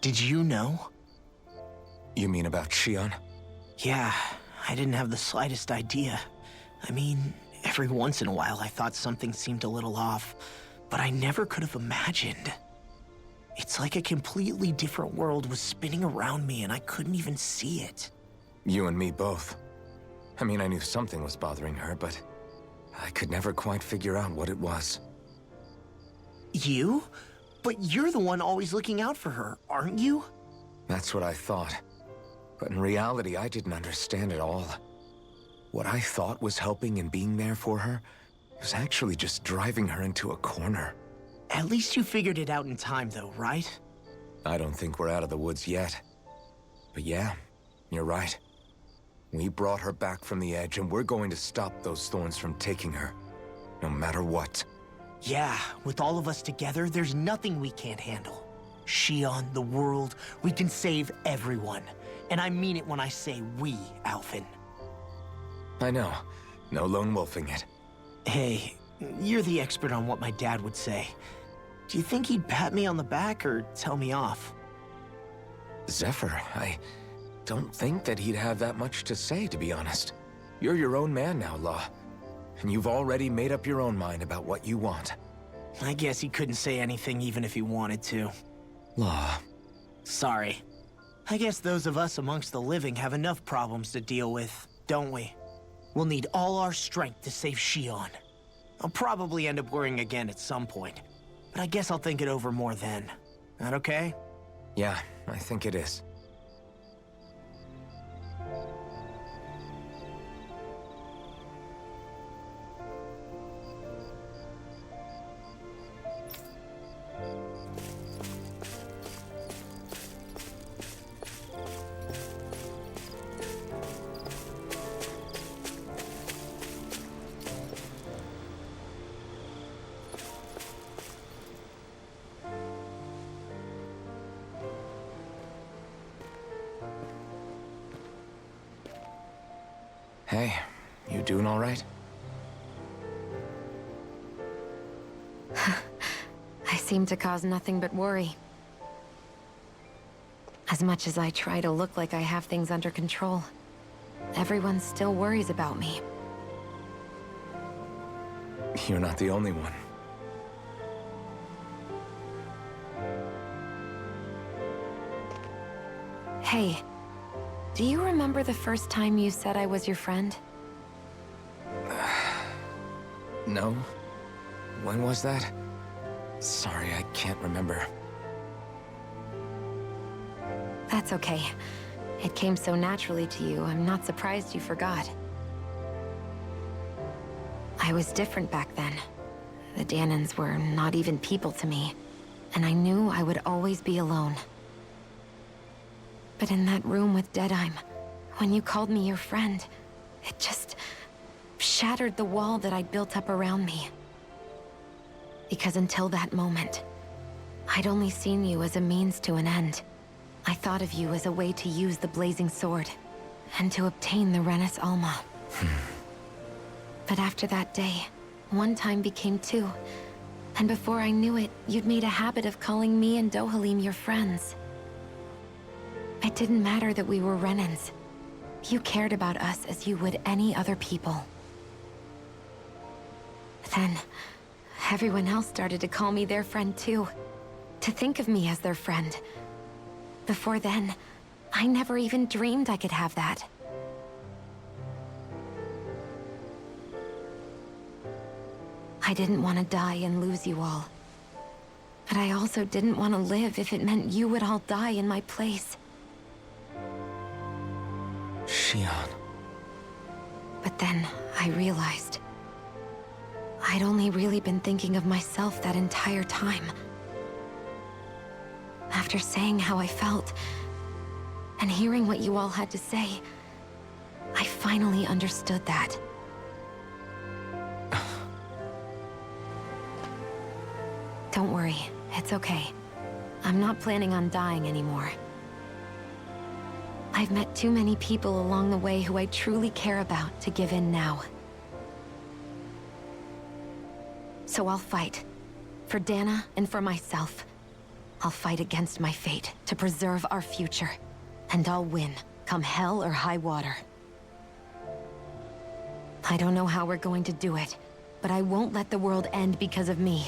Did you know? You mean about Shionne? Yeah, I didn't have the slightest idea. I mean, every once in a while I thought something seemed a little off, but I never could have imagined. It's like a completely different world was spinning around me and I couldn't even see it. You and me both. I mean, I knew something was bothering her, but I could never quite figure out what it was. You? But you're the one always looking out for her, aren't you? That's what I thought. But in reality, I didn't understand it all. What I thought was helping and being there for her was actually just driving her into a corner. At least you figured it out in time, though, right? I don't think we're out of the woods yet. But yeah, you're right. We brought her back from the edge, and we're going to stop those thorns from taking her, no matter what. Yeah, with all of us together, there's nothing we can't handle. Shionne, the world, we can save everyone. And I mean it when I say we, Alphen. I know. No lone wolfing it. Hey, you're the expert on what my dad would say. Do you think he'd pat me on the back or tell me off? Zephyr, I don't think that he'd have that much to say, to be honest. You're your own man now, Law. And you've already made up your own mind about what you want. I guess he couldn't say anything even if he wanted to. Law. Sorry. I guess those of us amongst the living have enough problems to deal with, don't we? We'll need all our strength to save Shionne. I'll probably end up worrying again at some point, but I guess I'll think it over more then. That okay? Yeah, I think it is. Hey, you doing all right? I seem to cause nothing but worry. As much as I try to look like I have things under control, everyone still worries about me. You're not the only one. Hey, do you remember the first time you said I was your friend? No? When was that? Sorry, I can't remember. That's okay. It came so naturally to you, I'm not surprised you forgot. I was different back then. The Dahnans were not even people to me, and I knew I would always be alone. But in that room with Deadheim, when you called me your friend, it just shattered the wall that I'd built up around me. Because until that moment, I'd only seen you as a means to an end. I thought of you as a way to use the Blazing Sword, and to obtain the Renis Alma. But after that day, one time became two, and before I knew it, you'd made a habit of calling me and Dohalim your friends. It didn't matter that we were Renins. You cared about us as you would any other people. Then, everyone else started to call me their friend too. To think of me as their friend. Before then, I never even dreamed I could have that. I didn't want to die and lose you all. But I also didn't want to live if it meant you would all die in my place. Shionne. But then, I realized I'd only really been thinking of myself that entire time. After saying how I felt, and hearing what you all had to say, I finally understood that. Don't worry, it's okay. I'm not planning on dying anymore. I've met too many people along the way who I truly care about to give in now. So I'll fight. For Dana and for myself. I'll fight against my fate to preserve our future. And I'll win, come hell or high water. I don't know how we're going to do it, but I won't let the world end because of me.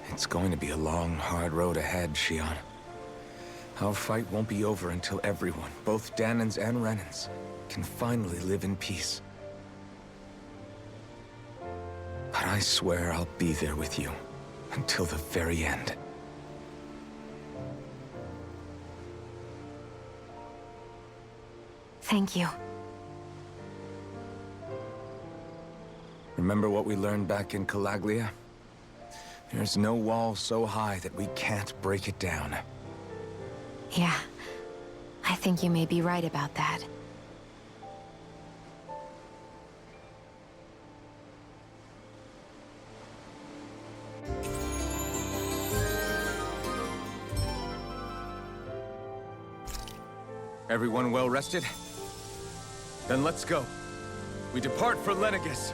It's going to be a long, hard road ahead, Shionne. Our fight won't be over until everyone, both Dahnans and Renins, can finally live in peace. But I swear I'll be there with you, until the very end. Thank you. Remember what we learned back in Calaglia? There's no wall so high that we can't break it down. Yeah, I think you may be right about that. Everyone well rested? Then let's go. We depart for Lenegis.